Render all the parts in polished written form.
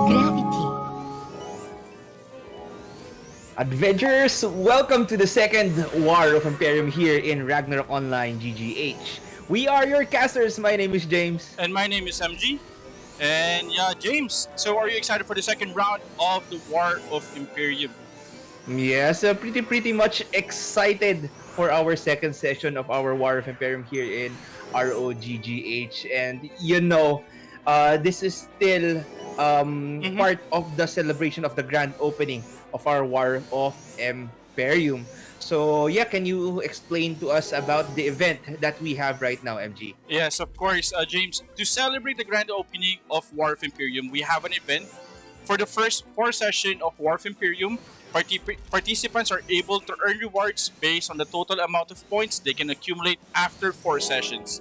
Gravity. Adventurers, welcome to the second War of Emperium here in Ragnarok Online GGH. We are your casters. My name is James. And my name is MG. And yeah, James, so are you excited for the second round of the War of Imperium? Yes, pretty much excited for our second session of our War of Imperium here in ROGGH. And this is still Mm-hmm. part of the celebration of the grand opening of our War of Imperium. So yeah, can you explain to us about the event that we have right now, MG? Yes, of course, James. To celebrate the grand opening of War of Imperium, we have an event. For the first four session of War of Imperium, participants are able to earn rewards based on the total amount of points they can accumulate after four sessions.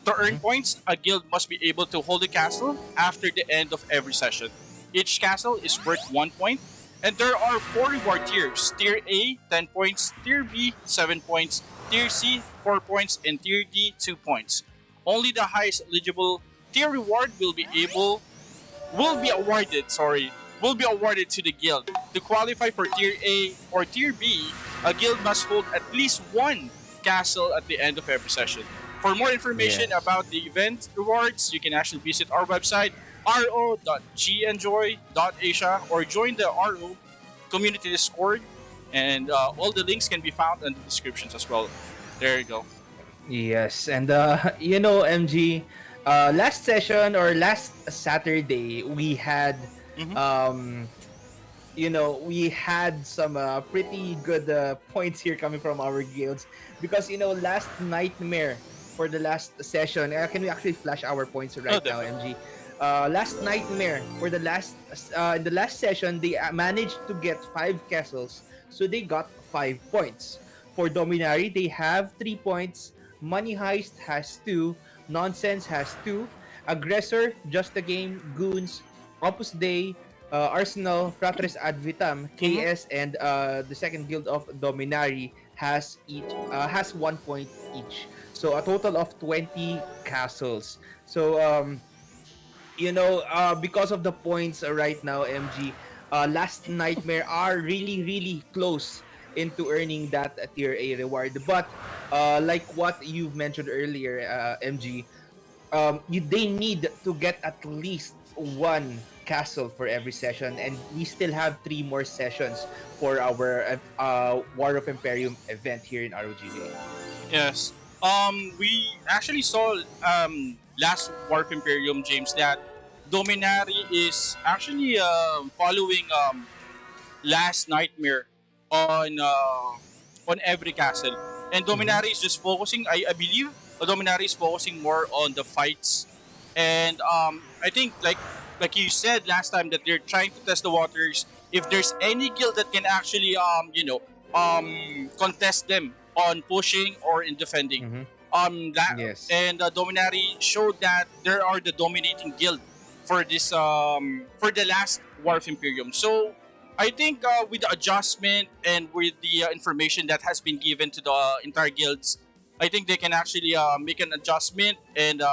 To earn points, a guild must be able to hold a castle after the end of every session. Each castle is worth 1 point, and there are 4 reward tiers. Tier A, 10 points, Tier B, 7 points, Tier C, 4 points, and Tier D, 2 points. Only the highest eligible tier reward will be awarded to the guild. To qualify for Tier A or Tier B, a guild must hold at least one castle at the end of every session. For more information Yes. about the event rewards, you can actually visit our website ro.genjoy.asia or join the RO community Discord, and all the links can be found in the descriptions as well. There you go. Yes, and MG, last session or last Saturday we had, Mhm. um, we had some pretty good points here coming from our guilds because last nightmare for the last session. Can we actually flash our points Oh, right now, definitely. MG? Last nightmare for the last in the last session they managed to get 5 castles, so they got 5 points. For Dominari, they have 3 points. Money Heist has 2. Nonsense has 2. Aggressor, Just a Game, Goons, Opus Dei, Arsenal, Fratres Ad Vitam, Mhm. KS, and the second guild of Dominari has 1 point each. So a total of 20 castles. So because of the points right now, MG, Last Nightmare are really close into earning that tier A reward. But like what you've mentioned earlier, MG, they need to get at least one castle for every session, and we still have 3 more sessions for our War of Imperium event here in ROGA. Yes. We actually saw last War of Imperium, James, that Dominari is actually following Last Nightmare on every castle, and Mm-hmm. Dominari is just focusing. I believe Dominari is focusing more on the fights, and I think like you said last time that they're trying to test the waters if there's any guild that can actually contest them on pushing or in defending. Mm-hmm. That Yes. and Dominari showed that there are the dominating guild for this for the last War of Imperium. So I think with the adjustment and with the information that has been given to the entire guilds, I think they can actually make an adjustment, and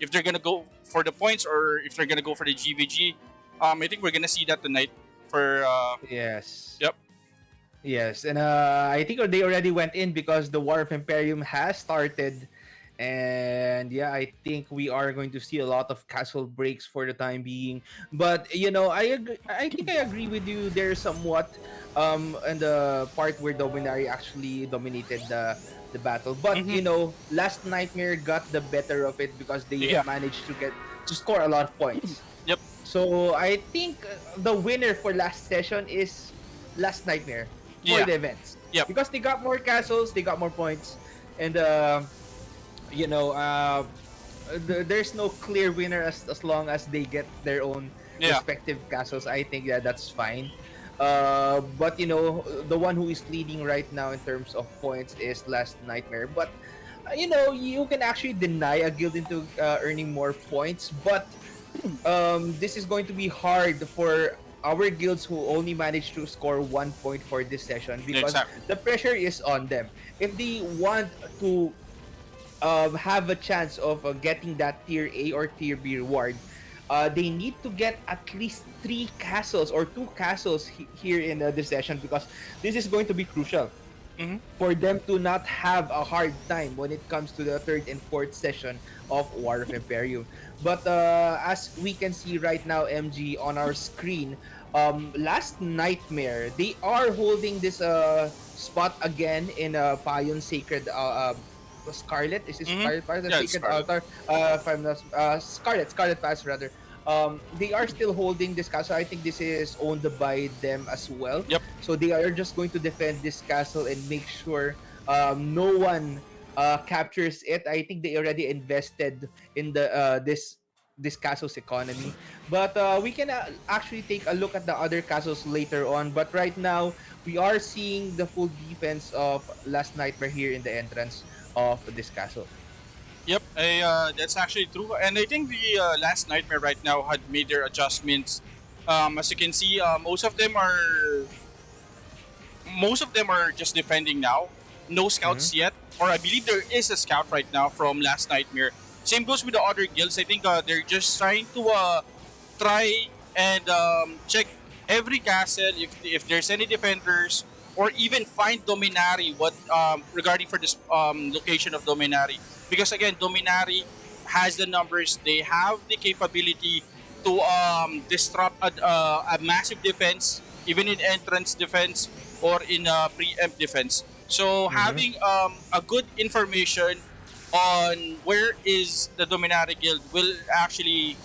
if they're gonna go for the points or if they're gonna go for the GVG, I think we're gonna see that tonight. For Yes. Yep. Yes, and I think they already went in because the War of Imperium has started, and yeah, I think we are going to see a lot of castle breaks for the time being. But I think I agree with you. There's somewhat in the part where Dominari actually dominated the battle, but Hmm. Last Nightmare got the better of it because they Yeah. managed to score a lot of points. Yep. So I think the winner for last session is Last Nightmare for Yeah. the events Yep. because they got more castles, they got more points, and you know uh, there's no clear winner as long as they get their own Yeah. respective castles. I think that's fine. But the one who is leading right now in terms of points is Last Nightmare. But you can actually deny a guild into earning more points, but this is going to be hard for our guilds who only managed to score 1 point for this session because Exactly. the pressure is on them. If they want to have a chance of getting that tier A or tier B reward, they need to get at least three castles or two castles here in this session, because this is going to be crucial Hmm. for them to not have a hard time when it comes to the third and fourth session of War of Imperium. But as we can see right now, MG, on our screen, last Nightmare, they are holding this spot again in Payon Sacred Scarlet. Is this Hmm. Scarlet Pass? The Yeah, it's Sacred Scarlet. Altar? If I'm not Scarlet Pass rather. They are still holding this castle. I think this is owned by them as well, Yep. so they are just going to defend this castle and make sure no one captures it. I think they already invested in the this castle's economy. But we can actually take a look at the other castles later on. But right now, we are seeing the full defense of Last Nightmare here in the entrance of this castle. Yep, that's actually true. And I think the last Nightmare right now had made their adjustments. As you can see, most of them are just defending now. No Mm-hmm. scouts yet, or I believe there is a scout right now from last Nightmare. Same goes with the other guilds. I think they're just trying to try and check every castle if there's any defenders, or even find Dominari. What regarding for this location of Dominari, because again, Dominari has the numbers. They have the capability to disrupt a massive defense, even in entrance defense or in preempt defense. So Mm-hmm. having a good information on where is the Dominati Guild will actually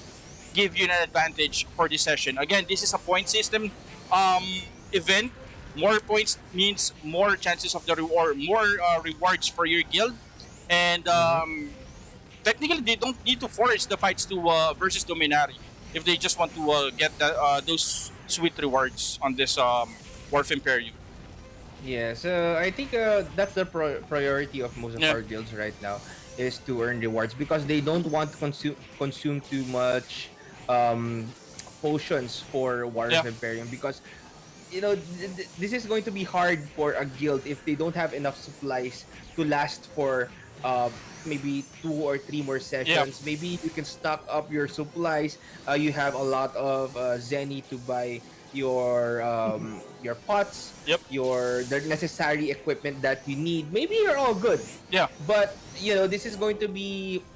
give you an advantage for this session. Again, this is a point system um, event. More points means more chances of the reward, more rewards for your guild, and Mm-hmm. technically they don't need to force the fights to versus Dominati if they just want to get those sweet rewards on this Wharf Imperium. Yes, I think that's the priority of most of Yeah, our guilds right now, is to earn rewards, because they don't want to consume too much um, potions for War yeah, of Imperium, because this is going to be hard for a guild if they don't have enough supplies to last for maybe two or three more yeah. sessions. Maybe you can stock up your supplies. You have a lot of zenny to buy your pots, Yep. your the necessary equipment that you need. Maybe you're all good, Yeah. but this is going to be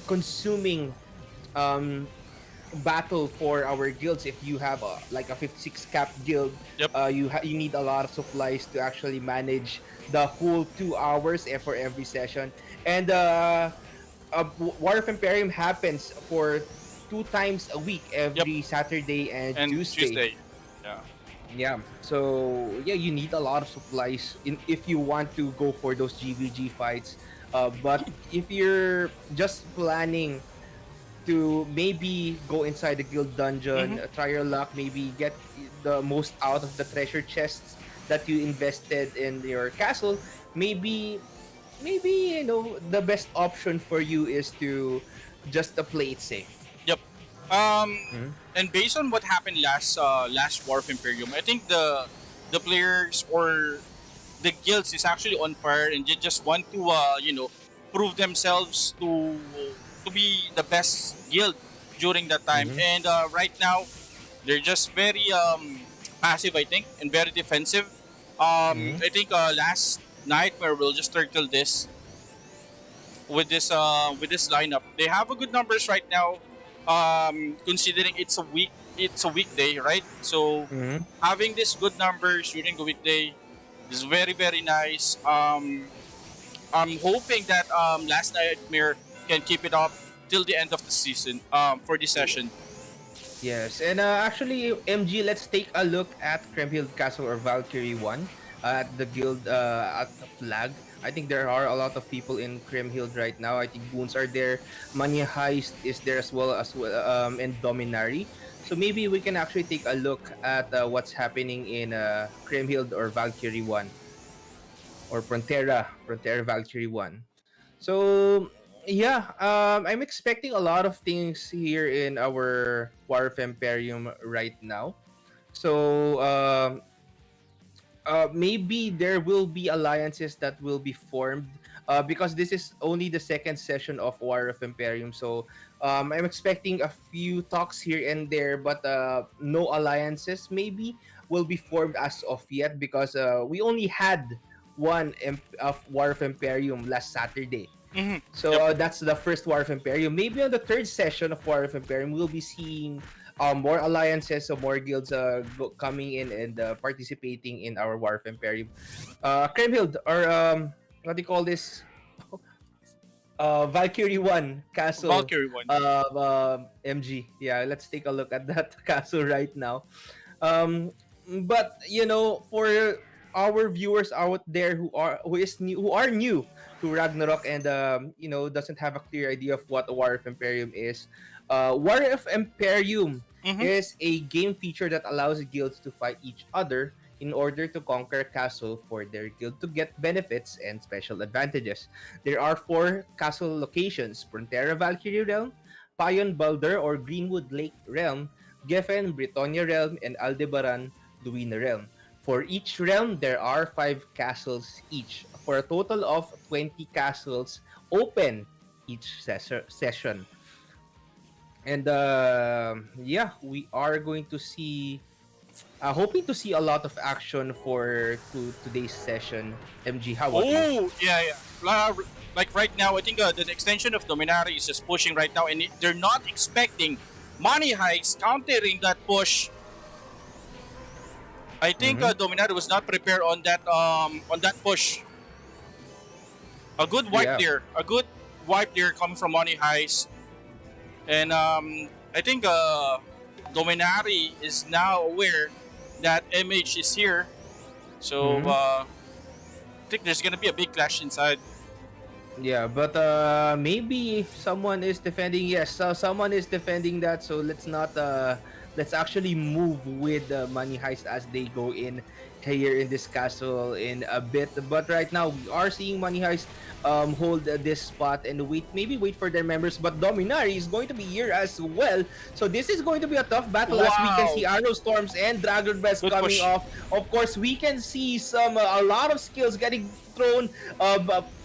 consuming um battle for our guilds. If you have like a 56 cap guild, Yep. you need a lot of supplies to actually manage the whole 2 hours for every session. And War of Imperium happens for two times a week, Yep. every Saturday and And Tuesday. Tuesday. Yeah. Yeah, so yeah, you need a lot of supplies if you want to go for those GVG fights. But if you're just planning to maybe go inside the guild Mm-hmm. dungeon, try your luck, maybe get the most out of the treasure chests that you invested in your castle. Maybe the best option for you is to just play it safe. Yep. Um, Hmm. and based on what happened last War of Imperium, I think the players or the guilds is actually on fire and they just want to prove themselves to be the best guild during that time. Hmm. And right now they're just very passive, I think, and very defensive. Hmm. I think last Nightmare will just turtle this with this lineup. They have a good numbers right now, considering it's a weekday, right? So Hmm. having this good numbers during the weekday is very very nice. I'm hoping that Last Nightmare can keep it up till the end of the season for this session. Yes, and actually, MG, let's take a look at Kremhild Castle or Valkyrie One at the guild at the flag. I think there are a lot of people in Kremhild right now. I think Boons are there, Mania Heist is there as well, and Dominari. So maybe we can actually take a look at what's happening in Kremhild or Valkyrie One, or Frontera Valkyrie One. So yeah, I'm expecting a lot of things here in our War of Imperium right now. So maybe there will be alliances that will be formed, because this is only the second session of War of Imperium. So I'm expecting a few talks here and there, but no alliances maybe will be formed as of yet because we only had one of War of Imperium last Saturday. Mm-hmm. So Yep. that's the first War of Imperium. Maybe on the third session of War of Imperium, we'll be seeing more alliances, so more guilds coming in and participating in our War of Imperium. Kremhild, or what do you call this? Valkyrie One Castle, Valkyrie one. MG. Yeah, let's take a look at that castle right now. Um, but for our viewers out there who are new to Ragnarok and doesn't have a clear idea of what a War of Imperium is. War of Imperium Mm-hmm. is a game feature that allows guilds to fight each other in order to conquer a castle for their guild to get benefits and special advantages. There are four castle locations: Frontera Valkyrie Realm, Payon Baldur or Greenwood Lake Realm, Geffen Britannia Realm, and Aldebaran Duina Realm. For each realm, there are 5 castles each, for a total of 20 castles open each session. And yeah, we are going to see, hoping to see a lot of action for today's session. MG, how about you? Oh, yeah, yeah. Like right now, I think the extension of Dominari is just pushing right now, and they're not expecting Money Heist countering that push. I think Mm-hmm. Dominari was not prepared on that push. A good wipe Yeah. there, a good wipe there coming from Money Heist, and I think Dominari is now aware that MH is here, so Mm-hmm. I think there's gonna be a big clash inside. Yeah, but maybe someone is defending. Yes, so someone is defending that. So let's actually move with the money heist as they go in here in this castle in a bit. But right now we are seeing money heist hold this spot and wait for their members. But Dominari is going to be here as well. So this is going to be a tough battle as we can see Wow, Arrow Storms and Dragon Breath good coming push. off. Of course, we can see a lot of skills getting thrown.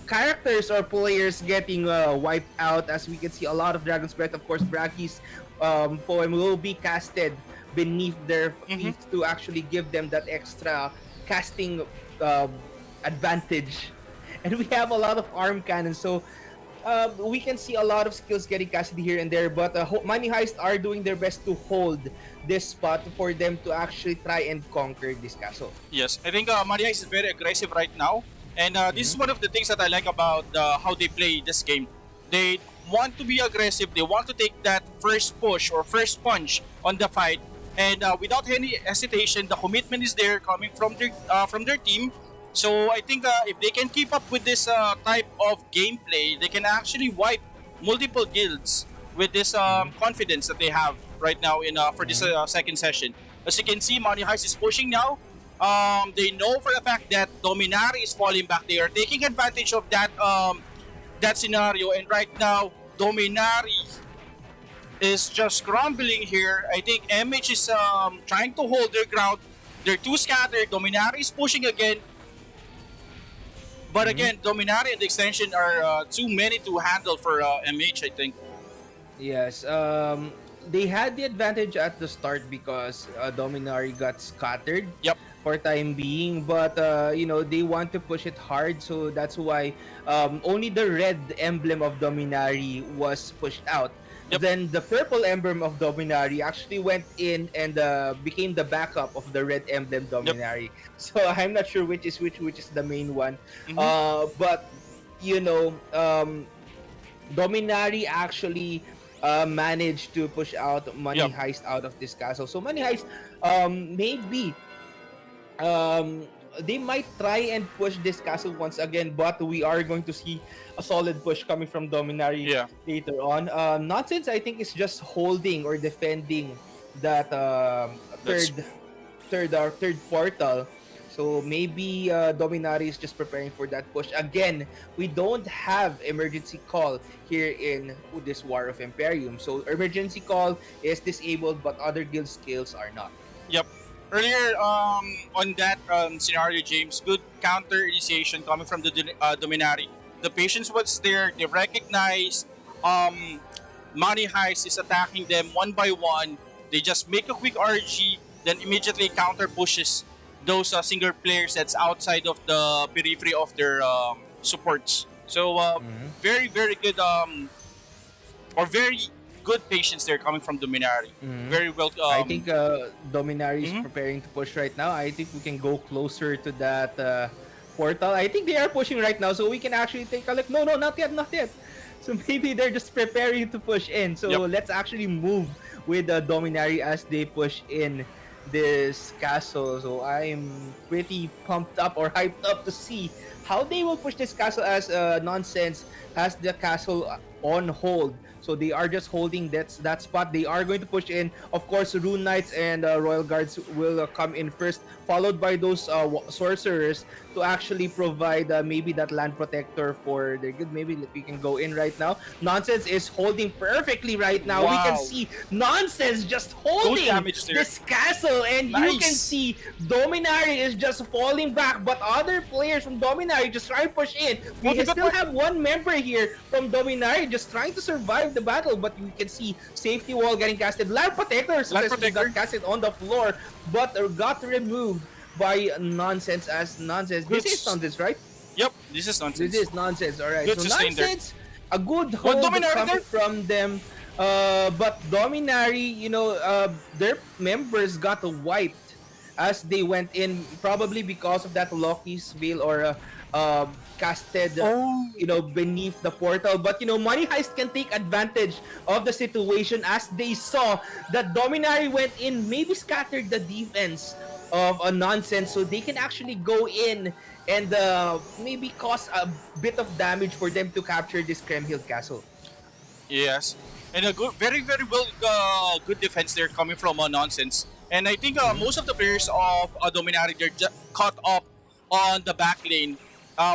Characters or players getting wiped out, as we can see a lot of Dragon's Breath. Of course, Braki's poem will be casted beneath their Mm-hmm. feet to actually give them that extra casting uh, advantage. And we have a lot of arm cannons, so we can see a lot of skills getting casted here and there. But Money Heist are doing their best to hold this spot for them to actually try and conquer this castle. Yes, I think Maria is very aggressive right now, and this Mm-hmm. is one of the things that I like about how they play this game. They want to be aggressive. They want to take that first push or first punch on the fight, and without any hesitation, the commitment is there coming from their team. So I think if they can keep up with this type of gameplay, they can actually wipe multiple guilds with this Mm-hmm. confidence that they have right now in for this Mm-hmm. second session. As you can see, Money Heist is pushing now. They know for the fact that Dominari is falling back. They are taking advantage of that scenario, and right now Dominari is just crumbling here. I think MH is trying to hold their ground. They're too scattered. Dominari is pushing again, but Mm-hmm. again, Dominari and the extension are too many to handle for MH. I think. Yes, they had the advantage at the start because Dominari got scattered Yep. for time being, but they want to push it hard, so that's why only the red emblem of Dominari was pushed out. Yep. Then the purple emblem of Dominari actually went in and became the backup of the red emblem Yep. Dominari. So I'm not sure which is the main one, Mm-hmm. but you know. Dominari actually managed to push out Money Yep. Heist out of this castle. So Money Heist, maybe um, they might try and push this castle once again, but we are going to see a solid push coming from Dominari Yeah. later on. Nonsense, I think, is just holding or defending that That's third portal. So maybe Dominari is just preparing for that push. Again, we don't have emergency call here in this War of Imperium. So emergency call is disabled, but other guild skills are not. Yep. Earlier on that scenario, James, good counter initiation coming from the Dominati. The patience was there. They recognized um, Money Heist is attacking them one by one. They just make a quick RG, then immediately counter pushes those single players that's outside of the periphery of their supports. So Mhm. very very good or very good patience there coming from Dominari. Mhm. Very well. I think Dominari is Mhm. preparing to push right now. I think we can go closer to that portal. I think they are pushing right now, so we can actually take a look. No, no, not yet, not yet. So maybe they're just preparing to push in. Yep. So let's actually move with Dominari as they push in this castle. So I'm pretty pumped up or hyped up to see how they will push this castle as Nonsense has the castle on hold. So they are just holding that spot. They are going to push in. Of course, Rune Knights and Royal Guards will come in first, followed by those sorcerers to actually provide maybe that land protector for their good. Maybe we can go in right now. Nonsense is holding perfectly right now. We can Wow. see Nonsense just Good holding damage there. this castle, and you can Nice. see Dominari is just falling back, but other players from Dominari just try to push in. Oh, We they got still one. have one member here from Dominari just trying to survive the battle, but we can see safety wall getting casted. Land Protector Land successfully got protector. casted on the floor, but got removed by Nonsense as Nonsense. Good. This is Nonsense, right? Yep. This is This nonsense. is Nonsense. All right. Good So sustain there. Nonsense, a good One hold Dominari coming there. from them. But Dominari, their members got wiped as they went in, probably because of that Loki's veil or casted, Oh. beneath the portal. But Money Heist can take advantage of the situation as they saw that Dominari went in, maybe scattered the defense of a Nonsense, so they can actually go in and maybe cause a bit of damage for them to capture this Kremhild castle. Yes, and a good, very, very well, good defense there coming from nonsense. And I think Mm-hmm. most of the players of Dominati they're caught up on the back lane.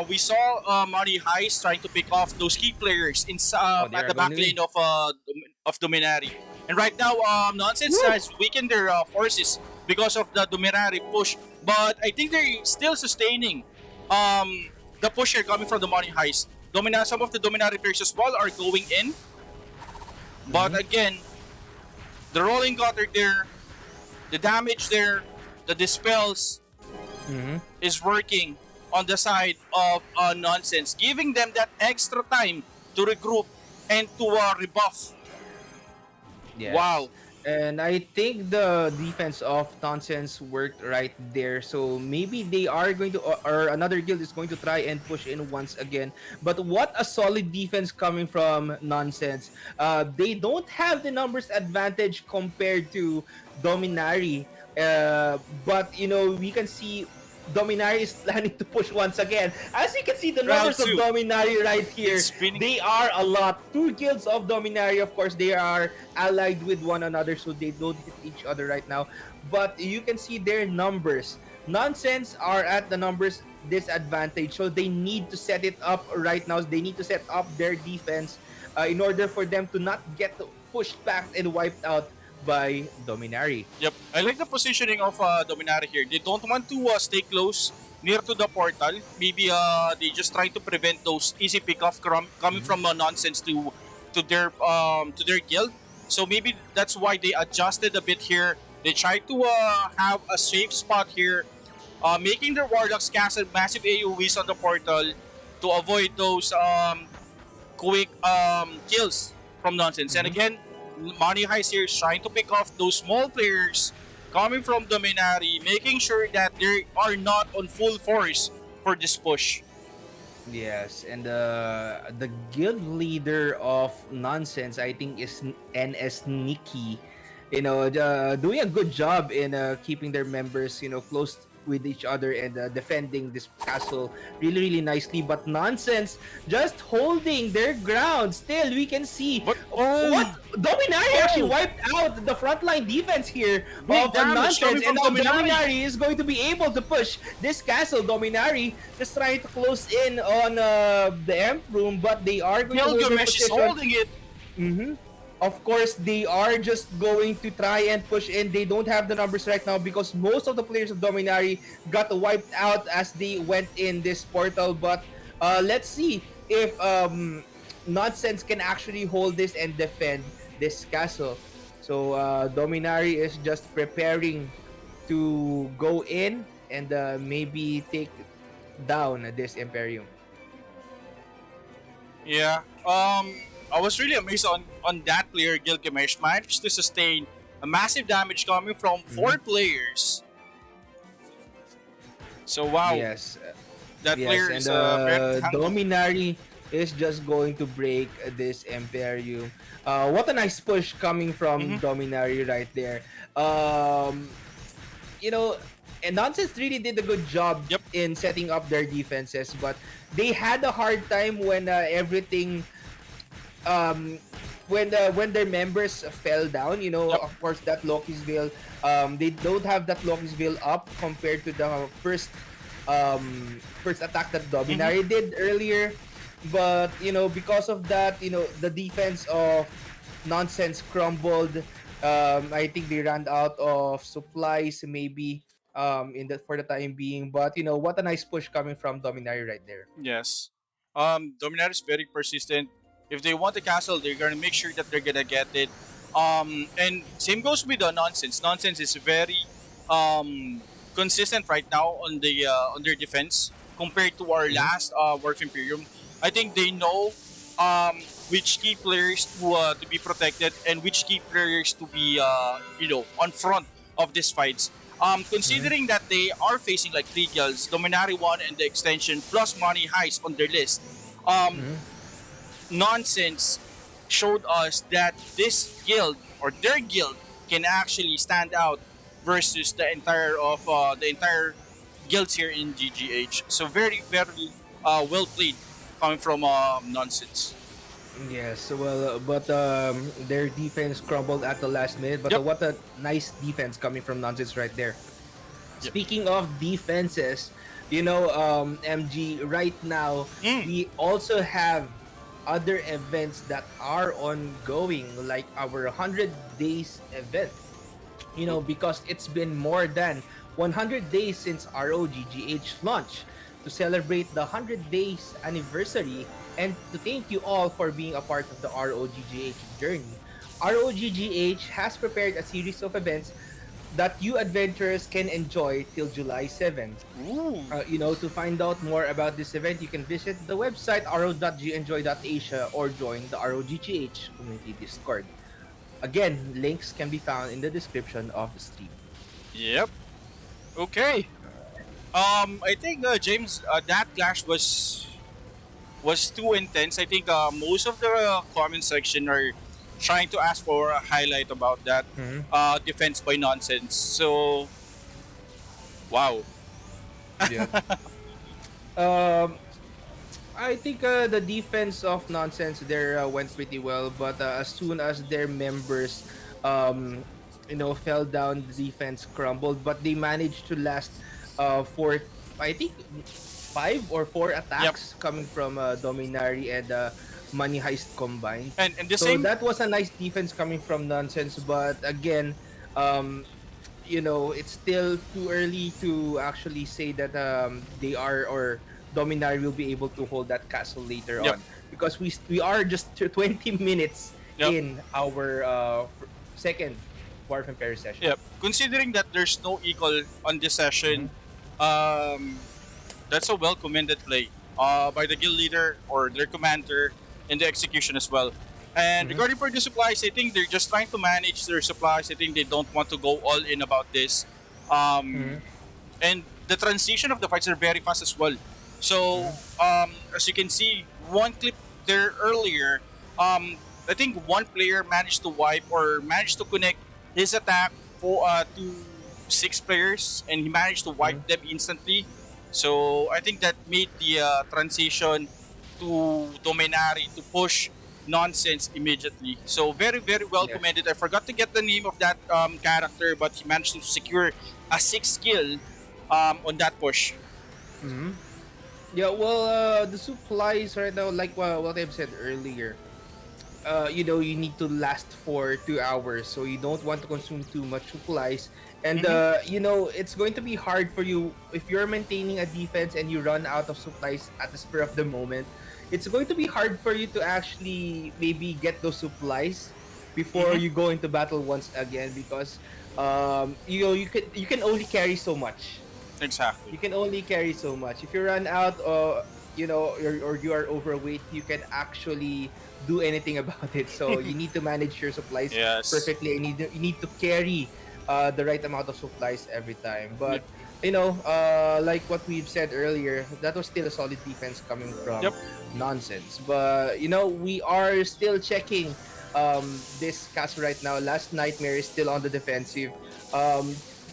We saw Mari Heist trying to pick off those key players in Oh, they at are the going back to lane win. of Dominati. And right now, Nonsense Woo! has weakened their forces because of the Dominati push. But I think they're still sustaining the push here coming from the Money Heist. Some of the Dominati players as well are going in, but Mm-hmm. again, the rolling gutter there, the damage there, the dispels Mm-hmm. is working on the side of nonsense, giving them that extra time to regroup and to rebuff. Yes. Wow. And I think the defense of Nonsense worked right there. So maybe they are going to, or another guild is going to try and push in once again. But what a solid defense coming from Nonsense. They don't have the numbers advantage compared to Dominari. But, we can see Dominari is planning to push once again. As you can see, the Round numbers of two. Dominari right here, It's spinning. they are a lot. Two guilds of Dominari, of course, they are allied with one another, so they don't hit each other right now. But you can see their numbers. Nonsense are at the numbers disadvantage, so they need to set it up right now. They need to set up their defense in order for them to not get pushed back and wiped out by Dominari. Yep. I like the positioning of Dominati here. They don't want to stay close near to the portal. Maybe they just try to prevent those easy pickoff coming Mhm. from nonsense to their guild. So maybe that's why they adjusted a bit here. They try to have a safe spot here, making their warlocks cast a massive AoEs on the portal to avoid those quick kills from nonsense. And Mhm. again, Money Heist here is trying to pick off those small players coming from Dominari, making sure that they are not on full force for this push. Yes, and the guild leader of Nonsense, I think, is NS Nikki. Doing a good job in keeping their members, close with each other and defending this castle really, really nicely. But Nonsense just holding their ground. Still, we can see But what oh, Dominari actually oh, wiped out the frontline defense here big of a damage Nonsense, coming and from now Dominari. Dominari is going to be able to push this castle. Dominari just trying to close in on the Emp room, but they are going to hold their Gilgamesh is position. holding it. Mm-hmm. Of course, they are just going to try and push in. They don't have the numbers right now because most of the players of Dominari got wiped out as they went in this portal. But let's see if Nonsense can actually hold this and defend this castle. So Dominari is just preparing to go in and maybe take down this Imperium. Yeah. I was really amazed on that player. Gilgamesh managed to sustain a massive damage coming from Mhm. four players. So wow, Yes, that yes, player and is very tanky. Dominari is just going to break this Imperium. What a nice push coming from Mm-hmm. Dominari right there. Um, you know, and Nonsense really did a good job Yep. in setting up their defenses, but they had a hard time when everything um when their members fell down. Yep. Of course, that Loki's Veil, they don't have that Loki's Veil up compared to the first attack that Mm-hmm. Dominari did earlier. But because of that, the defense of Nonsense crumbled. I think they ran out of supplies, maybe, in the for the time being. But what a nice push coming from Dominari right there. Yes. Dominar is very persistent. If they want the castle, they're gonna make sure that they're gonna get it. And same goes with the nonsense. Nonsense is very um consistent right now on their defense compared to our Mhm. last Warf Imperium. I think they know which key players to be protected and which key players to be on front of these fights. Mhm. Considering that they are facing like three guilds, Dominari 1 and the extension, plus Money Heist on their list, um, Mhm. Nonsense showed us that this guild or their guild can actually stand out versus the entire guilds here in GGH. So very very well played coming from Nonsense. Yes, well, but their defense crumbled at the last minute. But Yep. what a nice defense coming from Nonsense right there. Yep. Speaking of defenses, MG, right now Mm. we also have other events that are ongoing, like our 100 days event. Because it's been more than 100 days since ROGGH launch. To celebrate the 100 days anniversary and to thank you all for being a part of the ROGGH journey, ROGGH has prepared a series of events that you adventurers can enjoy till July 7th. Ooh. To find out more about this event, you can visit the website ro.genjoy.asia or join the ROGGH community Discord. Again, links can be found in the description of the stream. Yep. Okay. I think James, that clash was too intense. I think most of the comment section are trying to ask for a highlight about that Mhm. defense by nonsense. So wow. Yeah. Um, I think the defense of Nonsense there went pretty well, but as soon as their members, um, fell down, the defense crumbled. But they managed to last for, I think, five or four Yep. attacks coming from Dominari and Money Heist combined. And the So same. that was a nice defense coming from Nonsense. But again, um, it's still too early to actually say that they are or Dominar will be able to hold that castle later Yep. on, because we are just 20 minutes Yep. in our second War of Empire session. Yep. Considering that there's no equal on this Mm-hmm. session, um, that's a well commended play by the guild leader or their commander in the execution as well. And Mm-hmm. regarding for the supplies, I think they're just trying to manage their supplies. I think they don't want to go all in about this. Mm-hmm. Um, and the transition of the fights are very fast as well. So Mm-hmm. as you can see, one clip there earlier, I think one player managed to wipe or managed to connect his attack to six players, and he managed to wipe Mm-hmm. them instantly. So I think that made the transition to Dominari to push nonsense immediately. So very very well Yes. commended. I forgot to get the name of that character, but he managed to secure a six kill on that push. Mm-hmm. Yeah. Well, the supplies right now, like what I've said earlier, you need to last for 2 hours, so you don't want to consume too much supplies. And Mm-hmm. it's going to be hard for you if you're maintaining a defense and you run out of supplies at the spur of the moment. it's going to be hard for you to actually maybe get those supplies before Mm-hmm. you go into battle once again, because you can only carry so much. Exactly. You can only carry so much. If you run out, or or you are overweight, you can actually do anything about it. So you need to manage your supplies Yes. perfectly. You need to carry the right amount of supplies every time. Yep. But like what we've said earlier, that was still a solid defense coming from Yep. nonsense. But we are still checking this castle right now. Last Nightmare is still on the defensive.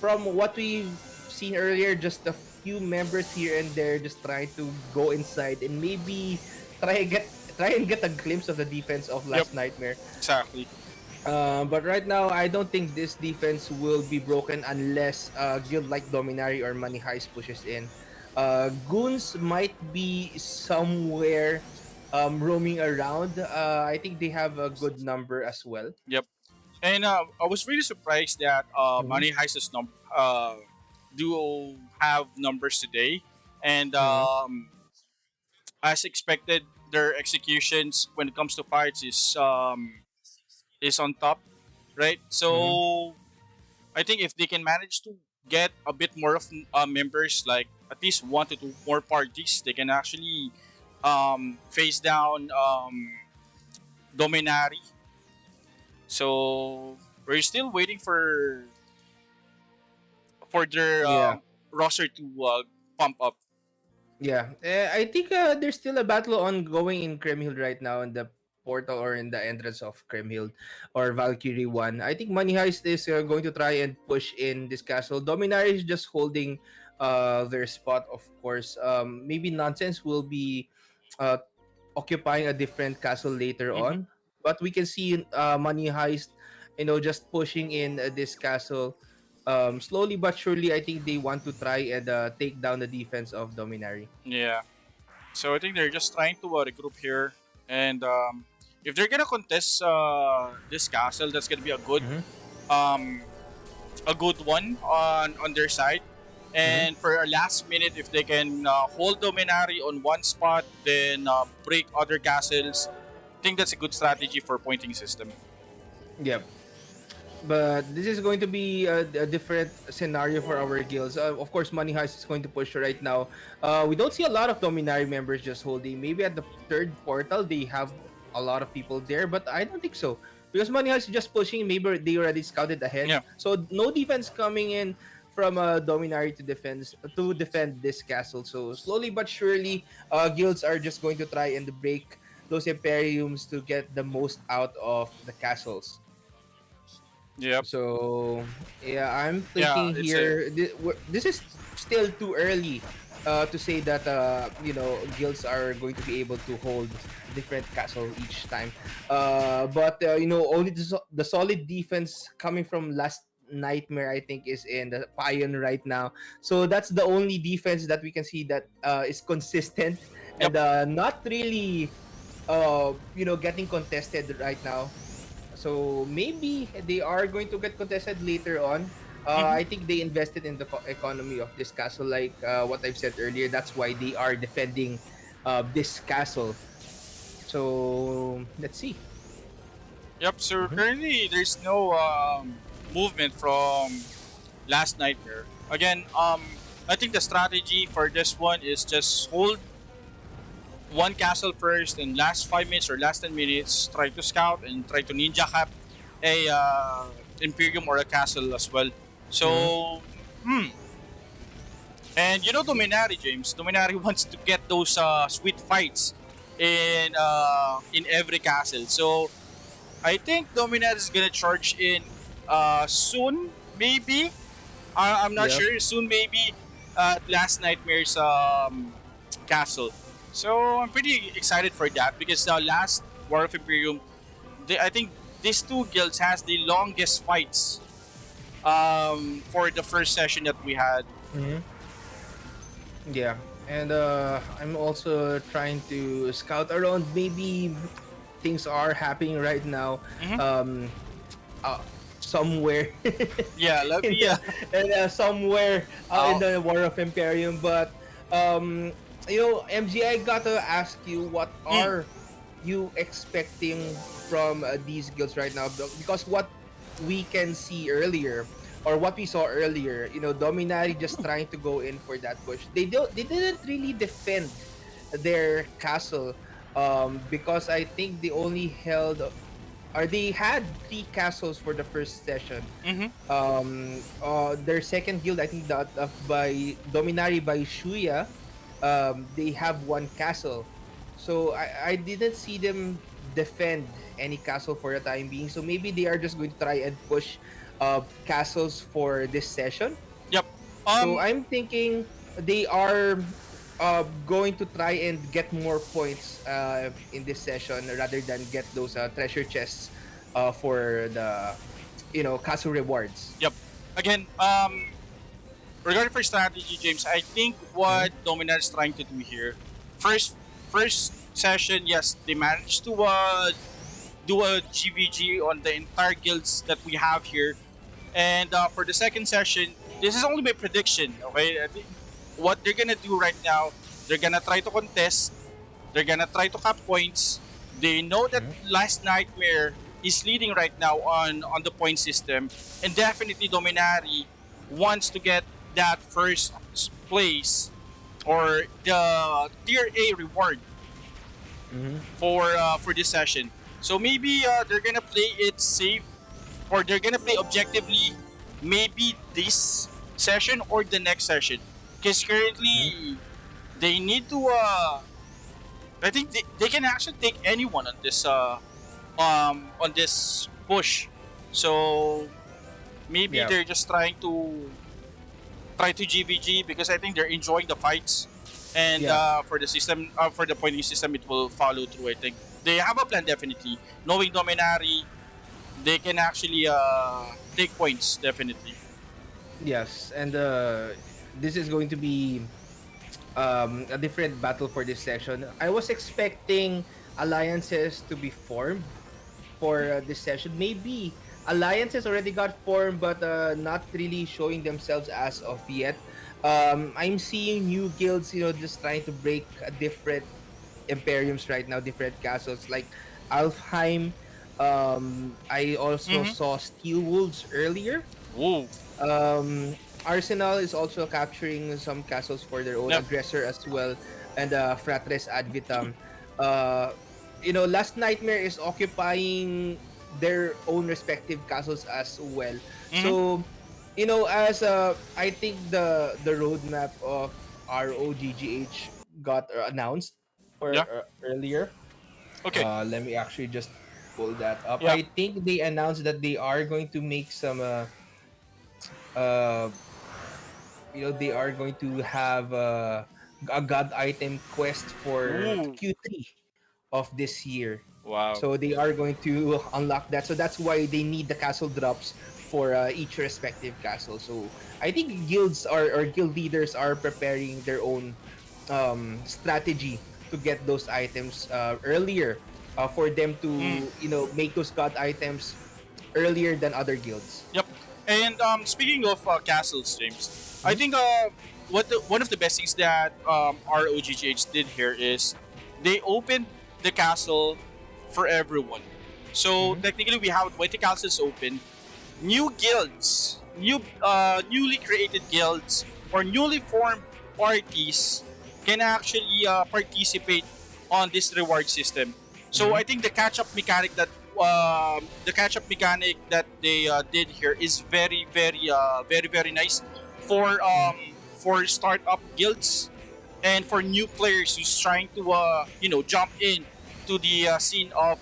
From what we've seen earlier, just a few members here and there just trying to go inside and maybe try and get a glimpse of the defense of Yep. Last Nightmare. Exactly. But right now, I don't think this defense will be broken unless guild like Dominari or Money Heist pushes in. Goons might be somewhere roaming around. I think they have a good number as well. Yep. And I was really surprised that Mm-hmm. Money Heist's duo have numbers today, and Mm-hmm. as expected, their executions when it comes to fights is on top, right? Mm-hmm. So I think if they can manage to get a bit more of members, like at least one to two more parties, they can actually face down Dominari. So we're still waiting for their Yeah. roster to pump up. Yeah, I think there's still a battle ongoing in Kremhild right now in the portal or in the entrance of Kremhild or Valkyrie 1. I think Money Heist is going to try and push in this castle. Dominari is just holding their spot, of course. Maybe Nonsense will be uh, occupying a different castle later Hmm. on. But we can see Money Heist, just pushing in this castle. Slowly but surely, I think they want to try and take down the defense of Dominari. Yeah. So I think they're just trying to regroup here, and if they're gonna contest this castle, that's gonna be Mm-hmm. um, a good one on their side. Mm-hmm. And for a last minute, if they can hold Dominari on one spot, then break other castles, I think that's a good strategy for pointing system. Yep. But this is going to be a different scenario for our guilds. Of course, Money Heist is going to push right now. We don't see a lot of Dominari members just holding. Maybe at the third portal, they have a lot of people there, but I don't think so. Because Money Heist is just pushing. Maybe they already scouted ahead. Yeah. So no defense coming in from Dominari to defend this castle. So slowly but surely, guilds are just going to try and break those Imperiums to get the most out of the castles. Yep. So yeah, I'm Yeah. thinking It's a here. This is still too early to say that guilds are going to be able to hold a different castle each time. But only the solid defense coming from Last Nightmare, I think, is in the Pion right now. So that's the only defense that we can see that is consistent yep. and not really getting contested right now. So maybe they are going to get contested later on. Hmm. I think they invested in the economy of this castle, like what I've said earlier. That's why they are defending this castle. So let's see. Yep. So Mm-hmm. currently, there's no movement from Last Nightmare. Again, I think the strategy for this one is just hold one castle first, and last 5 minutes or last 10 minutes, try to scout and try to ninja cap a Imperium or a castle as well. Mm-hmm. So, and Dominari, James. Dominari wants to get those sweet fights in every castle. So I think Dominari is gonna charge in soon, maybe. I'm not Yep. sure. Soon, maybe. Last Nightmare's castle. So I'm pretty excited for that because the last War of Imperium, I think these two guilds has the longest fights for the first session that we had. Mm-hmm. Yeah. And I'm also trying to scout around. Maybe things are happening right now. Hmm. Um, uh, Somewhere Yeah, let in me. somewhere in I'll, the War of Imperium, but um MG, I gotta ask you, what Mm, are you expecting from these guilds right now? Because what we can see earlier, or what we saw earlier, Dominari just trying to go in for that push. They didn't really defend their castle, because I think they only held, or they had three castles for the first session. mm-hmm. Their second guild, I think that by Dominari by Shuya, they have one castle. So I didn't see them defend any castle for the time being. So maybe they are just going to try and push castles for this session. Yep. So Um, I'm thinking they are going to try and get more points in this session rather than get those treasure chests for the castle rewards. yep. Again, regarding for strategy, James, I think Mm-hmm. what Dominar is trying to do here, first first session, yes, they managed to do a GVG on the entire guilds that we have here, and for the second session, this is only my prediction. Okay, I think what they're gonna do right now, they're gonna try to contest, they're gonna try to cap points. They know that Mm-hmm. Last Nightmare is leading right now on the point system, and definitely Dominari wants to get that first place or the tier A reward Mm-hmm. for this session. So maybe they're gonna play it safe, or they're gonna play objectively. Maybe this session or the next session, because Mm-hmm. currently they need to. I think they can actually take anyone on this push. So maybe Yeah. they're just try to GVG, because I think they're enjoying the fights, and Yeah. for the system, for the pointing system, it will follow through. I think they have a plan definitely. Knowing Dominari, they can actually take points definitely. Yes. And this is going to be a different battle for this session. I was expecting alliances to be formed for this session. Maybe alliances already got formed, but not really showing themselves as of yet. I'm seeing new guilds, just trying to break different imperiums right now, different castles like Alfheim. I also Mm-hmm. saw Steel Wolves earlier. Whoa. Arsenal is also capturing some castles for their own, Yep. aggressor as well, and Fratres ad vitam. Uh, Last Nightmare is occupying their own respective castles as well. Mm-hmm. So, as I think the roadmap of ROGGH got announced for Yeah. earlier. Okay. Let me actually just pull that up. Yeah. I think they announced that they are going to make some uh they are going to have a god item quest for Ooh. Q3 of this year. Wow. So they are going to unlock that. So that's why they need the castle drops for each respective castle. So I think guilds or guild leaders are preparing their own strategy to get those items earlier, for them Mm. to make those god items earlier than other guilds. Yep. And speaking of castles, James, I Mhm. think one of the best things that ROGGH did here is they opened the castle for everyone. So Mhm. technically, we have 20 castles open. New guilds, newly created guilds, or newly formed parties can actually participate on this reward system. So Mhm. I think the catch up mechanic that they did here is very nice Mhm. for startup guilds, and for new players who's trying to jump in to the scene of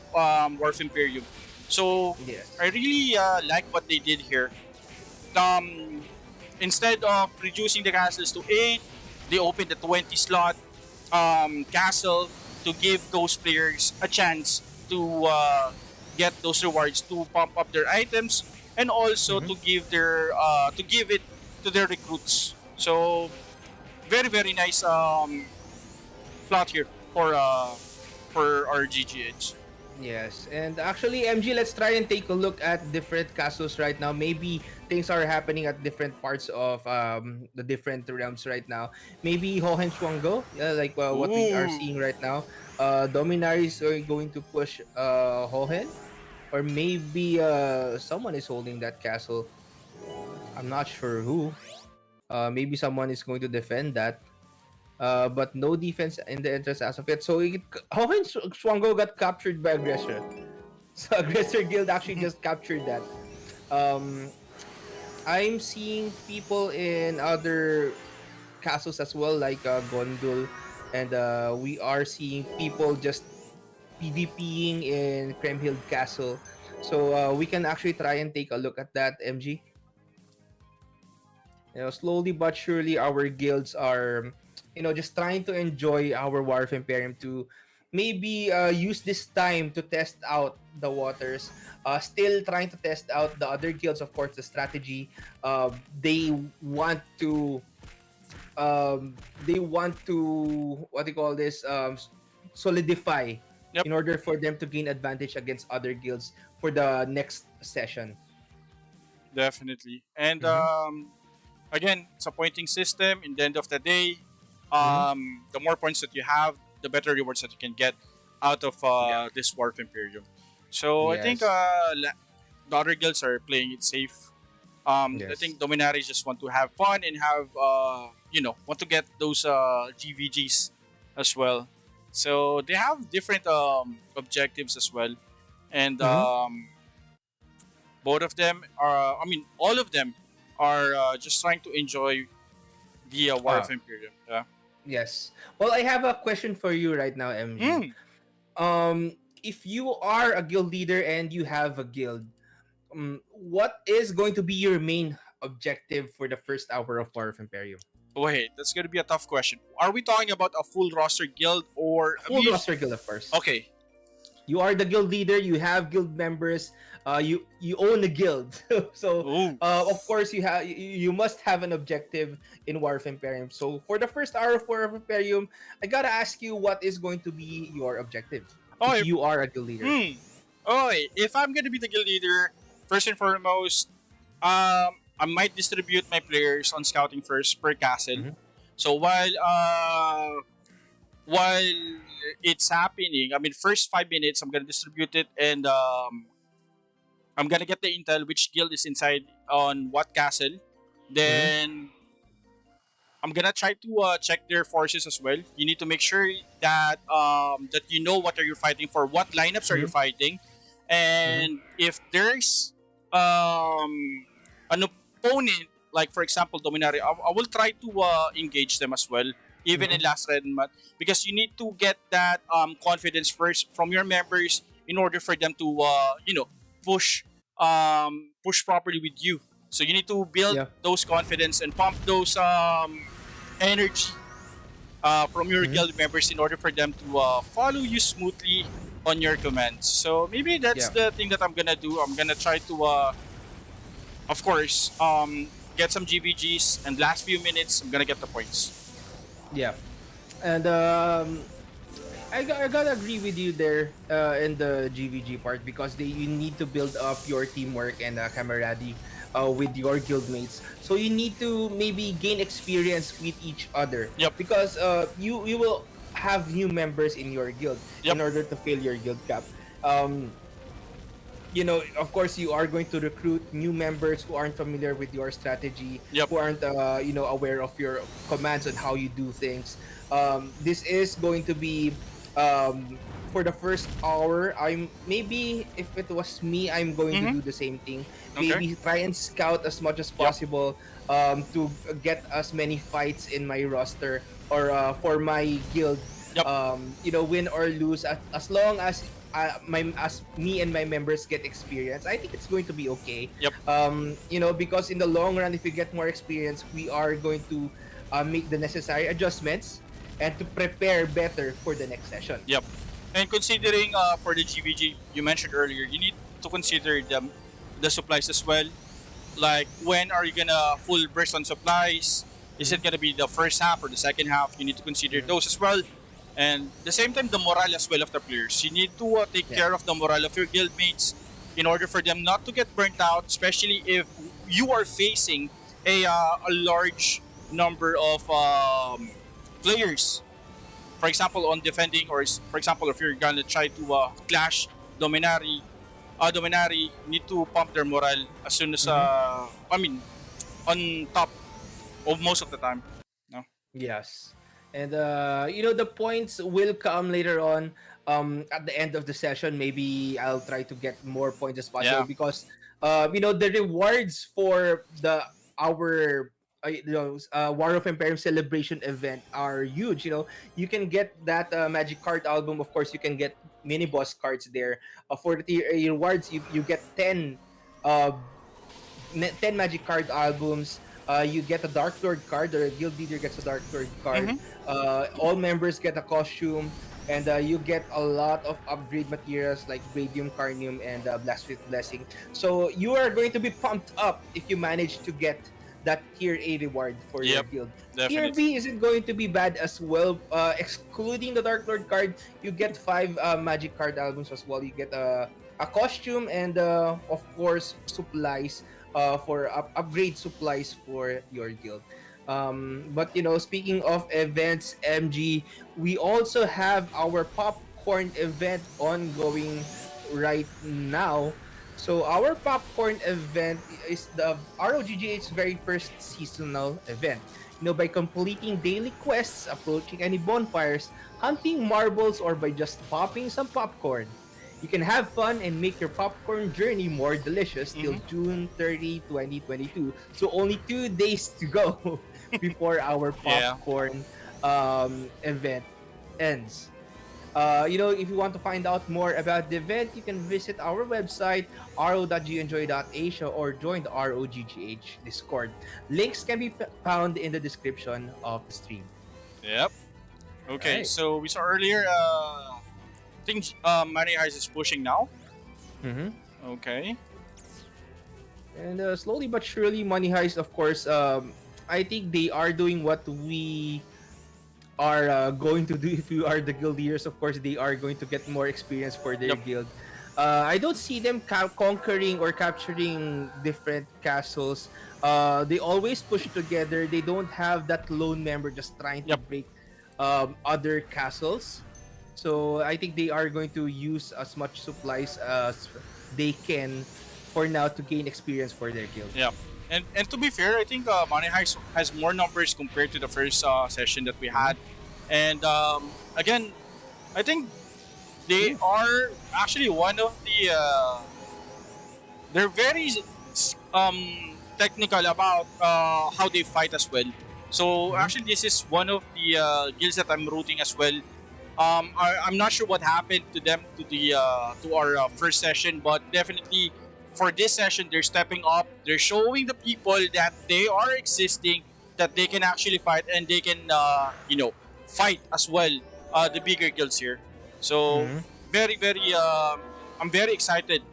Warf Imperium. So Yes. I really like what they did here. Um, Instead of reducing the castles to 8, they opened the 20 slot castle to give those players a chance to get those rewards, to pump up their items, and also Mhm. to give it to their recruits. So very nice plot here for our GGH. Yes, and actually, MG, let's try and take a look at different castles right now. Maybe things are happening at different parts of the different realms right now. Maybe Hohenschwangho, yeah, like what we are Ooh. seeing right now. Dominaries are going to push Hohen, or maybe someone is holding that castle. I'm not sure who. Maybe someone is going to defend that. But no defense in the entrance as of yet. So Hohenschwangho got captured by Aggressor. So Aggressor Guild actually just captured that. Um, I'm seeing people in other castles as well, like Gondul, and we are seeing people just PvPing in Kremhild Castle. So we can actually try and take a look at that, MG. Slowly but surely, our guilds are, just trying to enjoy our War of Imperium to maybe use this time to test out the waters. Still trying to test out the other guilds, of course, the strategy. They want to, what do you call this? Solidify Yep, in order for them to gain advantage against other guilds for the next session. definitely. And Mm-hmm. again, it's a pointing system. In the end of the day, Mm-hmm. the more points that you have, the better rewards that you can get out of Yeah. this War of Imperium. So I think Yes. the other guilds are playing it safe. I Yes. think Dominaries just want to have fun and have want to get those GVGs as well. So they have different objectives as well, and Mm-hmm. both of them are. I mean, all of them are just trying to enjoy the War of Ah, Imperium. Yeah. yes. Well, I have a question for you right now, MG. Mm. If you are a guild leader and you have a guild, what is going to be your main objective for the first hour of War of Imperium? Wait, that's gonna be a tough question. Are we talking about a full roster guild or I Full mean, roster guild, of course. okay, You are the guild leader. You have guild members. You own a guild. So ooh, of course you must have an objective in War of Imperium. So for the first hour of War of Imperium, I gotta ask you what is going to be your objective if oh, you are a guild leader. hmm. Oh, if I'm gonna be the guild leader, first and foremost, I might distribute my players on scouting first per castle. Mm-hmm. So while it's happening, I mean, first 5 minutes, I'm gonna distribute it, and I'm gonna get the intel which guild is inside on what castle. Mm-hmm. Then I'm gonna try to check their forces as well. You need to make sure that you know what are you fighting for, what lineups are you Mm-hmm. fighting, Mm-hmm. and if there's an opponent like for example Dominari, I will try to engage them as well, even Mm-hmm. in last red month, because you need to get that confidence first from your members in order for them to push push properly with you. So you need to build Yeah. those confidence and pump those energy from your Mm-hmm. guild members in order for them to follow you smoothly on your commands. So maybe that's Yeah. the thing that I'm gonna do. I'm gonna try to, of course, get some GVGs, and last few minutes I'm gonna get the points. Yeah. And I gotta agree with you there in the GVG part because you need to build up your teamwork and camaraderie with your guildmates. So you need to maybe gain experience with each other Yep, because you will have new members in your guild yep, in order to fill your guild cap. Um, of course, you are going to recruit new members who aren't familiar with your strategy, yep. who aren't, aware of your commands and how you do things. This is going to be, for the first hour. Maybe if it was me, I'm going to Mm-hmm. do the same thing. Okay. Maybe try and scout as much as Yep, possible, to get as many fights in my roster or for my guild, yep, win or lose, as long as as me and my members get experience, I think it's going to be okay. yep, Because in the long run, if we get more experience, we are going to make the necessary adjustments and to prepare better for the next session. yep. And considering for the GVG you mentioned earlier, you need to consider the supplies as well. Like when are you gonna full burst on supplies? Is Mm-hmm. it gonna be the first half or the second half? You need to consider Mm-hmm. those as well. And the same time, the morale as well of the players. You need to take Yeah. care of the morale of your guildmates in order for them not to get burnt out, especially if you are facing a large number of players. For example, on defending, or for example, if you're gonna try to clash Dominari, Dominari need to pump their morale as soon as Mm-hmm. I mean on top of most of the time. No. Yes. And the points will come later on. At the end of the session, maybe I'll try to get more points as possible Yeah. because the rewards for the our War of Emperium celebration event are huge. You can get that magic card album. Of course, you can get mini boss cards there. For the rewards, you get 10 10 magic card albums. You get a Dark Lord card, or a guild leader gets a Dark Lord card. Mm-hmm. All members get a costume, and you get a lot of upgrade materials like Radium Carnium and Blast Blessing. So you are going to be pumped up if you manage to get that tier A reward for your Yep. guild. Tier Definitely. B isn't going to be bad as well. Excluding the Dark Lord card, you get 5 magic card albums as well. You get a costume and of course supplies for upgrade supplies for your guild. But speaking of events, MG, we also have our popcorn event ongoing right now. So our popcorn event is the ROGGH's very first seasonal event. By completing daily quests, approaching any bonfires, hunting marbles, or by just popping some popcorn. You can have fun and make your popcorn journey more delicious till Mm-hmm. June 30, 2022. So only 2 days to go before our Yeah. popcorn event ends. If you want to find out more about the event, you can visit our website, ro.gnjoy.asia, or join the ROGGH Discord. Links can be found in the description of the stream. Yep. All Okay. right. So we saw earlier. Things. Money Heist is pushing now. Mm-hmm. Okay. And slowly but surely, Money Heist, of course, I think they are doing what we are going to do. If you are the guild leaders, of course, they are going to get more experience for their Yep. guild. I don't see them conquering or capturing different castles. They always push together. They don't have that lone member just trying to Yep. break other castles. So I think they are going to use as much supplies as they can for now to gain experience for their guild. Yep. And to be fair, I think Money Heist has more numbers compared to the first session that we Mhm. had. And again, I think they Oof. are actually one of the they're very technical about how they fight as well. So Mhm. actually, this is one of the guilds that I'm rooting as well. I'm not sure what happened to them to our first session, but definitely for this session, they're stepping up. They're showing the people that they are existing, that they can actually fight, and they can fight as well. The bigger guilds here. So Mhm. very very I'm very excited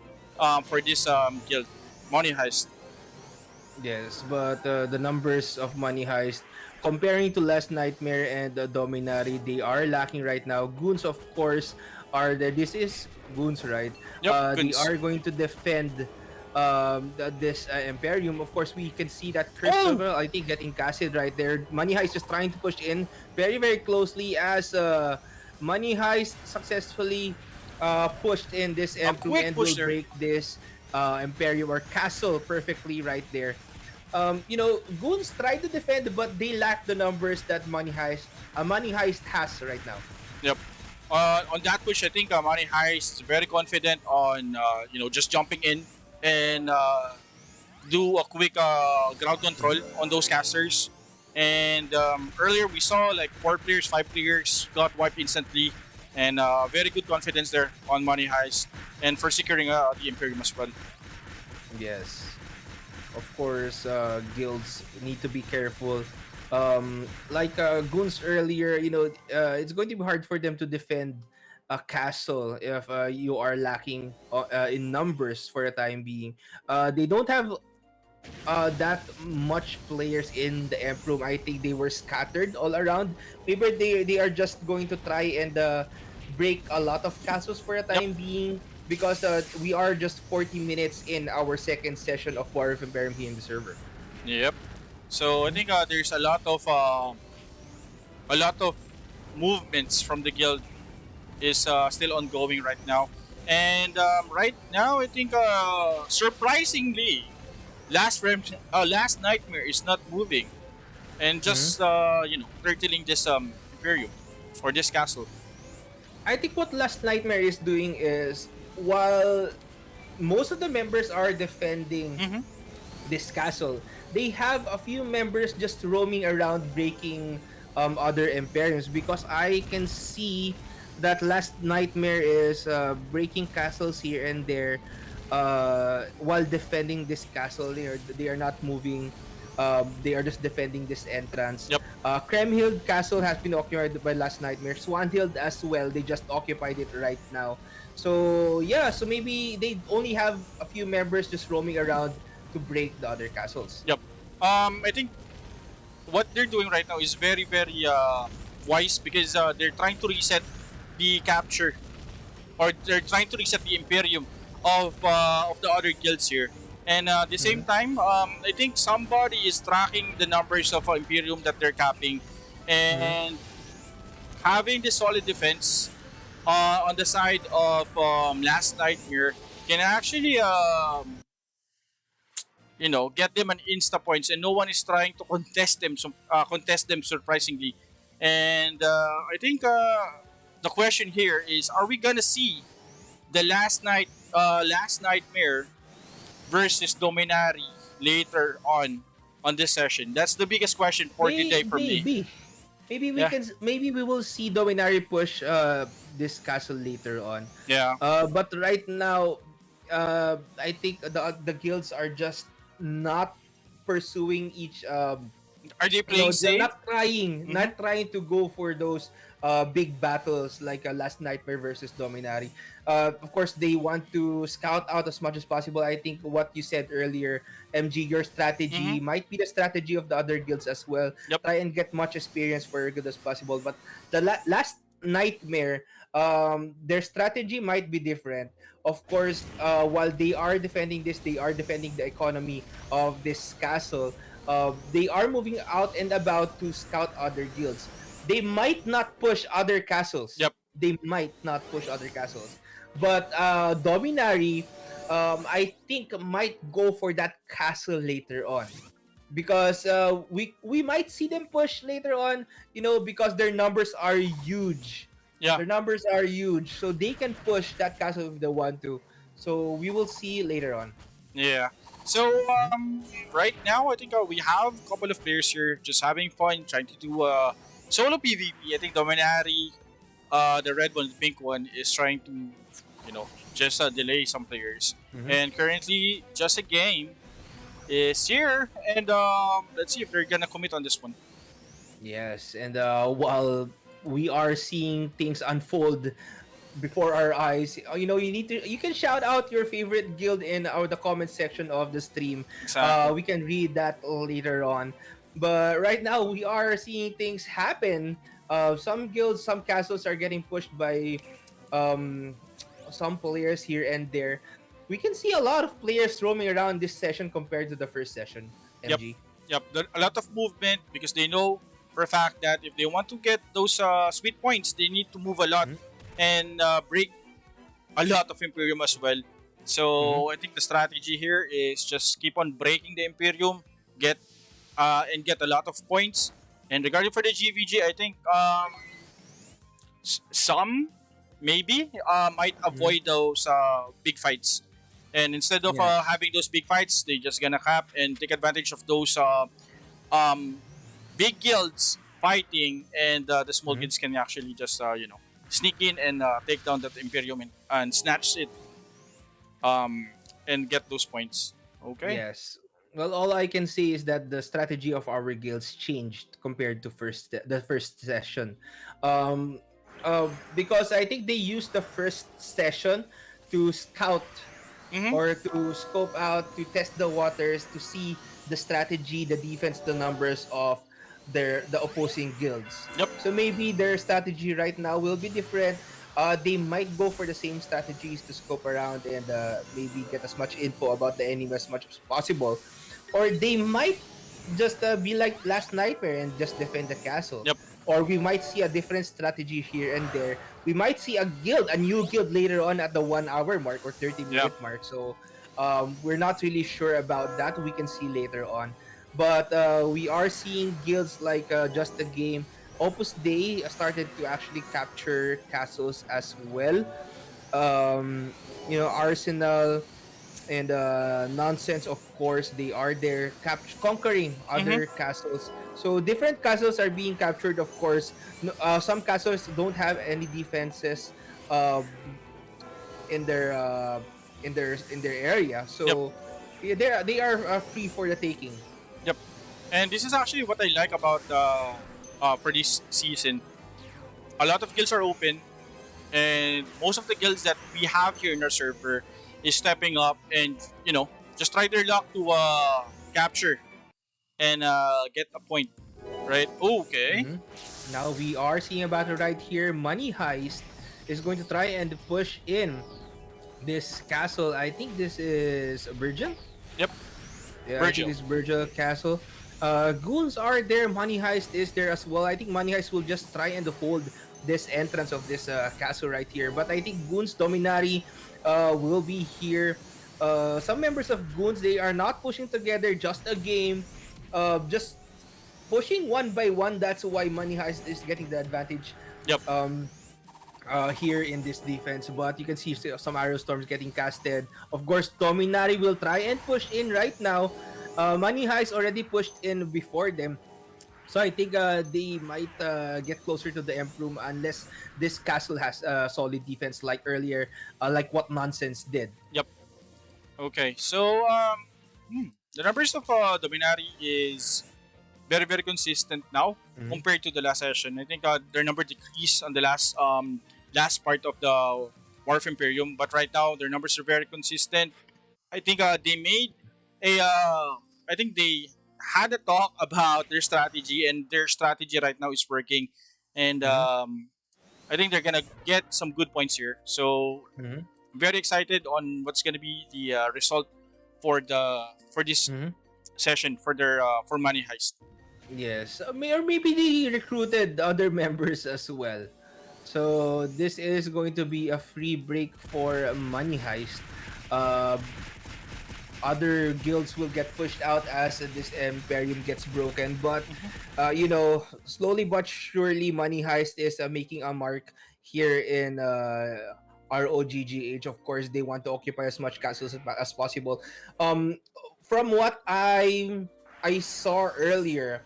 for this guild, Money Heist. Yes, but the numbers of Money Heist, comparing to Last Nightmare and Dominari, they are lacking right now. Goons, of course, are there. This is Goons, right? Yep, They Guns. are going to defend this Imperium. Of course, we can see that Oh, Christopher, I think, getting casted right there. Money Heist is trying to push in very, very closely as Money Heist successfully pushed in this a M2 quick and push will there. break this Imperium or castle perfectly right there. Goons try to defend, but they lack the numbers that Money Heist has right now. Yep. On that push, I think Money Heist is very confident on just jumping in and do a quick ground control Mhm. on those casters. And earlier we saw like 4 players, 5 players got wiped instantly, and very good confidence there on Money Heist and for securing the Imperium as well. Yes, of course, guilds need to be careful. Like Goons earlier, it's going to be hard for them to defend a castle if you are lacking in numbers for the time being. They don't have that much players in the Emp room. I think they were scattered all around. Maybe they are just going to try and break a lot of castles for a Yep. time being, because we are just 40 minutes in our second session of War of Imperium here in the server. Yep. So I Mhm. think there's a lot of movements from the guild is still ongoing right now. And right now, I think surprisingly, last nightmare is not moving and Mhm. just turtling this imperium or this castle. I think what Last Nightmare is doing is, while most of the members are defending Mm-hmm. this castle, they have a few members just roaming around breaking other Imperiums, because I can see that Last Nightmare is breaking castles here and there while defending this castle. They are not moving. They are just defending this entrance. Yep. Kremhild Castle has been occupied by Last Nightmare. Swanhild as well. They just occupied it right now. So yeah, so maybe they only have a few members just roaming around to break the other castles. Yep. I think what they're doing right now is very very wise because they're trying to reset the capture or they're trying to reset the imperium of the other guilds here. And at the same Mhm. time, I think somebody is tracking the numbers of imperium that they're capping, Mhm. and having the solid defense on the side of Last Nightmare can actually get them an insta points, and no one is trying to contest them surprisingly. And I think the question here is: are we gonna see the last nightmare versus Dominari later on this session? That's the biggest question for today for me. Maybe. Yeah, Maybe we will see Dominari push this castle later on. yeah. But right now, I think the guilds are just not pursuing each Are they no, playing they're safe? Mm-hmm. not trying to go for those big battles like Last Nightmare versus Dominari. Of course, they want to scout out as much as possible. I think what you said earlier, MG, your Mm-hmm. strategy might be the strategy of the other guilds as well. Yep. Try and get much experience for as good as possible. But the Last Nightmare, their strategy might be different. Of course, while they are defending this, they are defending the economy of this castle. They are moving out and about to scout other guilds. They might not push other castles. Yep. They might not push other castles. But Dominari, I think, might go for that castle later on. Because we might see them push later on, because their numbers are huge. Yeah. Their numbers are huge. So they can push that castle if they want to. So we will see later on. Yeah. So right now I think we have a couple of players here just having fun, trying to do solo PvP. I think Dominari, the red one, the pink one, is trying to, just delay some players. Mm-hmm. And currently, just a game is here, and let's see if they're gonna commit on this one. Yes, and while we are seeing things unfold before our eyes, you can shout out your favorite guild in the comment section of the stream. Exactly. We can read that later on. But right now we are seeing things happen. Some guilds, some castles are getting pushed by um, some players here and there. We can see a lot of players roaming around this session compared to the first session. Yep. MG. Yep. A lot of movement because they know for a fact that if they want to get those sweet points, they need to move a lot and break a lot of Imperium as well. Mm-hmm. So I think the strategy here is just keep on breaking the Imperium, get and get a lot of points. And regarding for the GVG, I think some maybe might Mm-hmm. avoid those big fights. And instead of Yes. having those big fights, they just gonna cap and take advantage of those um, big guilds fighting, and the small Mm-hmm. guilds can actually just sneak in and take down that Imperium and snatch it um, and get those points. Okay. Yes. Well, all I can say is that the strategy of our guilds changed compared to the first session. Um, because I think they used the first session to scout, Mm-hmm. or to scope out, to test the waters, to see the strategy, the defense, the numbers of the opposing guilds. Yep. So maybe their strategy right now will be different. They might go for the same strategies to scope around and maybe get as much info about the enemy as much as possible, or they might just be like last nightmare and just defend the castle. Yep. Or we might see a different strategy here and there. We might see a new guild later on at the 1 hour mark or 30 Yeah. minute mark. So we're not really sure about that. We can see later on. But we are seeing guilds like Just a Game. Opus Dei started to actually capture castles as well. Arsenal and nonsense, of course, they are there conquering Mm-hmm. other castles. So different castles are being captured, of course. Some castles don't have any defenses uh, in their area, Yep. so yeah, they are free for the taking. Yep. And this is actually what I like about for this season. A lot of guilds are open, and most of the guilds that we have here in our server is stepping up and just try their luck to capture and get a point, right? Okay. Mhm. Now we are seeing a battle right here. Money Heist is going to try and push in this castle. I think this is Virgil. Yep. Yeah, I think Virgil. this Virgil Castle. Goons are there. Money Heist is there as well. I think Money Heist will just try and hold this entrance of this castle right here. But I think Goons Dominari will be here. Some members of Goons, they are not pushing together. Just a game. Just pushing one by one. That's why Money Heist is getting the advantage. Yep. Um, here in this defense, but you can see some arrow storms getting casted. Of course, Dominari will try and push in right now. Money Heist already pushed in before them. So I think they might get closer to the Emp Room unless this castle has a solid defense like earlier, like what Nonsense did. Yep. Okay. So the numbers of Dominari is very very consistent now Mhm. compared to the last session. I think their number decreased on the last part of the War of Imperium, but right now their numbers are very consistent. I think they made a I think they had a talk about their strategy, and their strategy right now is working, and Mhm. I think they're gonna get some good points here. So Mhm. very excited on what's gonna be the result for this Mhm. session for their for Money Heist. Yes, or maybe they recruited other members as well. So this is going to be a free break for Money Heist. Uh, Other guilds will get pushed out as this Emperium gets broken. But Mm-hmm. slowly but surely, Money Heist is making a mark here in ROGGH. Of course, they want to occupy as much castles as possible. Um, from what I saw earlier,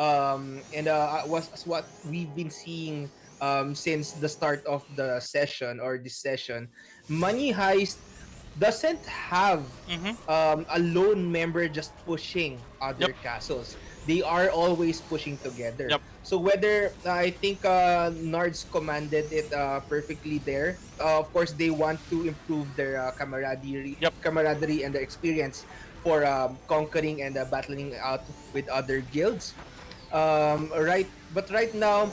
and was what we've been seeing since the start of the session or this session, Money Heist doesn't have Mm-hmm. a lone member just pushing Yep. other castles. They are always pushing together. Yep. So whether I think Nards commanded it perfectly there. Of course, they want to improve their Yep. camaraderie and their experience for conquering and battling out with other guilds. But right now,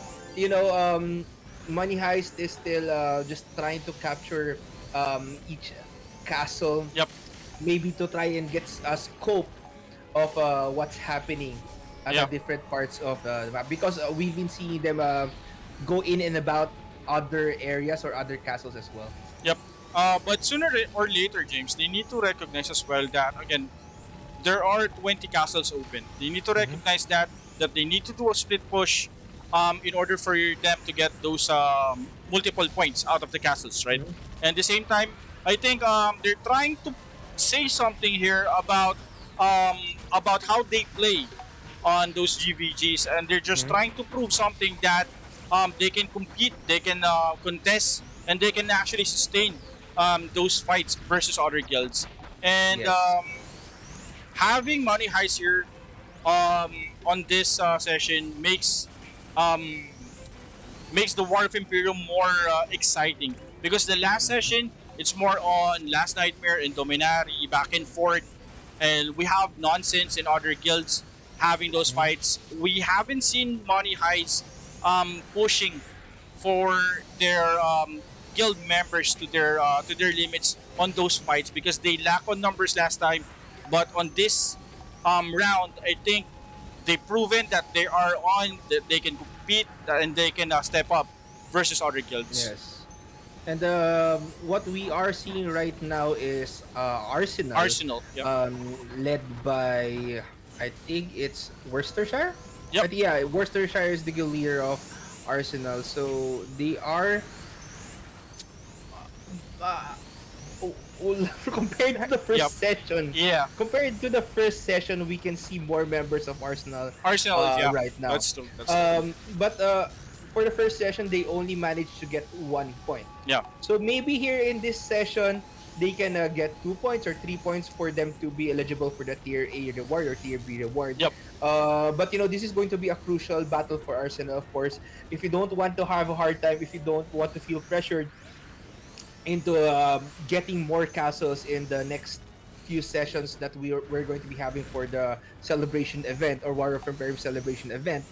Money Heist is still just trying to capture each castle, Yep. maybe to try and get a scope of what's happening at the Yep. different parts of the map, because we've been seeing them go in and about other areas or other castles as well. Yep. But sooner or later, James, they need to recognize as well that again there are 20 castles open. They need to Mm-hmm. recognize that they need to do a split push in order for them to get those multiple points out of the castles, right? Mm-hmm. And at the same time, I think they're trying to say something here um, about how they play on those GVGs, and they're just Mm-hmm. trying to prove something that they can compete, they can contest, and they can actually sustain those fights versus other guilds. And Yes. having Money Heist here um, on this session makes the War of Imperium more exciting, because the last session It's more on Last Nightmare and Dominari back and forth, and we have nonsense in other guilds having those Mhm. fights. We haven't seen Money Heist pushing for their guild members to their limits on those fights because they lack on numbers last time. But on this round, I think they've proven that they are on, that they can compete and they can step up versus other guilds. Yes. And what we are seeing right now is Arsenal, Arsenal, yep, led by, I think it's Worcestershire. yep, I think, yeah, Worcestershire is the guild leader of Arsenal. So they are uh, compared to the yep, first session. yeah. Compared to the first session, we can see more members of Arsenal Arsenal, yeah, right now. that's true. That's true. But for the first session, they only managed to get 1 point. Yeah, So maybe here in this session, they can get 2 points or 3 points for them to be eligible for the tier A reward or tier B reward. yep, But this is going to be a crucial battle for Arsenal, of course. If you don't want to have a hard time, if you don't want to feel pressured into getting more castles in the next few sessions that we're going to be having for the celebration event or War of Emperium celebration event,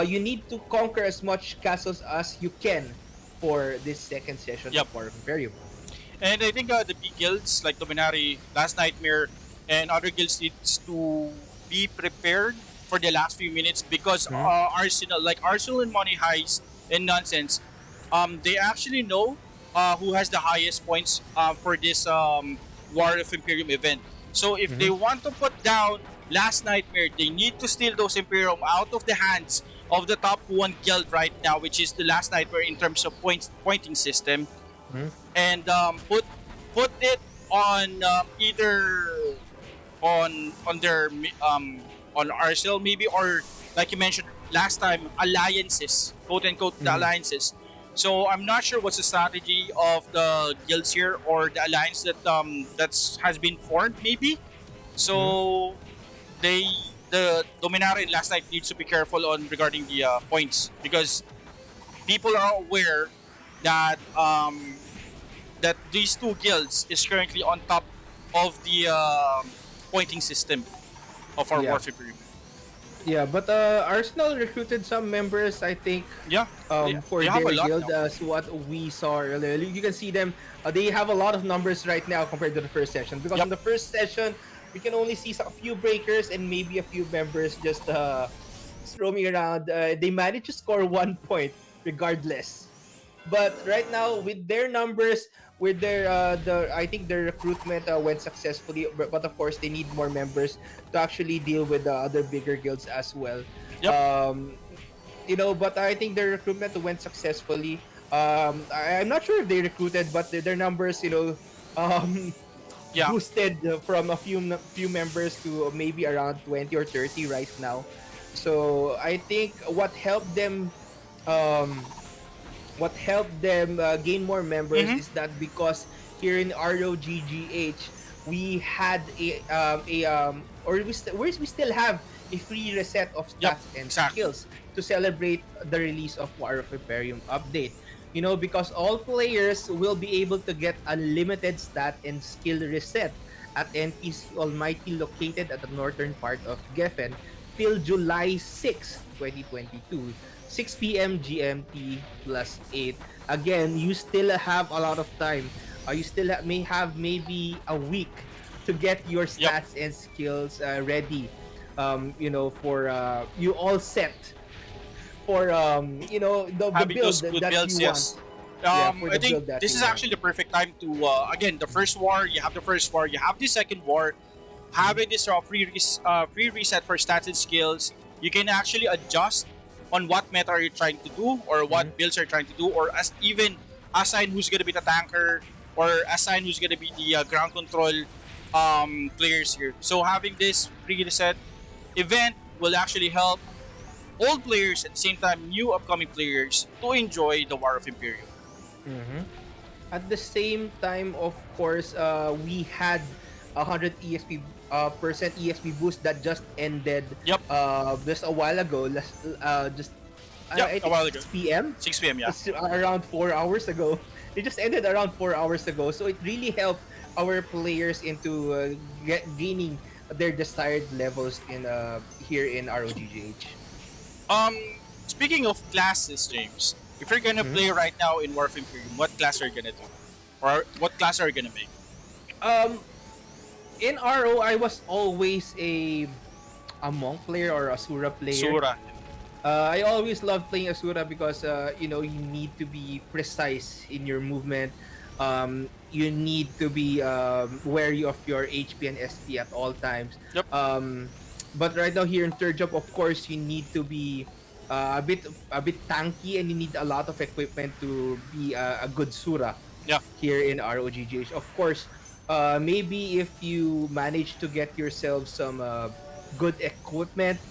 you need to conquer as much castles as you can for this second session yep. of War of Imperium. And I think the big guilds like Dominari, Last Nightmare, and other guilds needs to be prepared for the last few minutes because Hmm. Arsenal, like Arsenal and Money Heist and Nonsense, they actually know who has the highest points for this War of Imperium event. So if they Hmm. want to put down Last Nightmare, they need to steal those Imperium out of the hands of the top one guild right now, which is the Last Nightmare in terms of pointing system, Hmm. and put it on either on their on Arsenal maybe, or like you mentioned last time, alliances, quote unquote, the Hmm. alliances. So I'm not sure what's the strategy of the guilds here or the alliance that that's has been formed maybe. Hmm. So they the Dominari last night needs to be careful on regarding the points because people are aware that that these two guilds is currently on top of the pointing system of our Yeah. warfare period. Yeah, but Arsenal recruited some members, I think, Yeah, for they have a their lot guild now. as what we saw earlier. You can see them; they have a lot of numbers right now compared to the first session. Because in Yep, the first session, we can only see a few breakers and maybe a few members just roaming around. They managed to score 1 point regardless. But right now, with their numbers, with their I think their recruitment went successfully. But of course, they need more members to actually deal with the other bigger guilds as well. yep, Um, but I think their recruitment went successfully. I'm not sure if they recruited, but their numbers, um, yeah. boosted from a few members to maybe around 20 or 30 right now. So I think um, gain more members Mm-hmm. is that because here in ROGGH we had we still have a free reset of Yep, stats and exactly. skills to celebrate the release of War of Imperium update. Because all players will be able to get unlimited stat and skill reset at NPC Almighty located at the northern part of Geffen till July 6th, 2022. 6 p.m. GMT plus 8. Again, you still have a lot of time. You still may have maybe a week to get your Yep, stats and skills ready. For you all set for the having build those good that you builds, want. yes. Yeah, for I the think build that this you is want. actually the perfect time to again the first war. You have the first war. You have the second war. Mhm. Having this free reset for stats and skills, you can actually adjust on what meta are you trying to do or what Mhm. builds are you trying to do, or as even assign who's gonna be the tanker or assign who's gonna be the ground control players here. So having this free reset event will actually help old players at the same time new upcoming players to enjoy the War of Imperium. Mhm. At the same time, of course, we had 100 EXP percent EXP boost that just ended Yep. just a while ago, just Yep, I a think while ago. 6 p.m. 6 p.m. Yeah. It's around 4 hours ago. It just ended around 4 hours ago, so it really helped our players into gaining their desired levels in here in ROGGH. Um, Speaking of classes, James, if you're gonna Mhm. play right now in War of Imperium, what class are you gonna do, or what class are you gonna make? Um, in RO, I was always a monk player or Asura player. Sura. I always love playing Asura because you need to be precise in your movement. You need to be wary of your HP and SP at all times. Yep. Um, but right now here in third job, of course, you need to be a bit tanky and you need a lot of equipment to be a good Sura Yeah. here in ROGGH. Of course, maybe if you manage to get yourself some good equipment,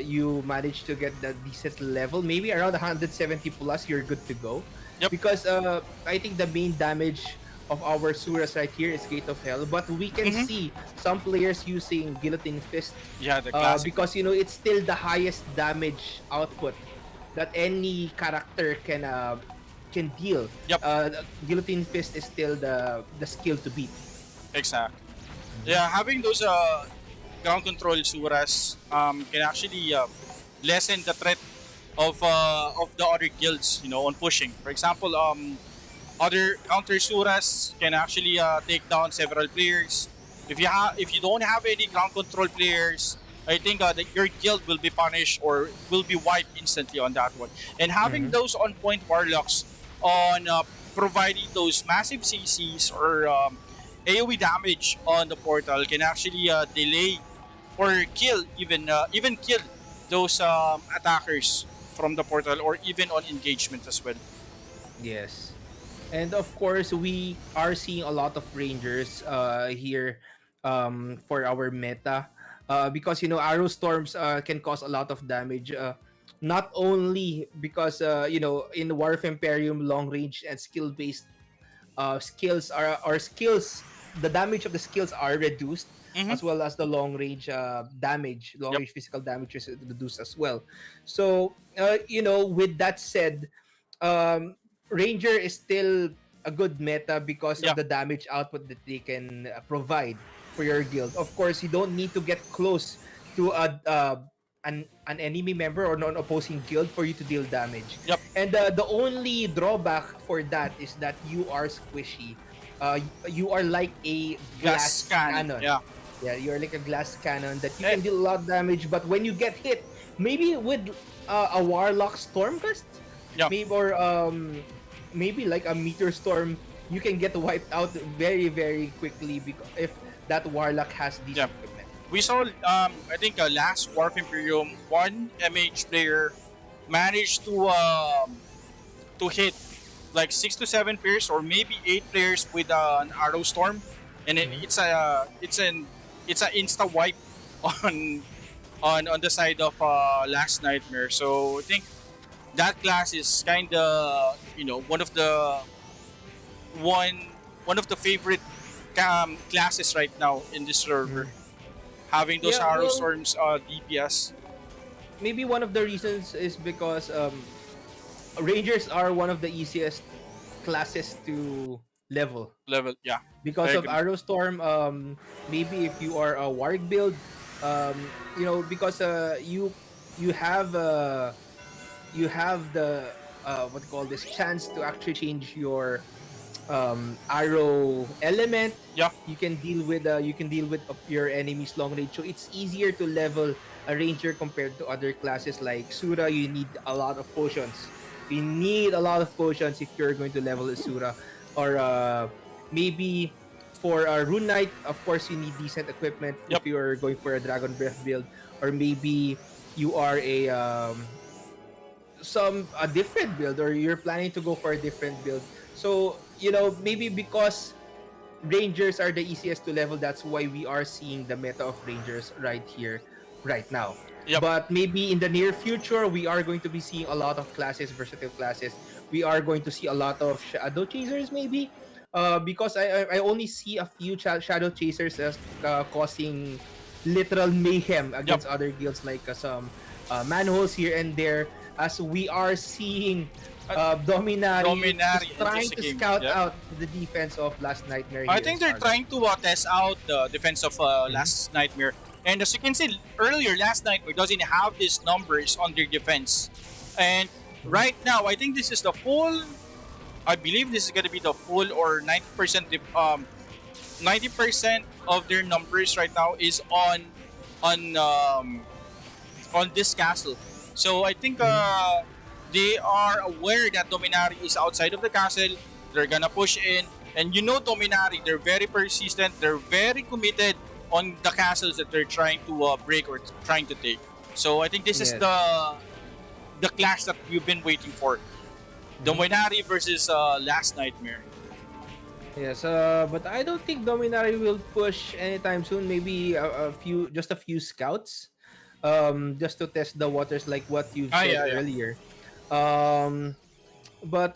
you manage to get that decent level, maybe around 170 plus, you're good to go. Yep. Because I think the main damage of our Suras right here is Gate of Hell, but we can Mm-hmm. see some players using Guillotine Fist Yeah, the classic one. because it's still the highest damage output that any character can deal. Yep. Guillotine Fist is still the skill to beat. Exactly. Mhm. Yeah, having those ground control Suras can actually lessen the threat of the other guilds, on pushing. For example, other counter Suras can actually take down several players. If you don't have any ground control players, I think that your guild will be punished or will be wiped instantly on that one. And having Mhm. those on point warlocks on providing those massive CCs or AOE damage on the portal can actually delay or kill even kill those attackers from the portal or even on engagement as well. Yes. And of course, we are seeing a lot of rangers here for our meta because arrow storms can cause a lot of damage. Not only because in War of Imperium, long range and skill based skills are or skills the damage of the skills are reduced, Mm-hmm. as well as the long Yep. range physical damage is reduced as well. So with that said, um ranger is still a good meta because of Yeah. the damage output that they can provide for your guild. Of course, you don't need to get close to an enemy member or non-opposing guild for you to deal damage. Yep. And the only drawback for that is that you are squishy. You are like a Glass glass cannon. cannon. Yeah. Yeah, you're like a glass cannon that you Eh, can deal a lot of damage, but when you get hit, maybe with a Warlock Stormcast, yeah. maybe like a Meteor Storm, you can get wiped out very very quickly because if that Warlock has Yeah. decent equipment. We saw I think last War of Imperium one MH player managed to hit like 6 to 7 players or maybe 8 players with an arrow storm, and then Mhm. it's an insta wipe on on the side of Last Nightmare. So I think that class is kind of one one of the favorite classes right now in this server. Mhm. Having those Yeah, arrow well, storms DPS maybe one of the reasons is because Rangers are one of the easiest classes to level level. Yeah, I because of agree. Arrow Storm. Maybe if you are a Warg build, because you have the what you call this chance to actually change your arrow element. Yeah, You can deal with your enemies long range, so it's easier to level a ranger compared to other classes like Sura. You need a lot of potions. You need a lot of potions if you're going to level a Sura, or maybe for a Rune Knight. Of course, you need decent equipment yep, if you're going for a Dragon Breath build, or maybe you are a different build, or you're planning to go for a different build. So maybe because rangers are the easiest to level, that's why we are seeing the meta of rangers right here right now. yep, But maybe in the near future, we are going to be seeing a lot of classes, versatile classes. We are going to see a lot of shadow chasers, maybe, because I only see a few shadow chasers as causing literal mayhem yep. against other guilds, like some manholes here and there. as we are seeing Uh, Dominari just Dominari enters trying the to game. scout Yep. out the defense of Last Nightmare I here in think they're Scarlet. trying to test out the defense of Mm-hmm. Last Nightmare. And as you can see earlier, Last Nightmare doesn't have these numbers on their defense. And Mm-hmm. right now, I think this is the full. I believe this is gonna be the full or 90% 90% of their numbers right now is on on this castle. So I think Mm-hmm. they are aware that Dominari is outside of the castle. They're gonna push in, and you know Dominari. They're very persistent. They're very committed on the castles that they're trying to break or trying to take. So I think this is Yes. the clash that we've been waiting for. Mm-hmm. Dominari versus Last Nightmare. Yes, but I don't think Dominari will push anytime soon. Maybe just a few scouts, just to test the waters, like what you've Ah, said yeah, yeah. earlier. Um, but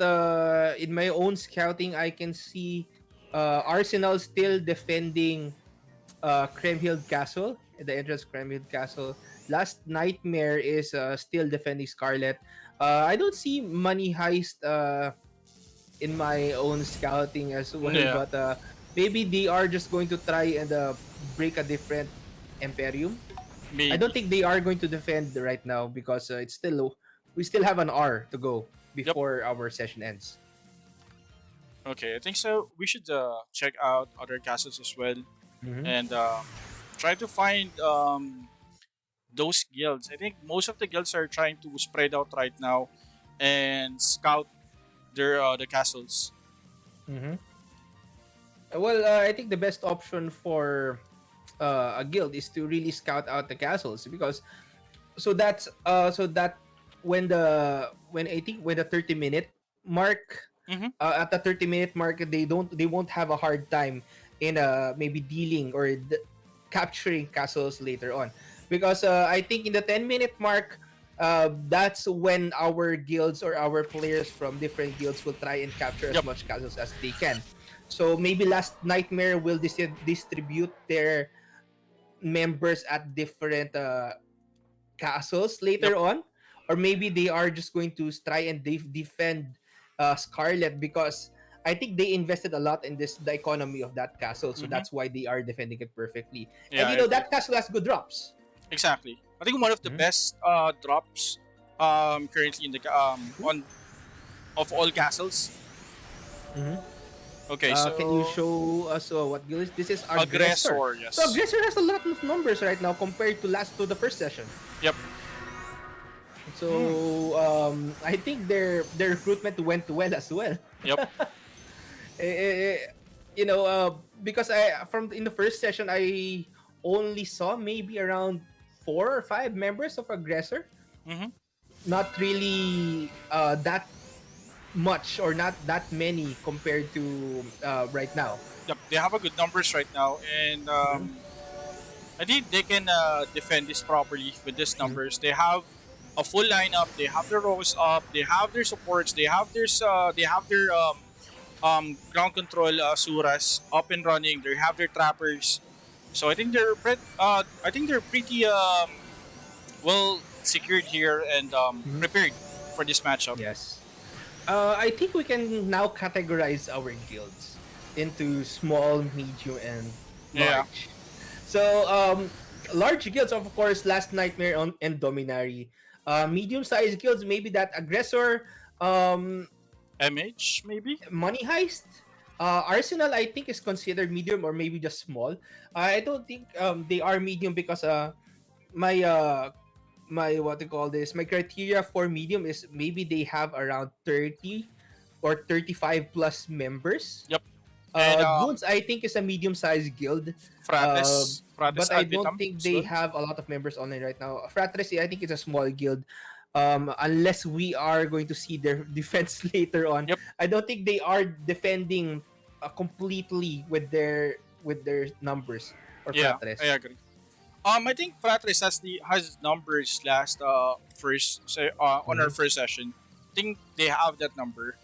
in my own scouting, I can see Arsenal still defending Kremhild Castle, the entrance Kremhild Castle. Last Nightmare is still defending Scarlet. I don't see Money Heist in my own scouting as well, Yeah, but maybe they are just going to try and break a different Emperium. I don't maybe. think they are going to defend right now because it's still we still have an hour to go Yep. before our session ends. Okay, I think so. We should check out other castles as well Mm-hmm. and try to find those guilds. I think most of the guilds are trying to spread out right now and scout their the castles. Mm-hmm. Well, I think the best option for a guild is to really scout out the castles because so that when I think when the 30-minute mark Mm-hmm. at the 30-minute mark they won't have a hard time in maybe dealing or capturing castles later on because I think in the 10-minute mark that's when our guilds or our players from different guilds will try and capture as Yep. much castles as they can. So maybe Last Nightmare will distribute their members at different castles Yep. later on, or maybe they are just going to try and defend Scarlet because I think they invested a lot in this the economy of that castle, so Mm-hmm. that's why they are defending it perfectly. Yeah, And I you know agree. that castle has good drops. Exactly. I think one of the Mhm. best drops currently in the on of all castles. Mhm. Okay, Can you so show us what guild is this? Is Aggressor. aggressor, So yes. Aggressor has a lot of numbers right now compared to the first session. Yep. Hmm. So I think their recruitment went well as well. Yep. Eh, eh, eh, you know, because I from in the first session I only saw maybe around 4 or 5 members of Aggressor. Mm-hmm. Not really that much or not that many compared to right now. Yep. They have a good numbers right now, and Mhm. I think they can defend this properly with these Mhm. numbers. They have a full lineup. They have their rows up. They have their supports. they have their ground control suras up and running. They have their trappers. So I think I think they're pretty well secured here and Mhm. prepared for this matchup. Yes. I think we can now categorize our guilds into small, medium, and Yeah. large. So, large guilds, of course, Last Nightmare and Dominary. Medium-sized guilds, maybe that Aggressor, um, MH maybe. Money Heist. Arsenal, I think, is considered medium or maybe just small. I don't think they are medium because my my what to call this my criteria for medium is maybe they have around 30 or 35 plus members. Yep. And Goons, I think, is a medium-sized guild, uh, Frates but I ad don't vitam think as they well. have a lot of members online right now. Fraternity, I think, is a small guild. Unless we are going to see their defense later on, Yep. I don't think they are defending completely with their numbers or Yeah, I Fratres. agree. I think Fratres has numbers last on our Mm-hmm. first session. I think they have that number.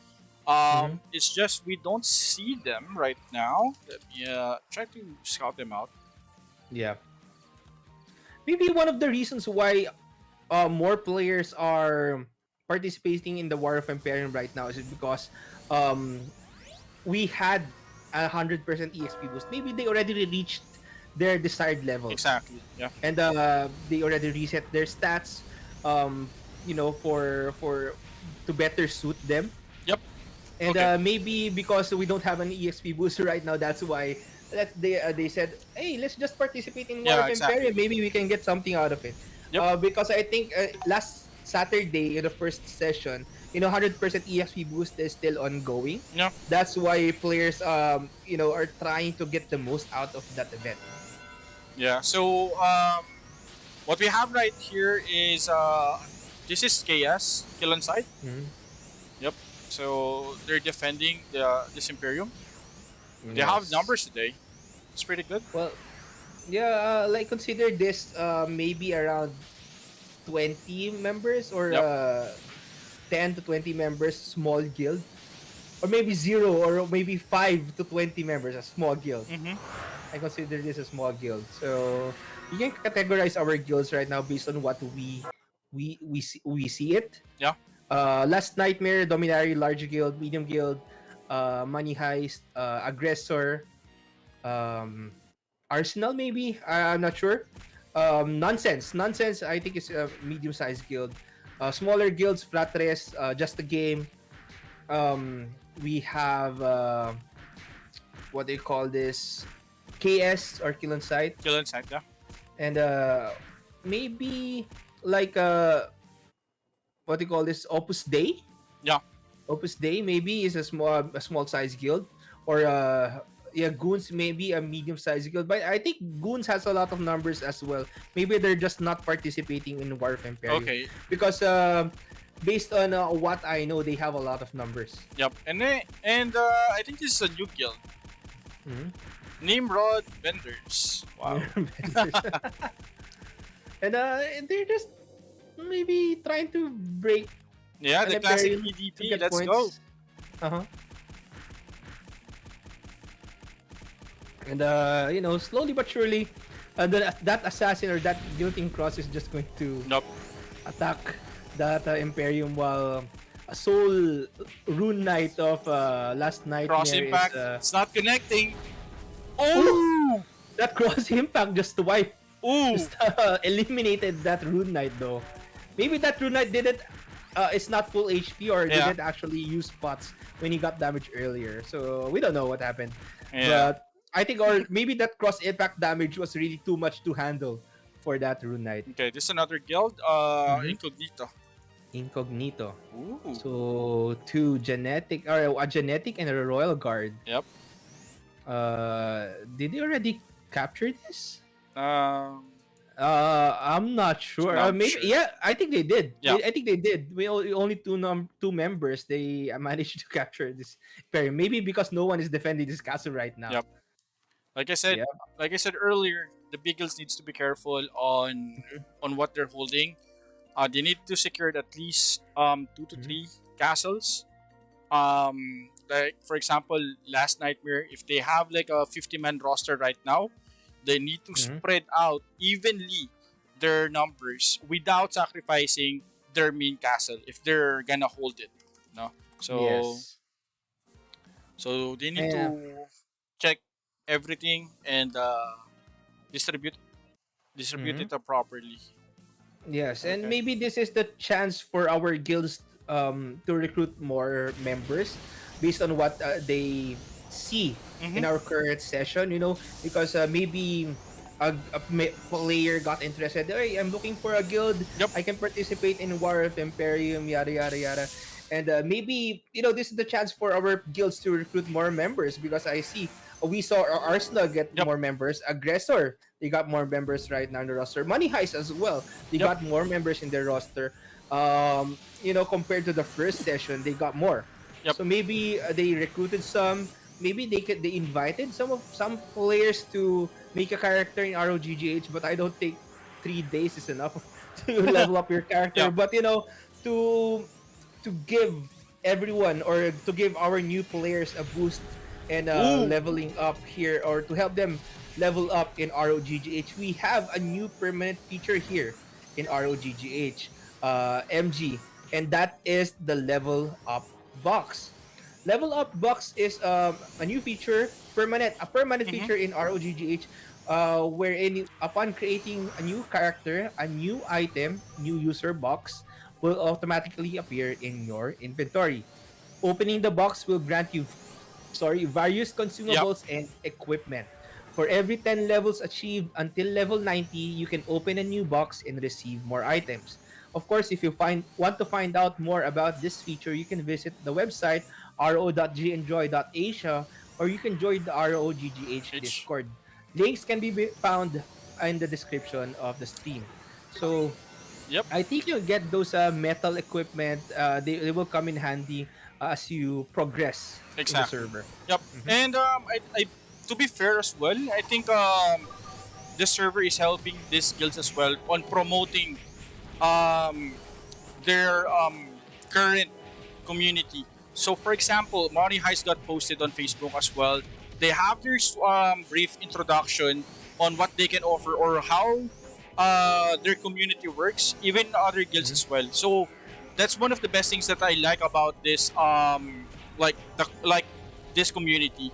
Mm-hmm. It's just we don't see them right now. Let me try to scout them out. Yeah, maybe one of the reasons why more players are participating in the War of Emperium right now is because um we had 100% EXP boost. Maybe they already reached their desired levels, Exactly. Yeah. and they already reset their stats. For to better suit them, Yep. and Okay. maybe because we don't have an EXP booster right now, that's why they said, hey, let's just participate in War Yeah. of Exactly. Imperium. Maybe we can get something out of it. Yep. Because I think last Saturday in the first session, 100% EXP boost is still ongoing. Yeah. That's why players are trying to get the most out of that event. Yeah. So what we have right here is this is KS kill on site. Mhm. Yep. So they're defending the this Imperium. They have Yes. numbers today. It's pretty good. Well, yeah, like consider this maybe around 20 members or Yep. 10 to 20 members small guild, or maybe 0 or maybe 5 to 20 members a small guild. Mm-hmm. I consider this a small guild. So you can categorize our guilds right now based on what we see it. Yeah. Last Nightmare, Dominary, Large Guild, Medium Guild, Money Heist, Aggressor, um, Arsenal maybe. I'm not sure. Nonsense. I think is a medium-sized guild. Smaller guilds, Fratres, Just a Game. We have what they call this, KS or Kill on Sight, Kill on site. Yeah. and maybe like what they call this, Opus Dei. Yeah. Opus Dei maybe is a small size guild, or yeah, Goons maybe a medium sized guild. But I think Goons has a lot of numbers as well. Maybe they're just not participating in War of Imperium Okay. because based on what I know, they have a lot of numbers. Yep. And I think this is a new guild. Mhm. Nimrod Vendors. Wow. And they're just maybe trying to break Yeah, an the classic Imperium to EDP. get Let's go. points. Uh huh. And slowly but surely, that assassin or that guillotine cross is just going to Nope. attack that Imperium, while a soul rune knight of Last Cross Nightmare is impact. It's not connecting. ooh, Oh. that cross impact just wipe Ooh. just eliminated that rune knight though. Maybe that rune knight didn't it's not full HP, or Yeah. didn't actually use pots when he got damaged earlier. So we don't know what happened. Yeah. But I think, or maybe that cross impact damage was really too much to handle for that rune knight. Okay, this is another guild. Mhm. Incognito. Incognito. Ooh. So two genetic, or a genetic and a royal guard. Yep. Did they already capture this? Um. I'm not sure. Not Maybe, sure. yeah. I think they did. Yeah. I think they did. We only two members. They managed to capture this pair. Maybe because no one is defending this castle right now. Yep. Like I said, Yeah. like I said earlier, the big guilds needs to be careful Mhm. on what they're holding. They need to secure at least 2 to Mhm. 3 castles. Like for example, Last Nightmare, if they have like a 50-man roster right now, they need to Mhm. spread out evenly their numbers without sacrificing their main castle if they're gonna hold it. No, so Yes. so they need Yeah. to check everything and distribute distribute Mhm. it properly. Yes, and Okay. maybe this is the chance for our guilds to recruit more members based on what they see in Mm-hmm. our current session. Because maybe player got interested. Hey, I'm looking for a guild. Yep. I can participate in War of Imperium. Yada yada yada. And maybe this is the chance for our guilds to recruit more members, because I see we saw Arsenal get Yep. more members. Aggressor, they got more members right now in the roster. Money Heist as well, they Yep. got more members in their roster. Compared to the first session, they got more. Yep. So maybe they recruited some. Maybe they invited some players to make a character in ROGGH, but I don't think 3 days is enough to level up your character. Yeah. But to give everyone, or to give our new players a boost and Ooh. leveling up here, or to help them level up in ROGGH, we have a new permanent feature here in ROGGH. MG. and that is the level up box. Level up box is a new feature, a permanent Mm-hmm. feature in ROGGH, wherein upon creating a new character, a new item, new user box will automatically appear in your inventory. Opening the box will grant you various Yep. consumables and equipment. For every 10 levels achieved until level 90, you can open a new box and receive more items. Of course, if you want to find out more about this feature, you can visit the website ro.genjoy.asia, or you can join the ROGGH H. Discord. Links can be found in the description of the stream. So Yep. I think you'll get those metal equipment. They will come in handy as you progress in the Exactly. server. Yep. Mm-hmm. And I to be fair as well, I think this server is helping these guilds as well on promoting um their current community. So, for example, Money Heist got posted on Facebook as well. They have their brief introduction on what they can offer or how their community works, even other guilds Mm-hmm. as well. So, that's one of the best things that I like about this like this community.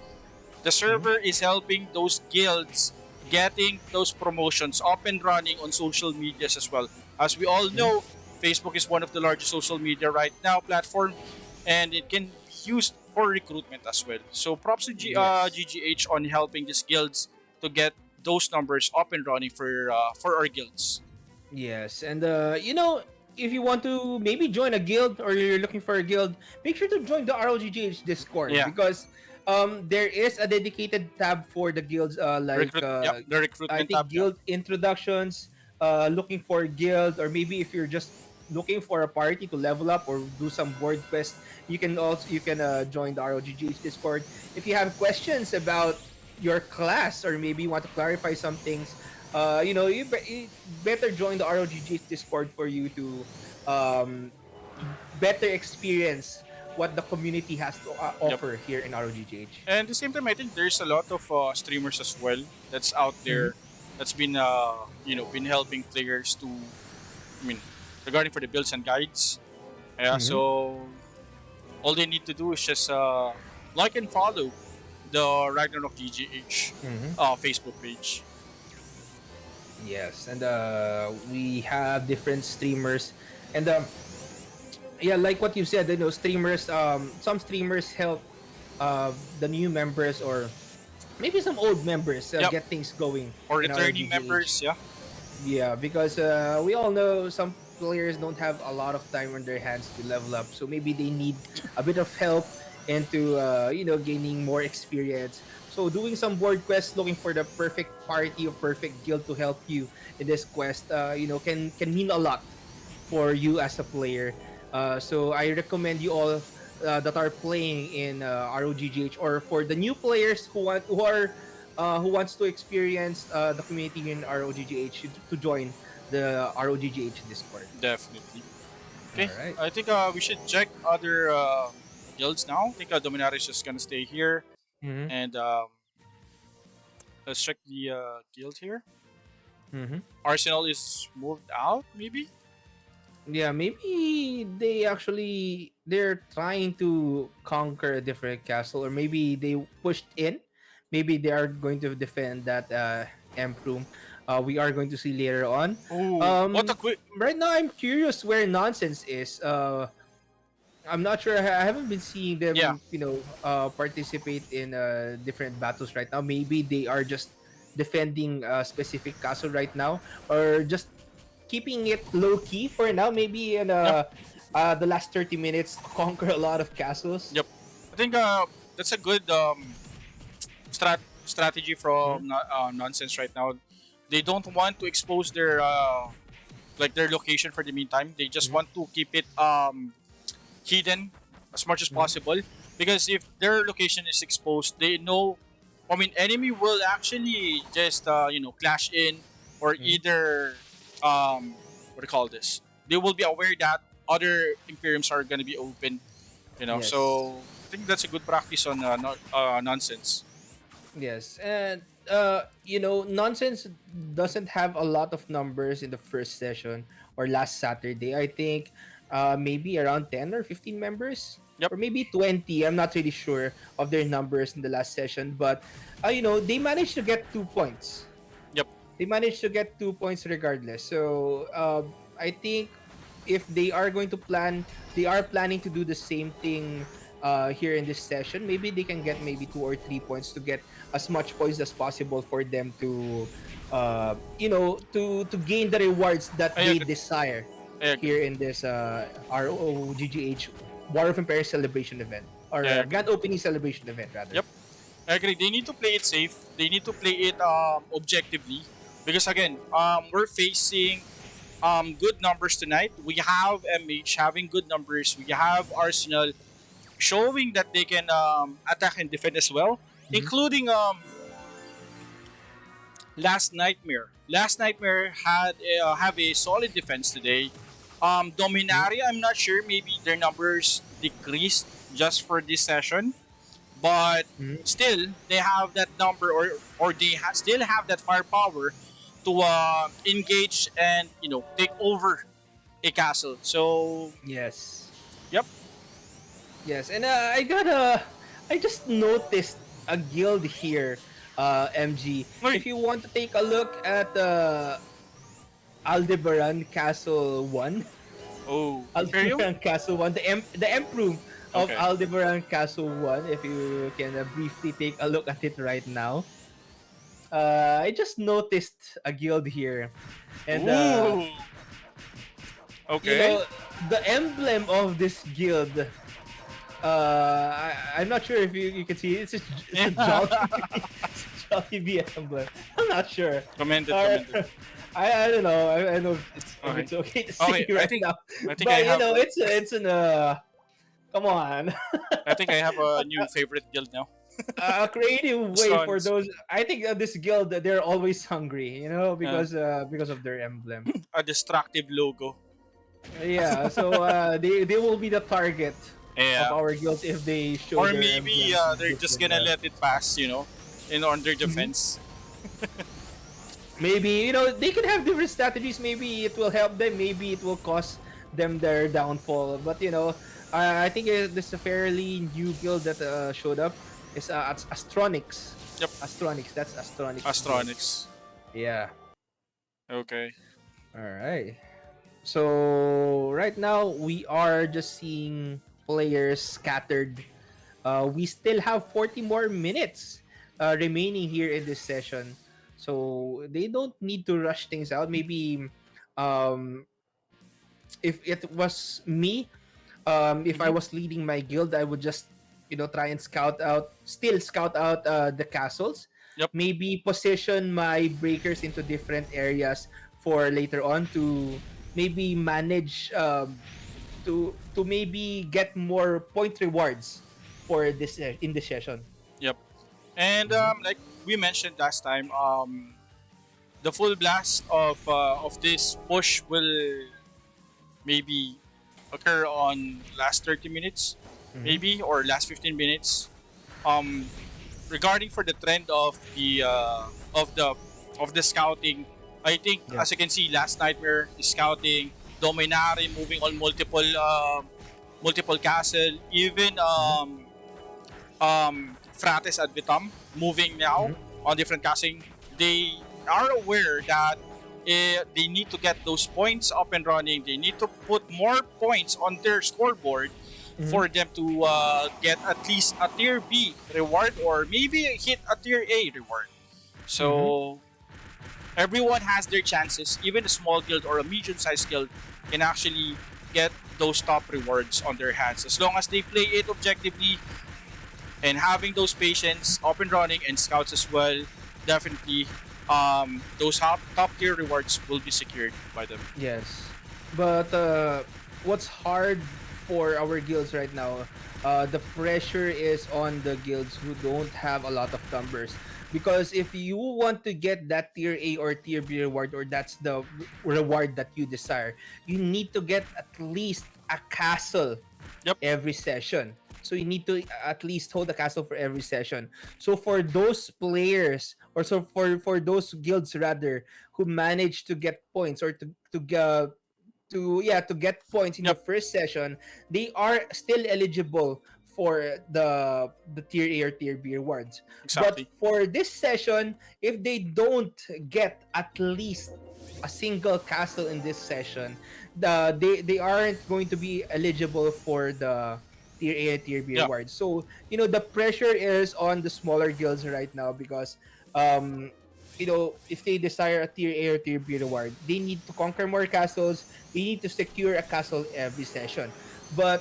The Mm-hmm. server is helping those guilds getting those promotions up and running on social medias as well. As we all Mm-hmm. know, Facebook is one of the largest social media right now platform, and it can be used for recruitment as well. So props to Yes. GGH on helping these guilds to get those numbers up and running for our guilds. Yes, and if you want to maybe join a guild or you're looking for a guild, make sure to join the ROGGH Discord, Yeah, because there is a dedicated tab for the guilds, like recruit. Yep, the I recruitment tab. think Yeah, guild introductions, looking for a guild, or maybe if you're just looking for a party to level up or do some board quests, you can join the ROGGH Discord. If you have questions about your class, or maybe you want to clarify some things, you better join the ROGG Discord for you to um, better experience what the community has to yep. offer here in ROGGH. And at the same time, I think there's a lot of streamers as well that's out Mm-hmm. there that's been been helping players to, I mean, regarding for the builds and guides. Yeah, Mm-hmm. so all they need to do is just like and follow the Ragnarok GGH Mm-hmm. Facebook page. Yes, and we have different streamers, and yeah, like what you said, streamers. Some streamers help the new members, or maybe some old members, Yep, get things going or in returning ROGGH. members. Yeah, Yeah, because we all know some players don't have a lot of time on their hands to level up, so maybe they need a bit of help into gaining more experience. So doing some board quests, looking for the perfect party or perfect guild to help you in this quest, can mean a lot for you as a player. So I recommend you all that are playing in ROGGH, or for the new players who wants to experience the community in ROGGH, to join the ROGGH Discord. definitely. All Okay, right. I think we should check other guilds now. I think Dominaris is just gonna stay here, Mm-hmm. and let's check the guild here. Mm-hmm. Arsenal is moved out, maybe. Yeah, maybe they're trying to conquer a different castle, or maybe they pushed in. Maybe they are going to defend that Emprum. We are going to see later on. Oh, what a quick! Right now, I'm curious where Nonsense is. I'm not sure. I haven't been seeing Yeah, them, participate in different battles right now. Maybe they are just defending a specific castle right now, or just keeping it low key for now. Maybe in yep, the last 30 minutes to conquer a lot of castles. yep. I think that's a good strategy Mm-hmm. from nonsense right now. They don't want to expose their like their location for the meantime. They just Mm-hmm. want to keep it hidden as much as Mm-hmm. possible, because if their location is exposed, they know. I mean, enemy will actually just clash in, or Mm-hmm. either what do you call this? They will be aware that other Imperiums are gonna be open. Yes. So I think that's a good practice on nonsense. Yes, and Nonsense doesn't have a lot of numbers in the first session or last Saturday. I think maybe around 10 or 15 members, Yep. or maybe 20. I'm not really sure of their numbers in the last session, but they managed to get 2 points. Yep. They managed to get 2 points regardless. So I think if they are going to plan, they are planning to do the same thing here in this session. Maybe they can get maybe 2 or 3 points to get as much points as possible for them to, to gain the rewards that I they agree. desire I agree. here in this ROGGH War of Empires celebration event, or Yeah, I agree. grand opening celebration event rather. Yep. I agree. They need to play it safe. They need to play it objectively, because again, we're facing good numbers tonight. We have MH having good numbers. We have Arsenal showing that they can attack and defend as well, Mhm. including Last Nightmare. Last Nightmare had have a solid defense today. Mhm. Dominaria, I'm not sure. Maybe their numbers decreased just for this session, but Mhm. still they have that number, or they still have that firepower to engage and take over a castle. So Yes. yep. Yes, and I just noticed a guild here, MG. Wait. If you want to take a look at Aldebaran Castle 1, Oh, Imperium. Aldebaran Castle 1, the Emperor of Okay. Aldebaran Castle 1, if you can briefly take a look at it right now. I just noticed a guild here, and Ooh. Okay. the emblem of this guild, I'm not sure if you can see it. It's a Yeah. jolly it's a jolly bee emblem. I'm not sure. Commended. Uh, Commended. I don't know. I don't know if Okay. it's okay to say Okay. I right think now, I think I but have it's an come on. I think I have a new favorite guild now. A creative way for Astronics. those. I think this guild, they're always hungry, Yeah. because of their emblem. A destructive logo. Yeah, so they will be the target of Yeah. our guilds if they show Or their maybe emblem they're this just with gonna let it pass, in on their Mhm. defense. Maybe they can have different strategies. Maybe it will help them. Maybe it will cost them their downfall. But I think this is a fairly new guild that showed up. It's Astronics. Yep. Astronics. That's Astronics guild. Astronics. Yeah. Okay. All right. So right now we are just seeing players scattered. We still have 40 more minutes remaining here in this session. So they don't need to rush things out. Maybe um, if it was me, if I Mm-hmm. was leading my guild, I would just try and scout out the castles. Yep. Maybe position my breakers into different areas for later on to maybe manage to maybe get more point rewards for this in this session. Yep. And Mhm. like we mentioned last time, the full blast of this push will maybe occur on last 30 minutes, Mhm. maybe, or last 15 minutes. Um, Regarding for the trend of the scouting, I think Yeah. as you can see, last nightmare is scouting, Dominari moving on multiple castle, even Mhm. Frates at Vitam moving now Mhm. on different casting. They are aware that they need to get those points up and running. They need to put more points on their scoreboard Mhm. for them to get at least a tier B reward, or maybe hit a tier A reward. Mhm. So everyone has their chances. Even a small guild or a medium-sized guild can actually get those top rewards on their hands as long as they play it objectively and having those patients up and running and scouts as well. Definitely, those top tier rewards will be secured by them. Yes. But what's hard for our guilds right now, the pressure is on the guilds who don't have a lot of numbers. Because if you want to get that tier A or tier B reward, or that's the reward that you desire, you need to get at least a castle Yep. every session. So you need to at least hold the castle for every session. So for those players, or so for those guilds rather, who manage to get points, or to to yeah to get points in the Yep, first session, they are still eligible for the tier A or tier B rewards. But exactly. for this session, if they don't get at least a single castle in this session, they aren't going to be eligible for the tier A and tier B Yeah. rewards. So the pressure is on the smaller guilds right now because um if they desire a tier A or tier B reward, they need to conquer more castles. They need to secure a castle every session. But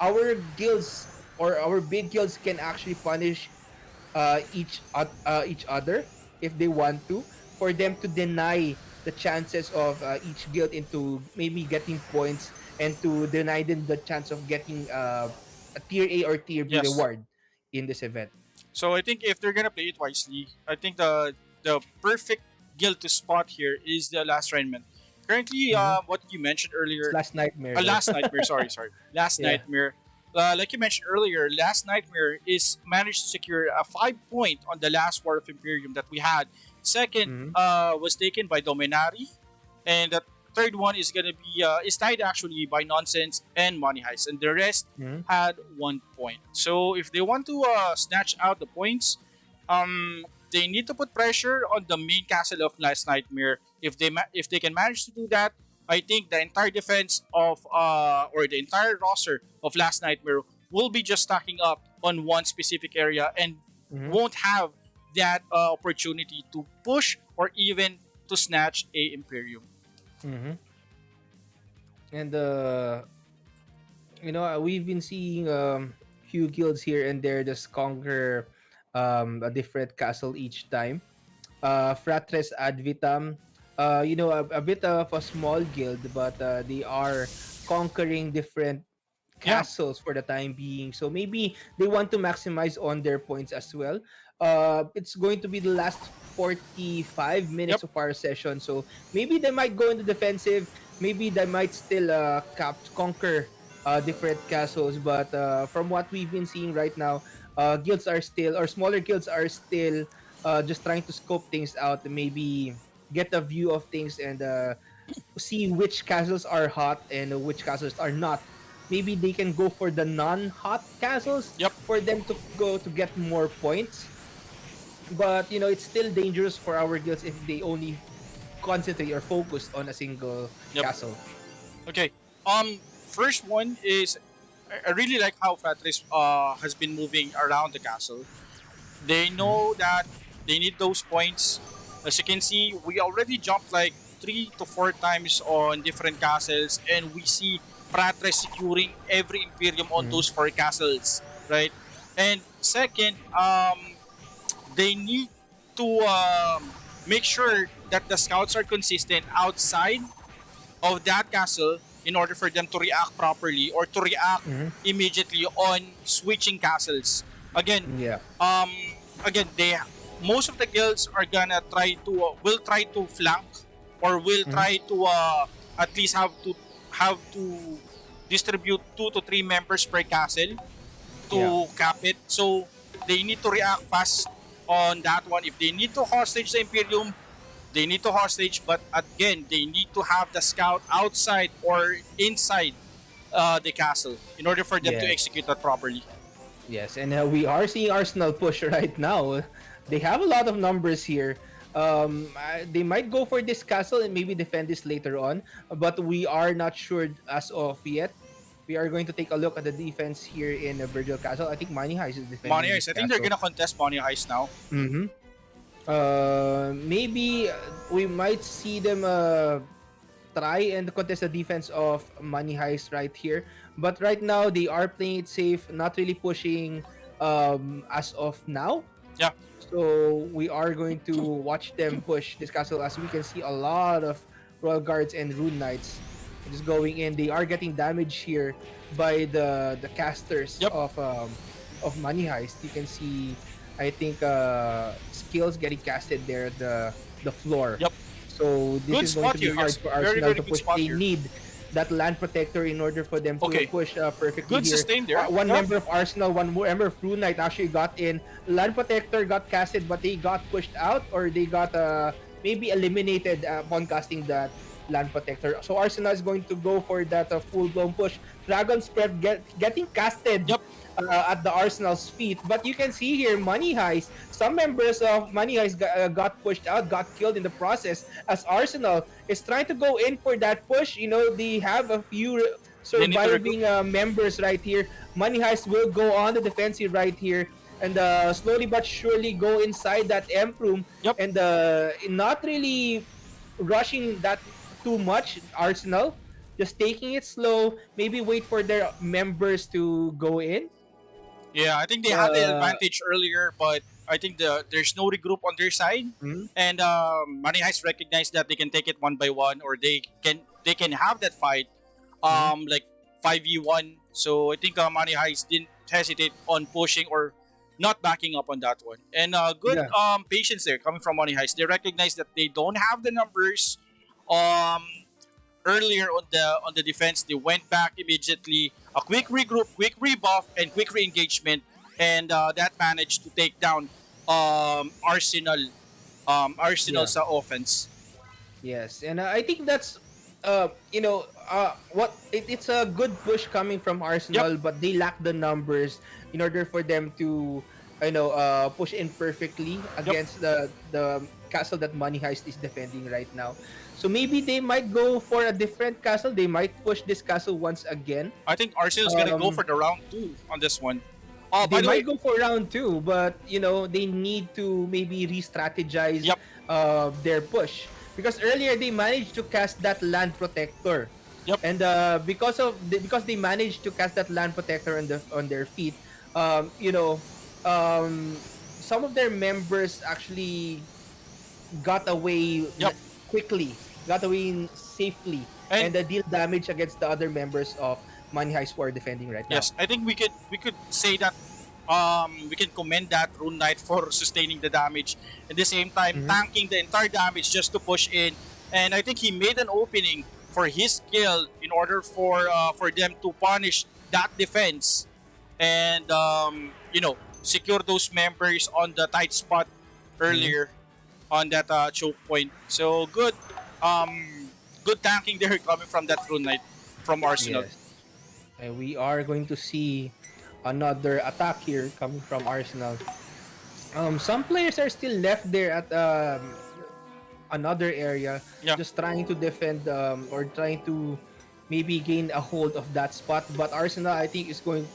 our guilds or our big guilds can actually punish each other if they want to, for them to deny the chances of each guild into maybe getting points, and to deny them the chance of getting a tier A or tier B Yes. reward in this event. So I think if they're gonna play it wisely, I think the perfect guild to spot here is the Last Rainman. Currently, Mm-hmm. what you mentioned It's earlier, last nightmare though. Last Nightmare. Sorry, Last Yeah. Nightmare. Like you mentioned earlier, Last Nightmare is managed to secure a 5 point on the last War of Imperium that we had. Second Mm-hmm. was taken by Dominari, and the third one is gonna be is tied actually by Nonsense and Money Heist, and the rest Mm-hmm. had 1 point. So if they want to snatch out the points, they need to put pressure on the main castle of Last Nightmare. If they can manage to do that, I think the entire defense of or the entire roster of Last Nightmare will be just stacking up on one specific area and Mm-hmm. won't have that opportunity to push or even to snatch a Imperium. Mm-hmm. And we've been seeing few guilds here and there just conquer a different castle each time. Fratres ad vitam, a bit of a small guild, but they are conquering different Yeah. castles for the time being. So maybe they want to maximize on their points as well. It's going to be the last 45 Yep. minutes of our session. So maybe they might go into defensive. Maybe they might still conquer different castles. But from what we've been seeing right now, guilds are still, or smaller guilds are still just trying to scope things out, maybe get a view of things, and see which castles are hot and which castles are not. Maybe they can go for the non-hot castles Yep. for them to go to get more points. But it's still dangerous for our guilds if they only concentrate or focus on a single Yep. castle. Okay. First one is I really like how Fratres has been moving around the castle. They Mhm. know that they need those points. As you can see, we already jumped like 3 to 4 times on different castles, and we see Fratres securing every Imperium on Mhm. those 4 castles, right? And second, they need to make sure that the scouts are consistent outside of that castle in order for them to react properly or to react Mhm. immediately on switching castles. Again, Yeah. um, again, they most of the guilds are gonna try to will try to flank or will Mhm. try to at least have to distribute 2 to 3 members per castle Yeah. to cap it. So they need to react fast on that one. If they need to hostage the Imperium, they need to hostage, but again, they need to have the scout outside or inside the castle in order for them to Yes. execute that properly. Yes, and we are seeing Arsenal push right now. They have a lot of numbers here. They might go for this castle and maybe defend this later on, but we are not sure as of yet. We are going to take a look at the defense here in Virgil Castle. I think Money Heist is Money defending this Heist, I think they're castle. gonna contest Money Heist now. Mm-hmm. Maybe we might see them try and contest the defense of Money Heist right here. But right now, they are playing it safe, not really pushing as of now. Yeah, So we are going to watch them push this castle, as we can see a lot of Royal Guards and Rune Knights just going in. They are getting damage here by the casters yep, of Money Heist. You can see, I think, skills getting casted there at the floor. yep. So this Good is going spot to be here. hard Yes, for very Arsenal very to good push. spot They here. need that land protector in order for them to Okay, push perfectly good here. sustain there. One Yeah, member of Arsenal, one member of Blue Knight actually got in. Land protector got casted, but they got pushed out, or they got maybe eliminated upon casting that Land Protector. So Arsenal is going to go for that full blown push. Dragon's Breath getting casted Yep. at the Arsenal's feet. But you can see here, Money Heist. Some members of Money Heist got pushed out, got killed in the process. As Arsenal is trying to go in for that push, they have a few They need to regroup. surviving members right here. Money Heist will go on the defensive right here and slowly but surely go inside that Emp room Yep. and not really rushing that too much. Arsenal just taking it slow, maybe wait for their members to go in. Yeah, I think they had the uh advantage earlier, but I think there's no regroup on their side, mhm, and Money Heist recognized that they can take it one by one, or they can have that fight, mhm. like 5v1. So I think Money Heist didn't hesitate on pushing or not backing up on that one, and good Yeah. patience there coming from Money Heist. They recognize that they don't have the numbers. Um, Earlier on the defense, they went back immediately. A quick regroup, quick rebuff, and quick re-engagement, and that managed to take down Arsenal. Yeah. Arsenal's offense. Yes, and I think that's it's a good push coming from Yep, Arsenal, but they lack the numbers in order for them to push in perfectly yep. against the castle that Money Heist is defending right now. So maybe they might go for a different castle. They might push this castle once again. I think Arsenal's gonna go Um, for the round two on this one. Oh, they by the way, might go for round two, but they need to maybe re-strategize yep, their push because earlier they managed to cast that land protector, yep. and because they managed to cast that land protector on their feet, um, you know, um, some of their members actually got away Yep. quickly, got away safely, And and deal damage against the other members of Money Heist who are defending right now. yes, I think we could say that we can commend that Rune Knight for sustaining the damage, at the same time Mhm. tanking the entire damage just to push in. And I think he made an opening for his skill in order for them to punish that defense and secure those members on the tight spot Mhm. earlier on that choke point. So good tanking there coming from that Rune Knight from Arsenal. Yes. And we are going to see another attack here coming from Arsenal. Some players are still left there at another area, Yeah. just trying to defend or trying to maybe gain a hold of that spot. But Arsenal, I think, is going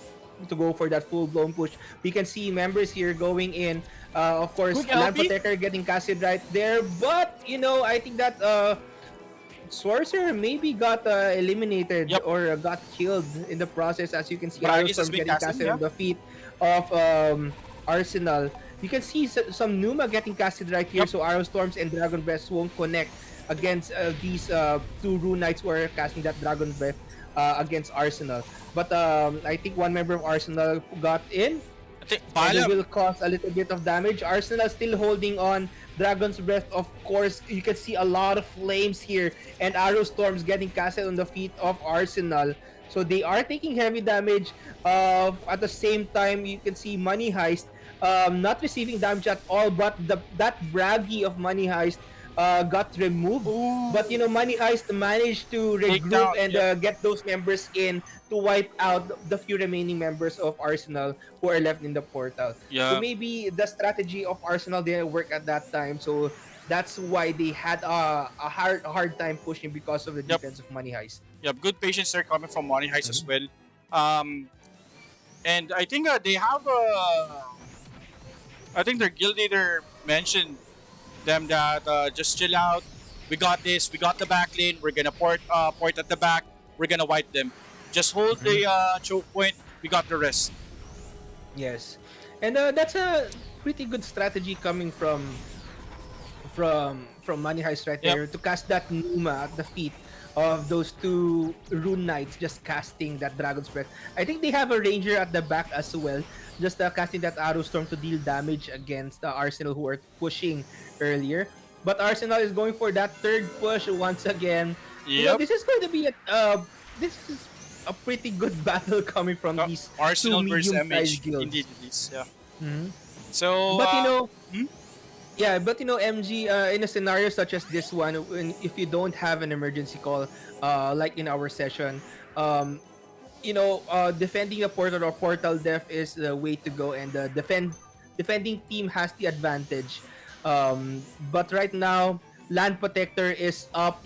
to go for that full blown push. We can see members here going in. Of course, Quick Land LP. Protector getting casted right there. But I think that Sorcerer maybe got eliminated Yep. or got killed in the process. As you can see, Bragis has Arrowstorm been getting casting, casted yeah. on the feet of Arsenal. You can see some Numa getting casted right here, Yep. so Arrowstorms and Dragon Breath won't connect against these two Rune Knights who are casting that Dragon Breath against Arsenal. But I think one member of Arsenal got in, I think and it Bala. will cause a little bit of damage. Arsenal still holding on. Dragon's Breath, of course, you can see a lot of flames here, and Arrow Storms getting casted on the feet of Arsenal. So they are taking heavy damage. At the same time, you can see Money Heist not receiving damage at all, but that Braggy of Money Heist got removed. Ooh. But Money Heist managed to Take regroup down. and Yep. get those members in to wipe out the few remaining members of Arsenal who are left in the portal. So Yeah. maybe the strategy of Arsenal didn't work at that time. So that's why they had a hard time pushing because of the Yep. defense of Money Heist. Yep. Good patience there coming from Money Heist as Mhm. well. And I think they have I think their guild leader mentioned them that just chill out. We got this. We got the back lane. We're gonna port at the back. We're gonna wipe them. Just hold Mhm. the choke point. We got the rest. Yes, and that's a pretty good strategy coming from Money Heist right Yep. there to cast that Numa at the feet of those two Rune Knights just casting that Dragon's Breath. I think they have a Ranger at the back as well, just casting that Arrow Storm to deal damage against the Arsenal who are pushing earlier. But Arsenal is going for that third push once again. Yep. This is going to be this is a pretty good battle coming from these two Arsenal versus medium-sized MH. guilds. Indeed, it is. Yeah. Mhm. So. But Hmm? Yeah, but MG, in a scenario such as this one, if you don't have an emergency call, like in our session, um, defending a portal or portal def is the way to go, and the defending team has the advantage. But right now, land protector is up.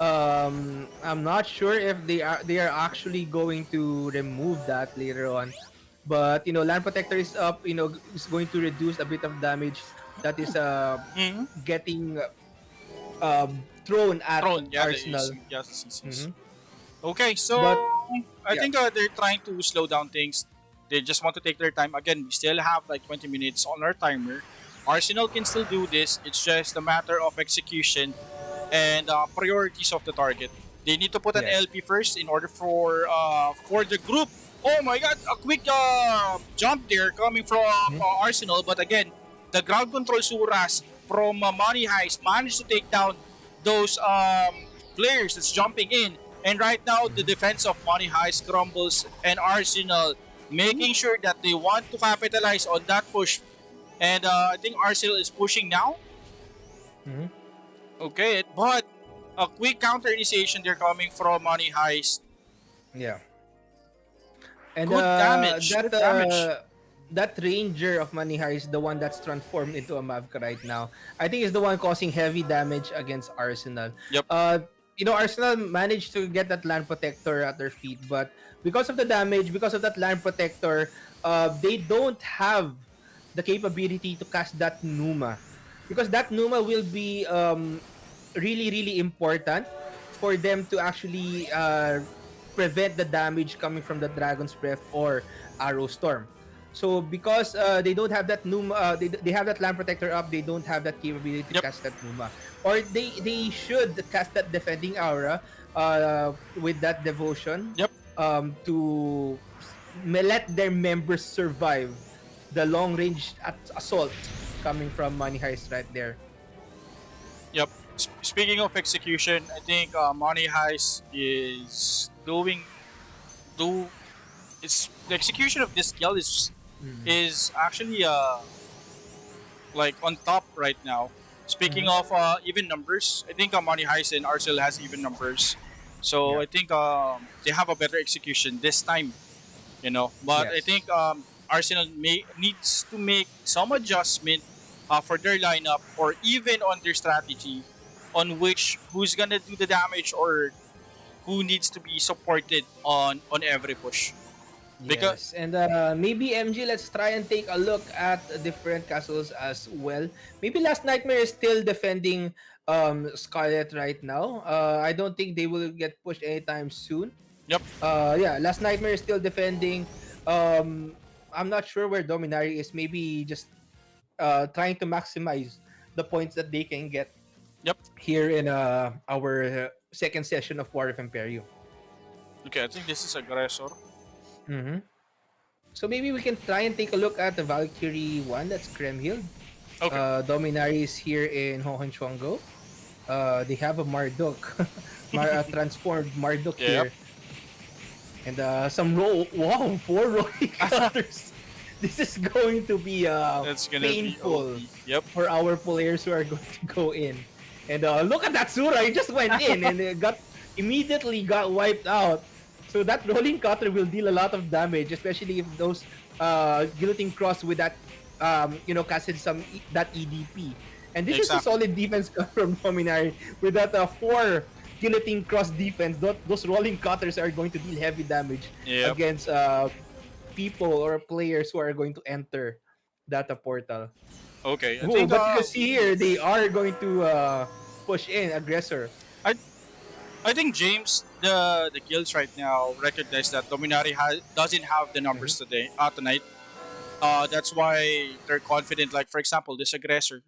I'm not sure if they are actually going to remove that later on, but land protector is up. Is going to reduce a bit of damage that is Mm-hmm. getting thrown at Throne, yeah, the Arsenal. AC, yeah, the CCs. Hmm. Okay, so But I yeah, think they're trying to slow down things. They just want to take their time. Again, we still have like 20 minutes on our timer. Arsenal can still do this. It's just a matter of execution and priorities of the target. They need to put an yes. LP first in order for the group. Oh my God! A quick jump there coming from Mhm. Arsenal, but again, the ground control Suras from Money Heist managed to take down those players that's jumping in. And right now, the Mhm. defense of Money Heist crumbles, and Arsenal making sure that they want to capitalize on that push. And I think Arsenal is pushing now. Mhm. Okay, but a quick counter initiation they're coming from Money Heist. Yeah. And Good damage. that Good damage. that ranger of Manihar is the one that's transformed into a Mavka right now. I think is the one causing heavy damage against Arsenal. Yep. Uh, Arsenal managed to get that land protector at their feet, but because of the damage, because of that land protector, they don't have the capability to cast that Numa, because that Numa will be really really important for them to actually prevent the damage coming from the Dragon's Breath or Arrow Storm. So because they don't have that Numa, they have that Land Protector up, they don't have that capability to Yep. cast that Numa. Or they should cast that Defending Aura with that Devotion Yep. to let their members survive the long range assault coming from Money Heist right there. Yep. Speaking of execution, I think Money Heist is do it's the execution of this skill Mm-hmm. is actually like on top right now. Speaking Mm-hmm. of even numbers, I think Money Heist and Arsenal has even numbers, so Yeah. I think they have a better execution this time. But I Yes. think Arsenal needs to make some adjustment for their lineup or even on their strategy on which who's gonna do the damage or who needs to be supported on every push. Because Yes, and maybe MG, let's try and take a look at different castles as well. Maybe Last Nightmare is still defending Scarlet right now. I don't think they will get pushed anytime soon. yep, Yeah, Last Nightmare is still defending. Um, I'm not sure where Dominari is. Maybe just trying to maximize the points that they can get yep. here in our second session of War of Imperium. Okay, I think this is aggressor. Mm-hmm. So maybe we can try and take a look at the Valkyrie one. That's Kremhild. Okay. Dominaris is here in Hohenschwangau. They have a Marduk, a transformed Marduk Yeah, yep. here, and some roll. Wow, four rolling counters. This is going to be That's gonna be painful OP. Yep. for our players who are going to go in. And look at that Sura! He just went in and immediately got wiped out. So that rolling cutter will deal a lot of damage, especially if those guillotine cross with that casted that EDP. And this is a Exactly. solid defense from Dominari with that four guillotine cross defense. Those rolling cutters are going to deal heavy damage Yep. against people or players who are going to enter data portal. Okay. I Whoa, think but you can see here they are going to push in aggressor. I I think James the guilds right now recognize that Dominari doesn't have the Mm-hmm. numbers tonight. That's why they're confident. Like for example, this aggressor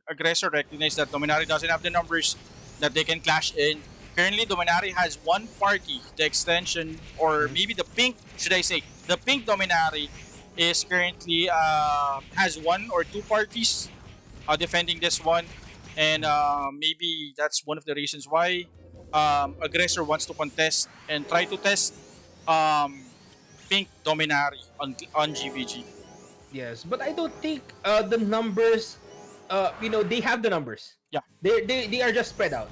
recognizes that Dominari doesn't have the numbers that they can clash in. Currently, Dominari has one party. The extension, or Mm-hmm. maybe the pink, should I say, the pink Dominari is currently has one or two parties defending this one, and maybe that's one of the reasons why aggressor wants to contest and try to test um, pink Dominari on GVG. Yes, but I don't think the numbers they have the numbers. Yeah. They are just spread out.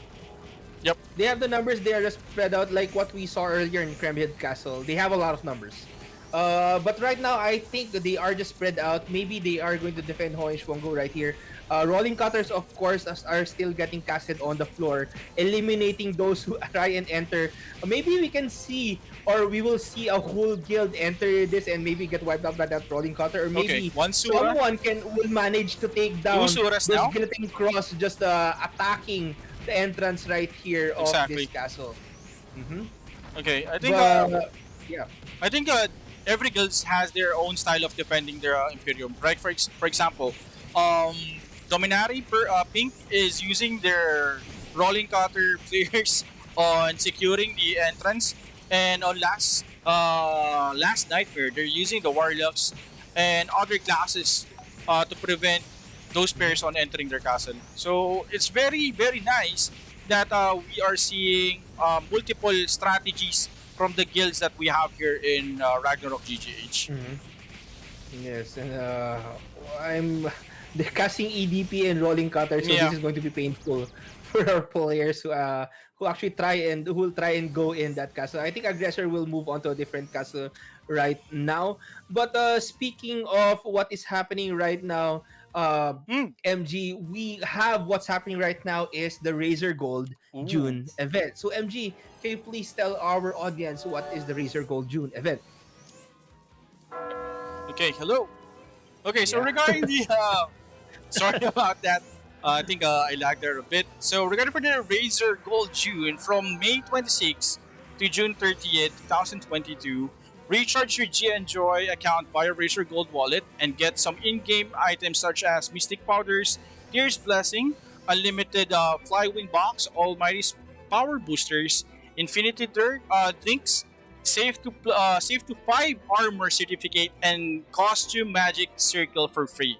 Yep. They have the numbers. They are just spread out like what we saw earlier in Kremhead Castle. They have a lot of numbers. But right now, I think that they are just spread out. Maybe they are going to defend Hoenn Schwongo right here. Rolling cutters, of course, are still getting casted on the floor, eliminating those who try and enter. Maybe we can see, or we will see a whole guild enter this and maybe get wiped out by that rolling cutter, or Okay. maybe One Sura, someone will manage to take two down Suras those now. guillotine cross just attacking the entrance right here of this Exactly. castle. Mm-hmm. Okay. But yeah. I think every guild has their own style of defending their Imperium. Right. For example, um, Dominari Pink is using their rolling cutter players on securing the entrance, and on last nightmare they're using the warlocks and other classes to prevent those players on entering their castle. So it's very nice that we are seeing multiple strategies from the guilds that we have here in Ragnarok GGH. Mm-hmm. Yes, and I'm discussing EDP and rolling cutter, so this Yeah. is going to be painful for our players who actually who will try and go in that castle. I think aggressor will move on to a different castle right now. But speaking of what is happening right now, Mm. MG, we have what's happening right now is the Razor Gold Ooh. June event. So MG, can you please tell our audience what is the Razor Gold June event? Okay. Hello. Okay. So Yeah. regarding the sorry about that. I think I lagged there a bit. So regarding for the Razer Gold June from May 26th to June 30th, 2022, recharge your G Enjoy account via Razer Gold Wallet and get some in-game items such as Mystic Powders, Tears Blessing, Unlimited Flywing Box, Almighty's Power Boosters, Infinity Drinks, Safe to 5 Armor Certificate, and Costume Magic Circle for free.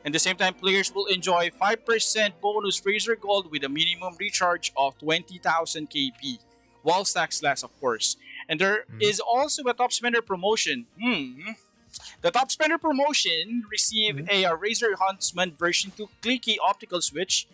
At the same time, players will enjoy 5% bonus Razor Gold with a minimum recharge of 20,000 KP, while stacks last, of course. And there is also a top spender promotion. The top spender promotion receive Mhm. a Razer Huntsman version 2 clicky optical switch,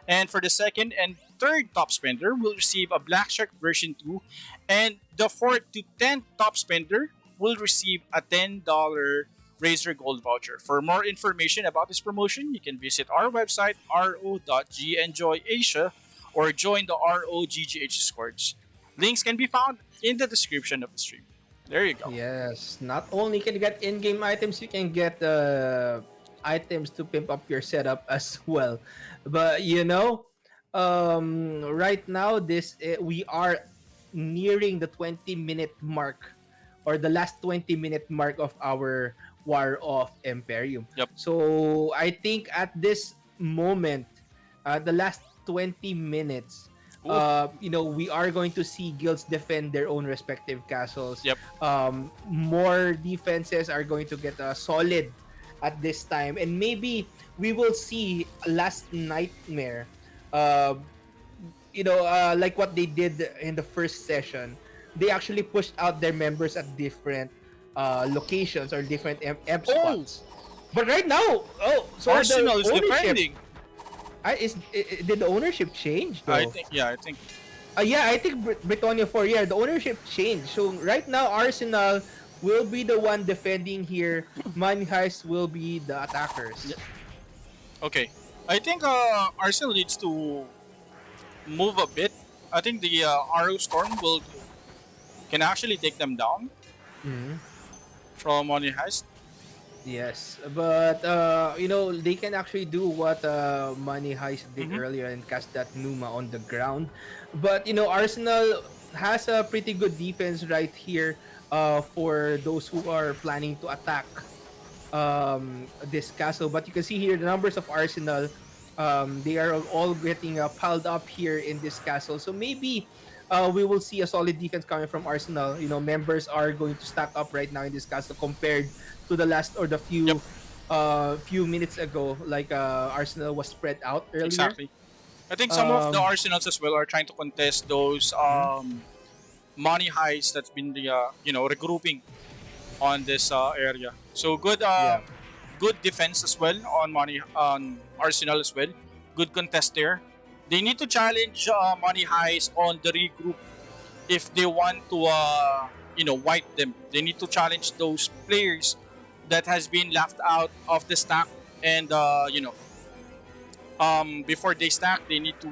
and for the second and third top spender will receive a Black Shark version 2, and the fourth to 10th top spender will receive a $10 Razer Gold voucher. For more information about this promotion, you can visit our website ro.gnjoyasia or join the ROGGH Discords. Links can be found in the description of the stream. There you go. Yes, not only can you get in-game items, you can get items to pimp up your setup as well. But right now we are nearing the 20-minute mark, or the last 20-minute mark of our War of Emperium. Yep. So I think at this moment, the last 20 minutes, Ooh. we are going to see guilds defend their own respective castles. Yep. More defenses are going to get solid at this time, and maybe we will see last nightmare. Like what they did in the first session, they actually pushed out their members at different locations or different emp spots. But right now, Arsenal is the ownership, defending. did the ownership change though? I think. Yeah, I think Britannia 4, yeah, the ownership changed. So right now, Arsenal will be the one defending here. Money Heist will be the attackers. Yeah. Okay. I think Arsenal needs to move a bit. I think the RO Storm can actually take them down Mhm. from Money Heist. Yes, but they can actually do what Money Heist did Mhm. earlier and cast that Numa on the ground. But Arsenal has a pretty good defense right here for those who are planning to attack this castle. But you can see here the numbers of Arsenal. They are all getting piled up here in this castle. So maybe we will see a solid defense coming from Arsenal. Members are going to stack up right now in this castle compared to the last or the few few minutes ago. Like Arsenal was spread out earlier. Exactly. I think some of the Arsenals as well are trying to contest those Money Heists that's been the regrouping on this area. So good. Yeah. good defense as well on Arsenal as well. Good contest there. They need to challenge Money Heist on the regroup if they want to wipe them. They need to challenge those players that has been left out of the stack, and before they stack, they need to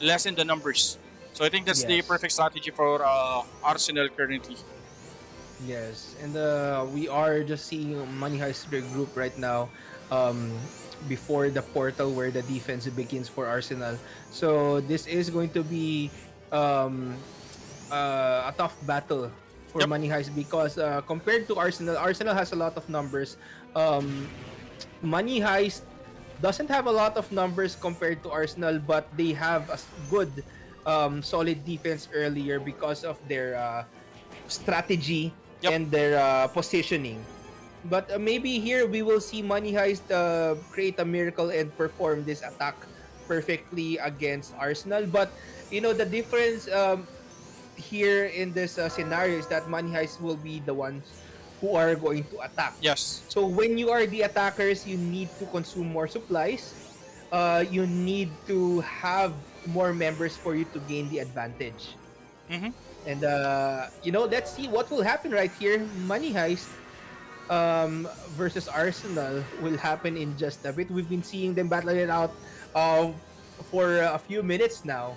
lessen the numbers. So I think that's the Yes. perfect strategy for Arsenal currently. Yes, and we are just seeing Money Heist group right now, um, before the portal where the defense begins for Arsenal. So this is going to be um, a tough battle for Yep. Money Heist because compared to Arsenal, Arsenal has a lot of numbers. Um, Money Heist doesn't have a lot of numbers compared to Arsenal, but they have a good, solid defense earlier because of their strategy Yep. and their positioning. But maybe here we will see Money Heist create a miracle and perform this attack perfectly against Arsenal. But the difference here in this scenario is that Money Heist will be the ones who are going to attack. Yes. So when you are the attackers, you need to consume more supplies. You need to have more members for you to gain the advantage. Mm-hmm. And let's see what will happen right here. Money Heist versus Arsenal will happen in just a bit. We've been seeing them battling it out uh, for a few minutes now.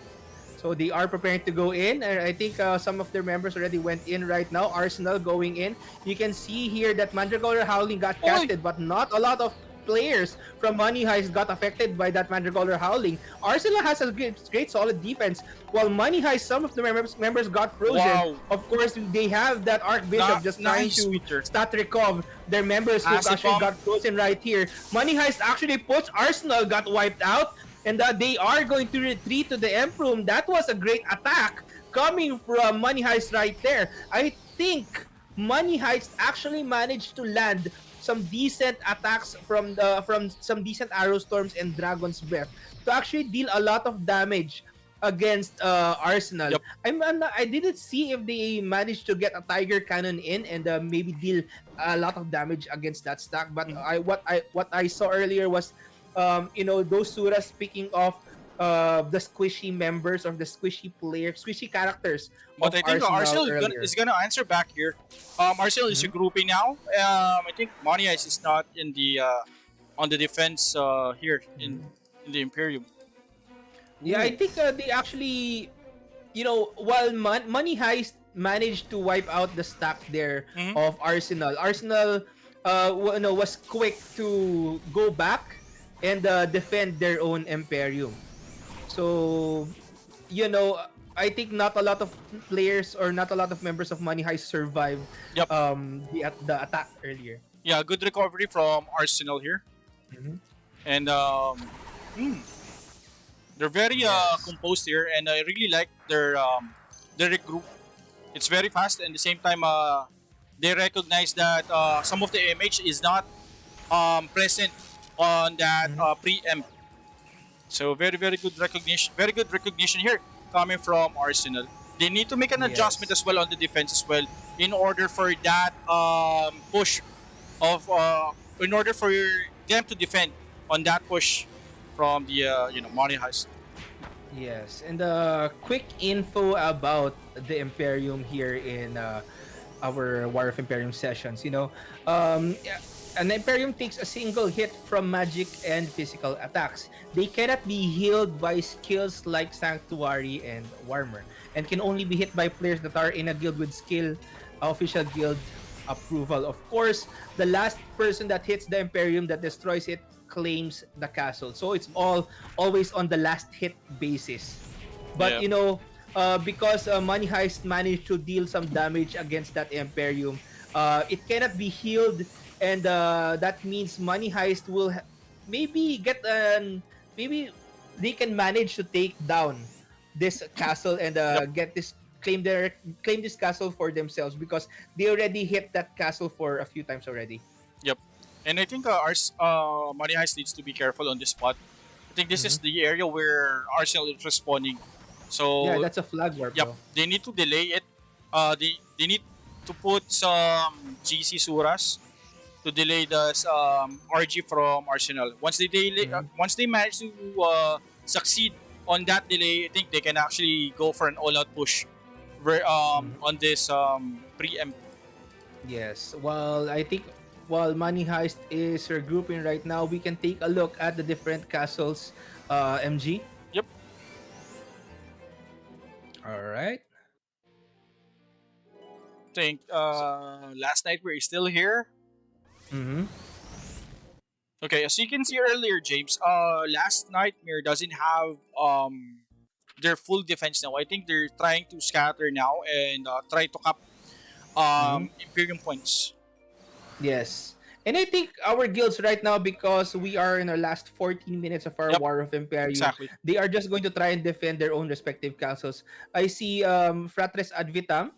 So they are preparing to go in, and I think some of their members already went in right now. Arsenal going in. You can see here that Mandragora Howling got Oi! casted, but not a lot of players from Money Heist got affected by that Mandragora Howling. Arsenal has a great solid defense, while Money Heist, some of the members got frozen. Wow. Of course, they have that Archbishop just trying Nice to feature. stat recover their members who Acid actually bomb. got frozen right here. Money Heist actually puts Arsenal got wiped out, and they are going to retreat to the Emperium. That was a great attack coming from Money Heist right there. I think Money Heist actually managed to land some decent attacks from some decent arrow storms and dragon's breath to actually deal a lot of damage against Arsenal. Yep. I didn't see if they managed to get a tiger cannon in and maybe deal a lot of damage against that stack. But Mhm. what I saw earlier was, those suras, speaking of the squishy members of the squishy characters But of I think Arsenal Arsenal is earlier. gonna answer back here. Arsenal is Mhm. regrouping now. I think Money Heist is not in the on the defense here Mhm. in the Imperium. Yeah, I Ooh. think they actually, while Money Heist managed to wipe out the stack there Mm-hmm. of Arsenal, Arsenal was quick to go back and defend their own Imperium. So, you know, I think not a lot of players or not a lot of members of Money Heist survived Yep. the attack earlier. Yeah, good recovery from Arsenal here, Mhm. and hmm, they're very Yes. composed here, and I really like their regroup. It's very fast, and at the same time, they recognize that some of the MH is not present on that Mhm. preempt. So very good recognition. Very good recognition here coming from Arsenal. They need to make an adjustment Yes. as well on the defense as well in order for that push of in order for them to defend on that push from the Money Heist. Yes, and quick info about the Imperium here in our War of Imperium sessions. Yeah, an Imperium takes a single hit from magic and physical attacks. They cannot be healed by skills like Sanctuary and Warmer, and can only be hit by players that are in a guild with skill, official guild approval. Of course, the last person that hits the Imperium that destroys it claims the castle. So it's always on the last hit basis. But Yeah. because Money Heist managed to deal some damage against that Imperium, it cannot be healed, and that means Money Heist will maybe get maybe they can manage to take down this castle and Yep. get this claim this castle for themselves because they already hit that castle for a few times already. Yep. And I think Money Heist needs to be careful on this spot. I think this Mm-hmm. is the area where Arsenal is responding. Yeah, So that's a flag war, yep, bro. they need to delay it. They need to put some GC Suras to delay the RG from Arsenal. Once they manage to succeed on that delay, I think they can actually go for an all-out push on this preempt. Yes. Well, I think while Money Heist is regrouping right now, we can take a look at the different castles, MG. Yep. All right. Think So, last night we're still here. mm-hmm. Okay, as you can see earlier, James, last Nightmare doesn't have their full defense now. I think they're trying to scatter now and try to cap Mm-hmm. Imperium points. Yes. And I think our guilds right now, because we are in our last 14 minutes of our Yep, War of Imperium, exactly. they are just going to try and defend their own respective castles. I see Fratres Ad Vitam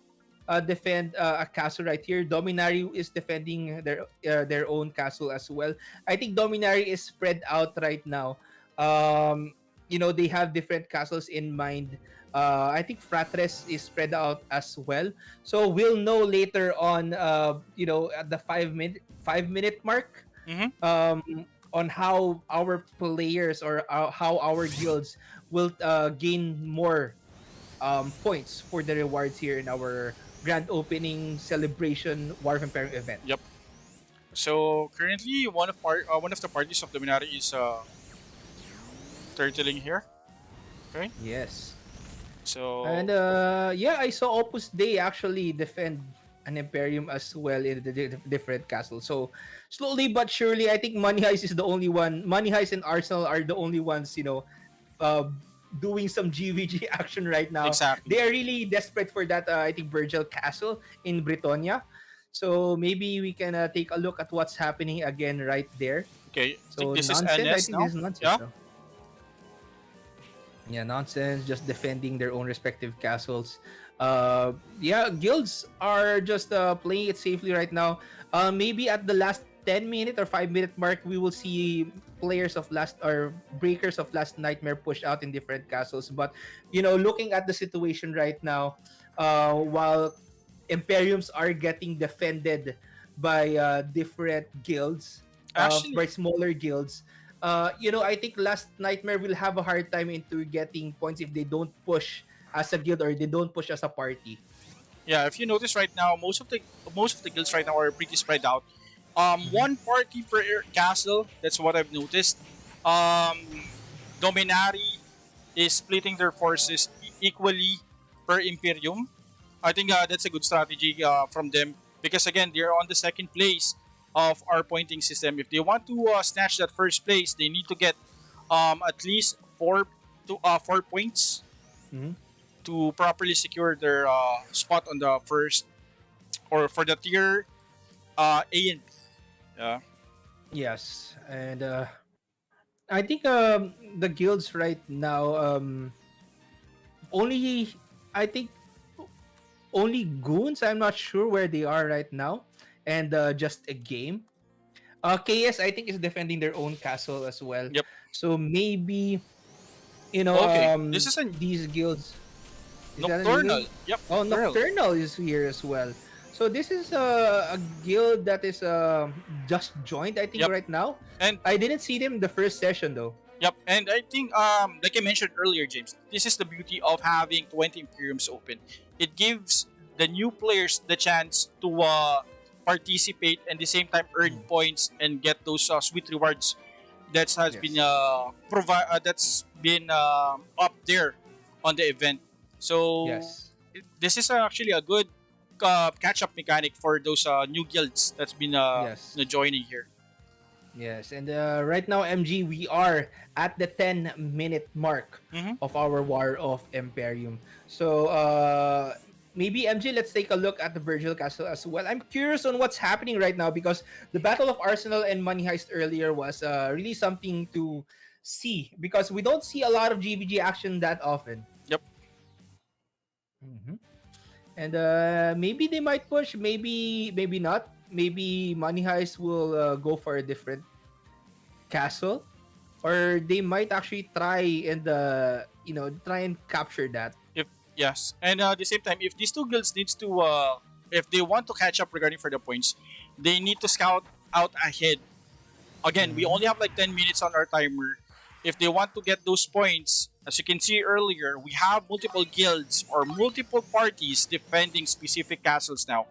defend a castle right here. Dominari is defending their own castle as well. I think Dominari is spread out right now. They have different castles in mind. I think Fratres is spread out as well. So we'll know later on, at the 5 minute mark, Mm-hmm. um, on how our players or how our guilds will gain more points for the rewards here in our grand opening celebration War of Empire event. Yep. So currently, one of the parties of Dominati is turtling here. Okay. Yes. And So yeah, I saw Opus Dei actually defend an Imperium as well in the different castles. So slowly but surely, I think Money Heist is the only one. Money Heist and Arsenal are the only ones, uh, doing some GVG action right now. exactly. They are really desperate for that. I think Virgil Castle in Britonia. So maybe we can take a look at what's happening again right there. Okay, I think So this is nonsense. I NS think this now. is nonsense Yeah. though. Yeah, nonsense. Just defending their own respective castles. Yeah, guilds are just playing it safely right now. Maybe at the last 10 minute or 5 minute mark, we will see players of last or breakers of last nightmare push out in different castles. But looking at the situation right now, while Imperiums are getting defended by different guilds, by Actually, smaller guilds. I think Last Nightmare will have a hard time into getting points if they don't push as a guild or they don't push as a party. yeah. If you notice right now, most of the guilds right now are pretty spread out. Mm-hmm. One party per castle. That's what I've noticed. Dominari is splitting their forces equally per Imperium. I think that's a good strategy from them because again they're on the second place of our pointing system. If they want to snatch that first place, they need to get at least 4 points Mm-hmm. to properly secure their spot on the first or for the tier A and B. Yeah. Yes, and I think the guilds right now, only I think only goons. I'm not sure where they are right now, and just a game. KS I think is defending their own castle as well. Yep. So maybe Okay. This is a these guilds, is that a new nocturnal. name? Yep. Oh, Nocturnal. Nocturnal is here as well. So this is a guild that is just joined, I think, Yep. right now. And I didn't see them the first session though. yep. And I think like I mentioned earlier, James, this is the beauty of having 20 Imperiums open. It gives the new players the chance to participate and at the same time earn points and get those sweet rewards that has been Yes. that's been up there on the event. So Yes. this is actually a good catch-up mechanic for those new guilds that's been Yes. joining here. Yes. And right now, MG, we are at the 10-minute mark Mm-hmm. of our War of Imperium. So maybe MG, let's take a look at the Virgil Castle as well. I'm curious on what's happening right now because the Battle of Arsenal and Money Heist earlier was really something to see because we don't see a lot of GVG action that often. Yep. Mhm. And maybe they might push, maybe not. Maybe Money Heist will go for a different castle, or they might actually try and try and capture that. If yes, and at the same time, if these two guilds needs to, if they want to catch up regarding for the points, they need to scout out ahead. Again, we Mm-hmm. only have like 10 minutes on our timer. If they want to get those points, as you can see earlier, we have multiple guilds or multiple parties defending specific castles now.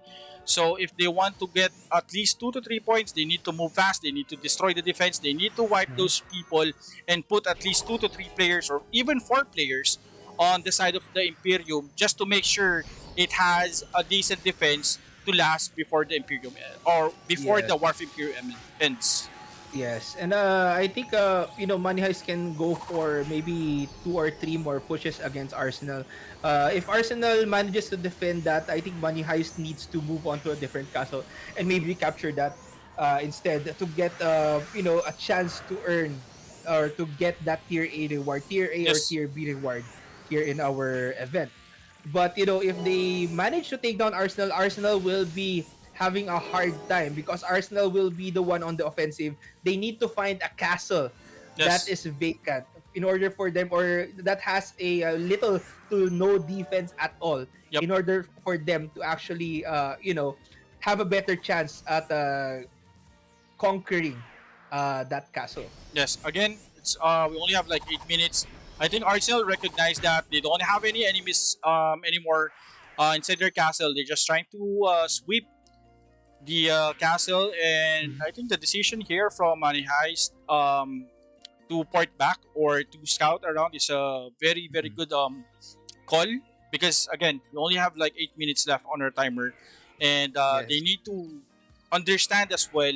So if they want to get at least 2 to 3 points, they need to move fast, they need to destroy the defense, they need to wipe Mm-hmm. those people and put at least 2 to 3 players or even 4 players on the side of the Imperium just to make sure it has a decent defense to last before the Imperium or before the Yes. Wharf Imperium ends. Yes, and I think Money Heist can go for maybe two or three more pushes against Arsenal. If Arsenal manages to defend that, I think Money Heist needs to move on to a different castle and maybe capture that instead to get a chance to earn or to get that tier A reward, tier A or Yes. tier B reward here in our event. But if they manage to take down Arsenal, Arsenal will be having a hard time because Arsenal will be the one on the offensive. They need to find a castle that Yes. is vacant in order for them, or that has a little to no defense at all, Yep. in order for them to actually have a better chance at conquering that castle. Yes. Again, it's we only have like 8 minutes. I think Arsenal recognized that they don't have any enemies anymore inside their castle. They're just trying to sweep the castle, and Mhm. I think the decision here from Money Heist to port back or to scout around is a very very Mhm. good call, because again we only have like 8 minutes left on our timer, and they Yes. need to understand as well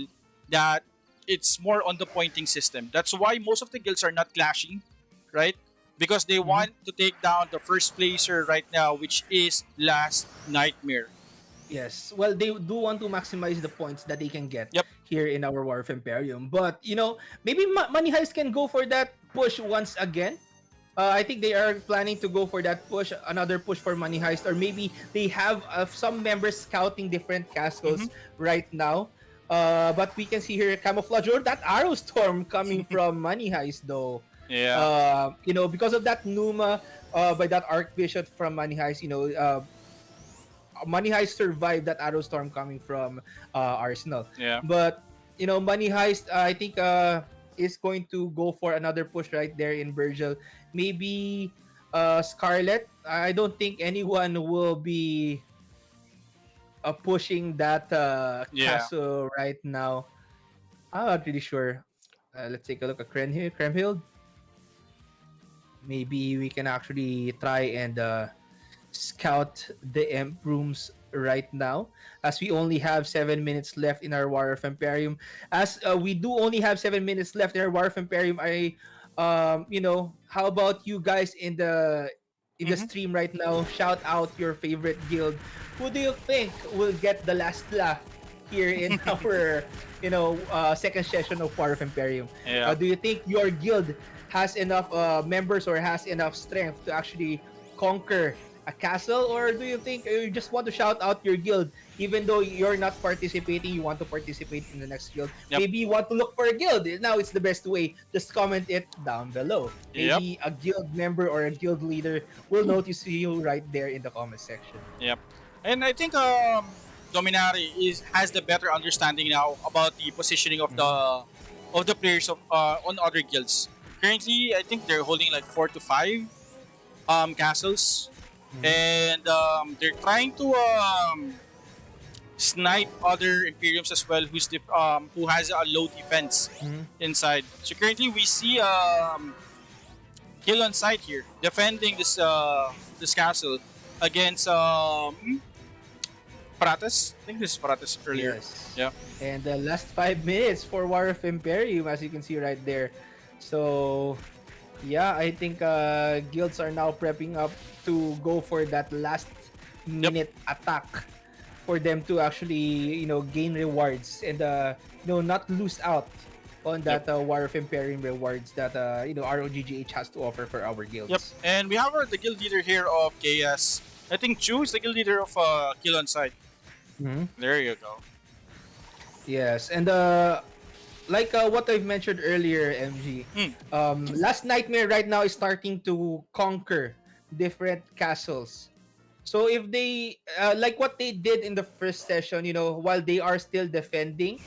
that it's more on the pointing system. That's why most of the guilds are not clashing, right? Because they Mhm. want to take down the first placer right now, which is Last Nightmare. Yes. Well, they do want to maximize the points that they can get Yep. here in our War of Imperium. But, maybe Money Heist can go for that push once again. I think they are planning to go for that push, another push for Money Heist, or maybe they have some members scouting different Mm-hmm. castles right now. But we can see here camouflage or that arrow storm coming from Money Heist, though. Yeah. Because of that Numa by that Archbishop from Money Heist, Money Heist survived that arrow storm coming from Arsenal. Yeah. But Money Heist, I think is going to go for another push right there in Virgil. Maybe Scarlet. I don't think anyone will be pushing that Yeah. castle right now. I'm not really sure. Let's take a look at Kremhild. Maybe we can actually try and scout the Emp rooms right now, as we only have 7 minutes left in our War of Imperium. As we do only have 7 minutes left in our War of Imperium, how about you guys in the Mm-hmm. stream right now? Shout out your favorite guild. Who do you think will get the last laugh here in our second session of War of Imperium? Yeah. Do you think your guild has enough members or has enough strength to actually conquer a castle, or do you think you just want to shout out your guild even though you're not participating, you want to participate in the next guild? Yep. Maybe you want to look for a guild. Now it's the best way. Just comment it down below. Yep. Maybe a guild member or a guild leader will notice you right there in the comment section. Yep. And I think Dominari is has the better understanding now about the positioning Mm-hmm. of the players of on other guilds. Currently, I think they're holding like 4 to 5 castles, Mm-hmm. and they're trying to snipe other Imperiums as well, who has a low defense Mm-hmm. inside. So currently, we see kill on site here, defending this castle against Prates. I think this is Prates earlier. Yes. Yeah. And the last 5 minutes for War of Imperium, as you can see right there. So, yeah, I think guilds are now prepping up to go for that last Yep. minute attack for them to actually, gain rewards and, not lose out on Yep. that War of Imperium rewards that, ROGGH has to offer for our Yep. guilds. And we have the guild leader here of KS. I think Chu is the guild leader of Kill on site. Mhm. There you go. Yes, and like what I've mentioned earlier, MG, Hmm. Last Nightmare right now is starting to conquer different castles. So if they like what they did in the first session, while they are still defending,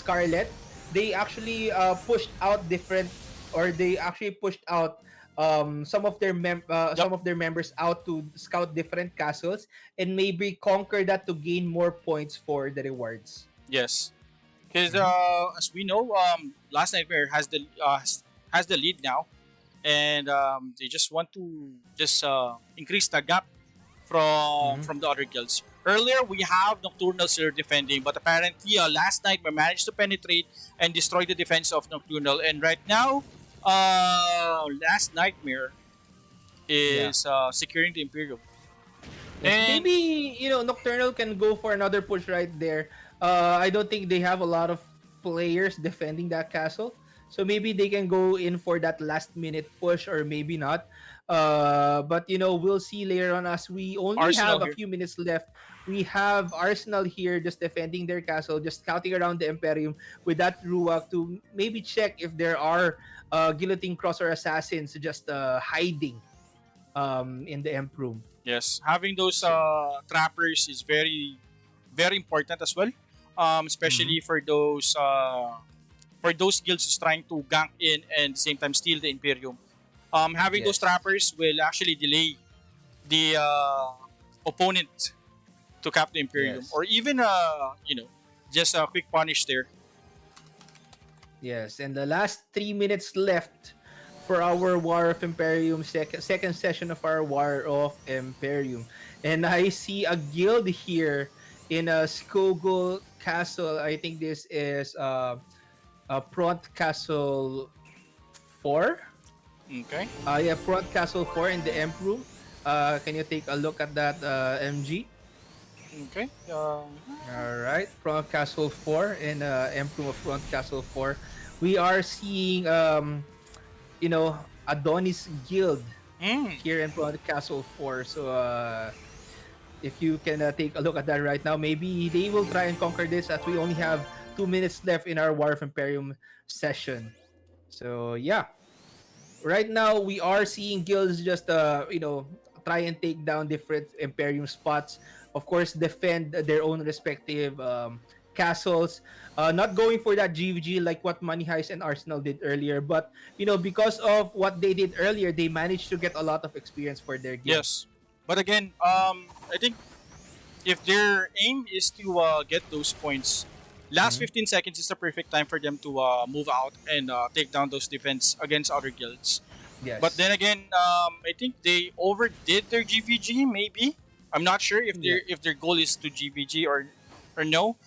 Scarlet, they actually pushed out different, or they actually pushed out Yep. some of their members out to scout different castles and maybe conquer that to gain more points for the rewards. Yes. Because Mm-hmm. as we know, Last Nightmare has the lead now, and they just want to just increase the gap Mm-hmm. from the other guilds. Earlier, we have Nocturnal still defending, but apparently, Last Nightmare managed to penetrate and destroy the defense of Nocturnal. And right now, Last Nightmare Yeah. is securing the Imperium. Yes, And maybe Nocturnal can go for another push right there. I don't think they have a lot of players defending that castle, so maybe they can go in for that last minute push, or maybe not. But we'll see later on, as we only Arsenal have a here. few minutes left. We have Arsenal here just defending their castle, just scouting around the Imperium with that Ruach to maybe check if there are guillotine cross or assassins just hiding in the Emp room. Yes, having those So, trappers is very important as well, mhm. especially for those guilds who's trying to gank in and at the same time steal the Imperium. Having those Yes. trappers will actually delay the opponent to cap the Imperium, Yes. or even just a quick punish there. Yes. And the last 3 minutes left for our War of Imperium, second session of our War of Imperium. And I see a guild here in a Skogul Castle. I think this is a Pront Castle 4. Okay, Yeah, Pront Castle 4 in the Emp room. Can you take a look at that, MG? okay. All right, Front Castle 4 and Emperor of Front Castle 4. We are seeing Adonis Guild Mm, here in Front Castle 4. So if you can take a look at that right now, maybe they will try and conquer this, as we only have 2 minutes left in our War of Imperium session. So yeah, right now we are seeing guilds just try and take down different Imperium spots. Of course, defend their own respective castles. Not going for that GVG like what Money Heist and Arsenal did earlier, but because of what they did earlier, they managed to get a lot of experience for their guild. yes, but again, I think if their aim is to get those points, last Mhm. 15 seconds is the perfect time for them to move out and take down those defense against other guilds. But Yes. then again, I think they overdid their GVG. Maybe I'm not sure Yeah. if their goal is to GVG or no.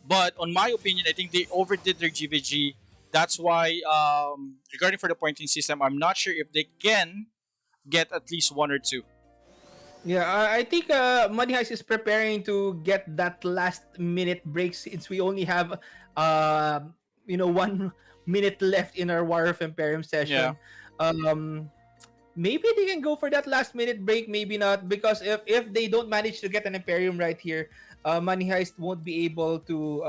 But on my opinion, I think they overdid their GVG. That's why, regarding for the pointing system, I'm not sure if they can get at least one or two. Yeah, I think Money Heist is preparing to get that last minute break, since we only have 1 minute left in our War of Imperium Yeah. session. Um, Maybe they can go for that last minute break, maybe not, because if they don't manage to get an Imperium right here, Money Heist won't be able to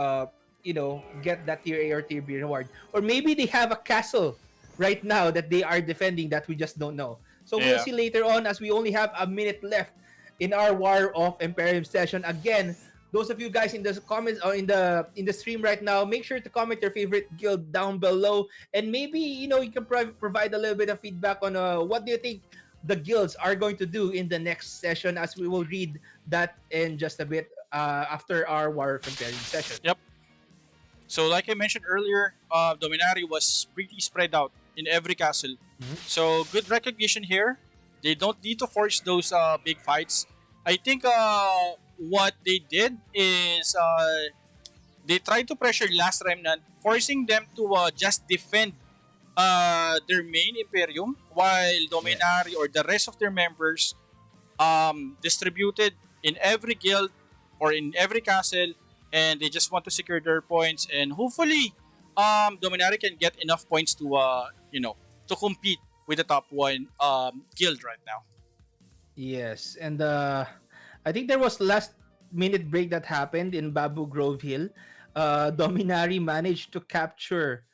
get that tier A or tier B reward. Or maybe they have a castle right now that they are defending that we just don't know. So we'll Yeah. see later on, as we only have a minute left in our War of Imperium session. Again, those of you guys in the comments or in the stream right now, make sure to comment your favorite guild down below, and maybe you can provide a little bit of feedback on what do you think the guilds are going to do in the next session, as we will read that in just a bit after our War of Imperium session. Yep. So, like I mentioned earlier, Dominari was pretty spread out in every castle. Mhm. So, good recognition here. They don't need to force those big fights. I think what they did is they tried to pressure Last Remnant, forcing them to just defend their main Imperium, while Yeah. Dominari or the rest of their members distributed in every guild or in every castle, and they just want to secure their points, and hopefully Dominari can get enough points to to compete with the top one guild right now. Yes, and I think there was last minute break that happened in Bamboo Grove Hill. Dominari managed to capture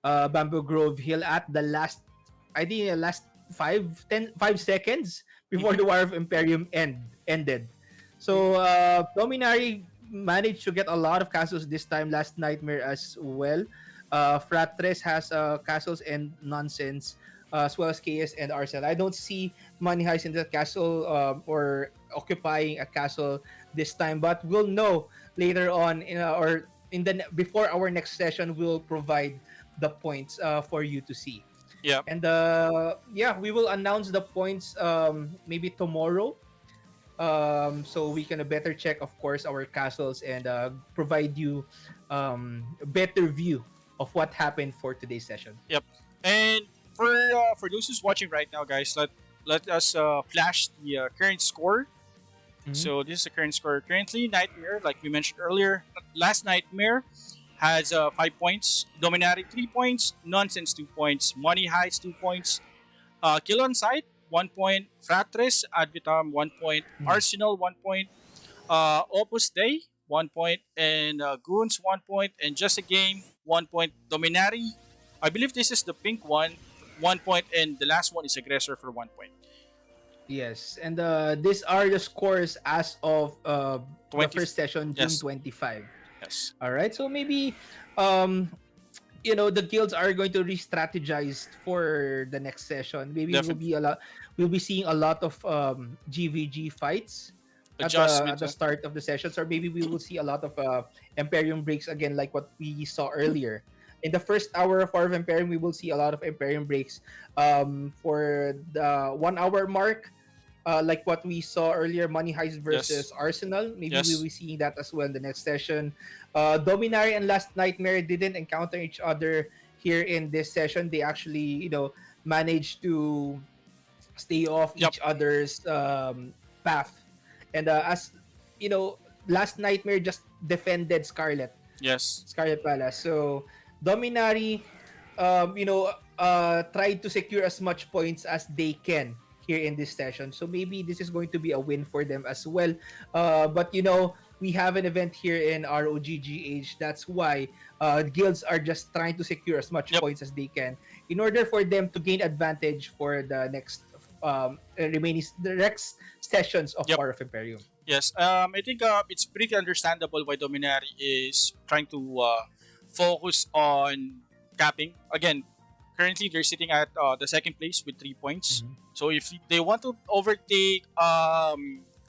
Bamboo Grove Hill at the last, I think, last 5 seconds before Hmm. the War of Imperium ended. So Dominari managed to get a lot of castles this time. Last Nightmare as well. Fratres has castles and nonsense, as well as KS and Arsenal. I don't see Money Heist in the castle or occupying a castle this time, but we'll know later on or in the before our next session. We'll provide the points for you to see. Yeah. And yeah, we will announce the points maybe tomorrow, so we can better check, of course, our castles and provide you a better view of what happened for today's session. Yep. And for those who's watching right now, guys, let us flash the current score. Mhm. So this is the current score. Currently, Nightmare, like we mentioned earlier, last Nightmare has 5 points, Dominati 3 points, Nonsense 2 points, Money Heist 2 points, Kill on Sight 1 point, Fratres Ad Vitam 1 point, Mhm. Arsenal 1 point, Opus Dei 1 point, and Goons 1 point, and Just a Game 1 point. Dominari, I believe this is the pink one, 1 point, and the last one is Aggressor for 1 point. Yes, and these are the scores as of the 20. first session, June Yes, 25. yes, All right, so maybe um, the guilds are going to re-strategize for the next session. Maybe we'll definitely be a lot. We'll be seeing a lot of GVG fights at adjustments. the start of the sessions, or maybe we will see a lot of Emperium breaks again, like what we saw earlier. In the first hour of War of Emperium, we will see a lot of Emperium breaks. For the 1 hour mark, like what we saw earlier, Money Heist Yes, versus Arsenal. Maybe we will yes, be seeing that as well in the next session. Dominari and Last Nightmare didn't encounter each other here in this session. They actually, managed to stay off yep, each other's path. And as you know, Last Nightmare just defended yes, Scarlet Palace. So Dominari, tried to secure as much points as they can here in this session. So maybe this is going to be a win for them as well. But we have an event here in ROGGH. That's why guilds are just trying to secure as much yep, points as they can in order for them to gain advantage for the next remaining the next sessions of yep. War of Imperium. Yes, I think it's pretty understandable why Dominari is trying to focus on capping. Again, currently they're sitting at the second place with 3 points. Mhm. So if they want to overtake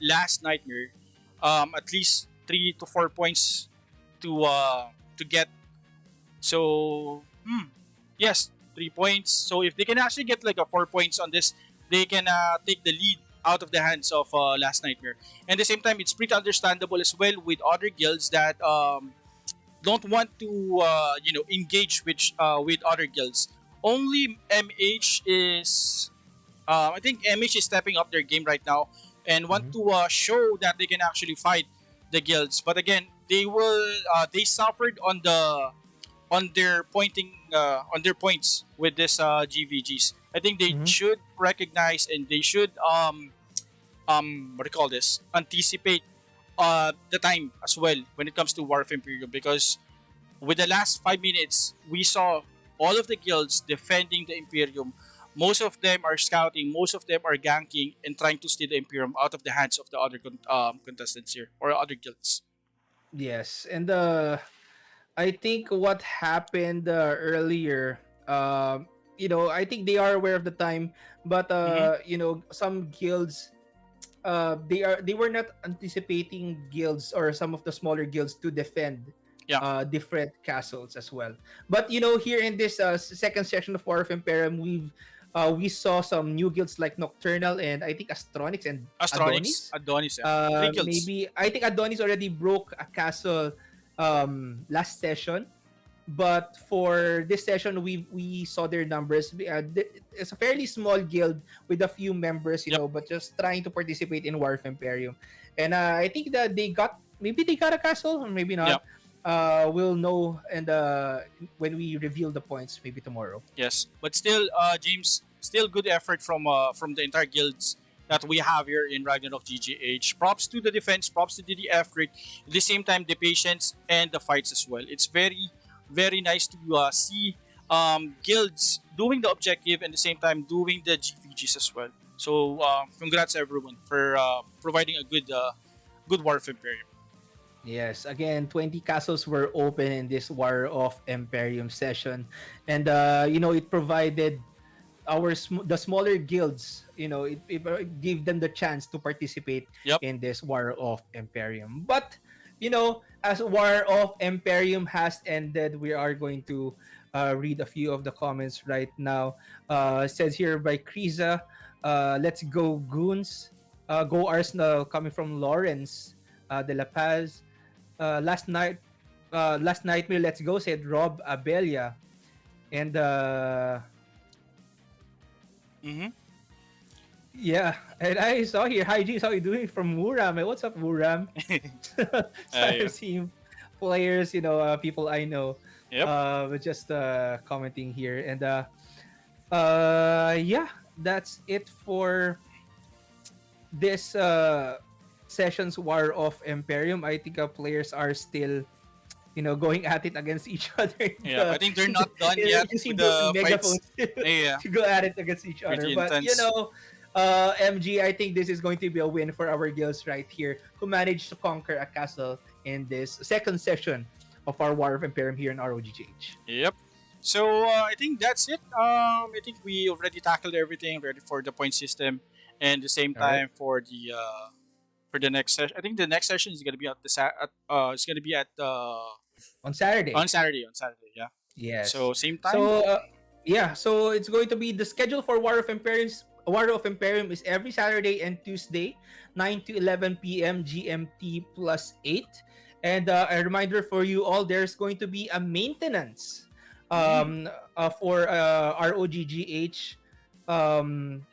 Last Nightmare, at least 3 to 4 points to get. So yes, 3 points. So if they can actually get like a 4 points on this, they can take the lead out of the hands of Last Nightmare. And at the same time, it's pretty understandable as well with other guilds that don't want to engage with other guilds. Only MH is I think MH is stepping up their game right now and want Mhm. to show that they can actually fight the guilds. But again, they suffered on their points with this GVGs. I think they Mhm. should recognize and they should what do you call this, anticipate the time as well when it comes to War of Imperium, because with the last 5 minutes we saw all of the guilds defending the Imperium. Most of them are scouting, most of them are ganking and trying to steal the Imperium out of the hands of the other contestants here or other guilds. Yes, and I think what happened earlier, I think they are aware of the time, but Mm-hmm. some guilds, they were not anticipating guilds or some of the smaller guilds to defend Yeah, different castles as well. But here in this second section of War of Imperium, we saw some new guilds like Nocturnal and I think Astronix and Astronics, Adonis. Adonis, yeah, three guilds. Maybe I think Adonis already broke a castle last session, but for this session we saw their numbers. It's a fairly small guild with a few members, Yep, but just trying to participate in War of Imperium. And I think that they got a castle or maybe yep. not. We'll know and when we reveal the points maybe tomorrow. Yes, but still, James, still good effort from the entire guilds that we have here in Ragnarok GGH. Props to the defense, props to the effort. At the same time, the patience and the fights as well. It's very, very nice to see guilds doing the objective and at the same time doing the GVGs as well. So, congrats everyone for providing a good War of Imperium. Yes, again, 20 castles were open in this War of Emperium session. And, it provided the smaller guilds, it gave them the chance to participate Yep. in this War of Emperium. But, as War of Imperium has ended, we are going to read a few of the comments right now. Says here by Kriza, let's go Goons. Go Arsenal, coming from Lawrence de La Paz. Last nightmare, let's go, said Rob Abelia. And Mm-hmm. yeah, and I saw here, hi James, how you doing from Muram? Hey, what's up, Muram? So Yeah. I've seen players, people I know, Yep. just commenting here, and yeah, that's it for this sessions War of Imperium. I think players are still, going at it against each other. Yep. I think they're not done yet You see with those the fights. megaphones Yeah. to go at it against each other. Pretty But intense. MG, I think this is going to be a win for our guilds right here, who managed to conquer a castle in this second session of our War of Imperium here in ROGGH. Yep. So I think that's it. I think we already tackled everything, ready for the point system, and the same All right, time for the next session. I think the next session is gonna be it's gonna be at on Saturday. on Saturday. On Saturday, yeah. Yes. So same time. So yeah, so it's going to be the schedule for War of Imperium. War of Imperium is every Saturday and Tuesday, 9 to 11 p.m. GMT plus 8. And a reminder for you all, there's going to be a maintenance Mm, for ROGGH um,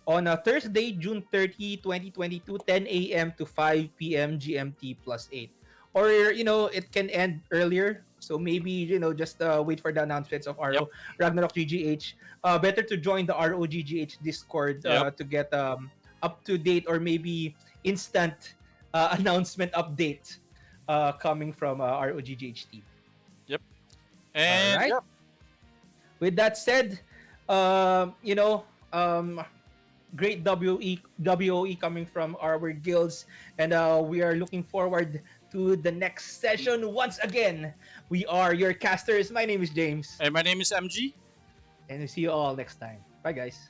on a Thursday, June 30, 2022, 10 a.m. to 5 p.m. GMT plus 8. Or, it can end earlier. So maybe, just wait for the announcements of yep. Ragnarok GGH. Better to join the ROGGH Discord Yep. to get up to date or maybe instant announcement update coming from ROGGH team. Yep. All And right. yep. With that said, um, you know, um, great WOE coming from our guilds, and we are looking forward to the next session. Once again, we are your casters. My name is James, And my name is MG. and we see you all next time. Bye, guys.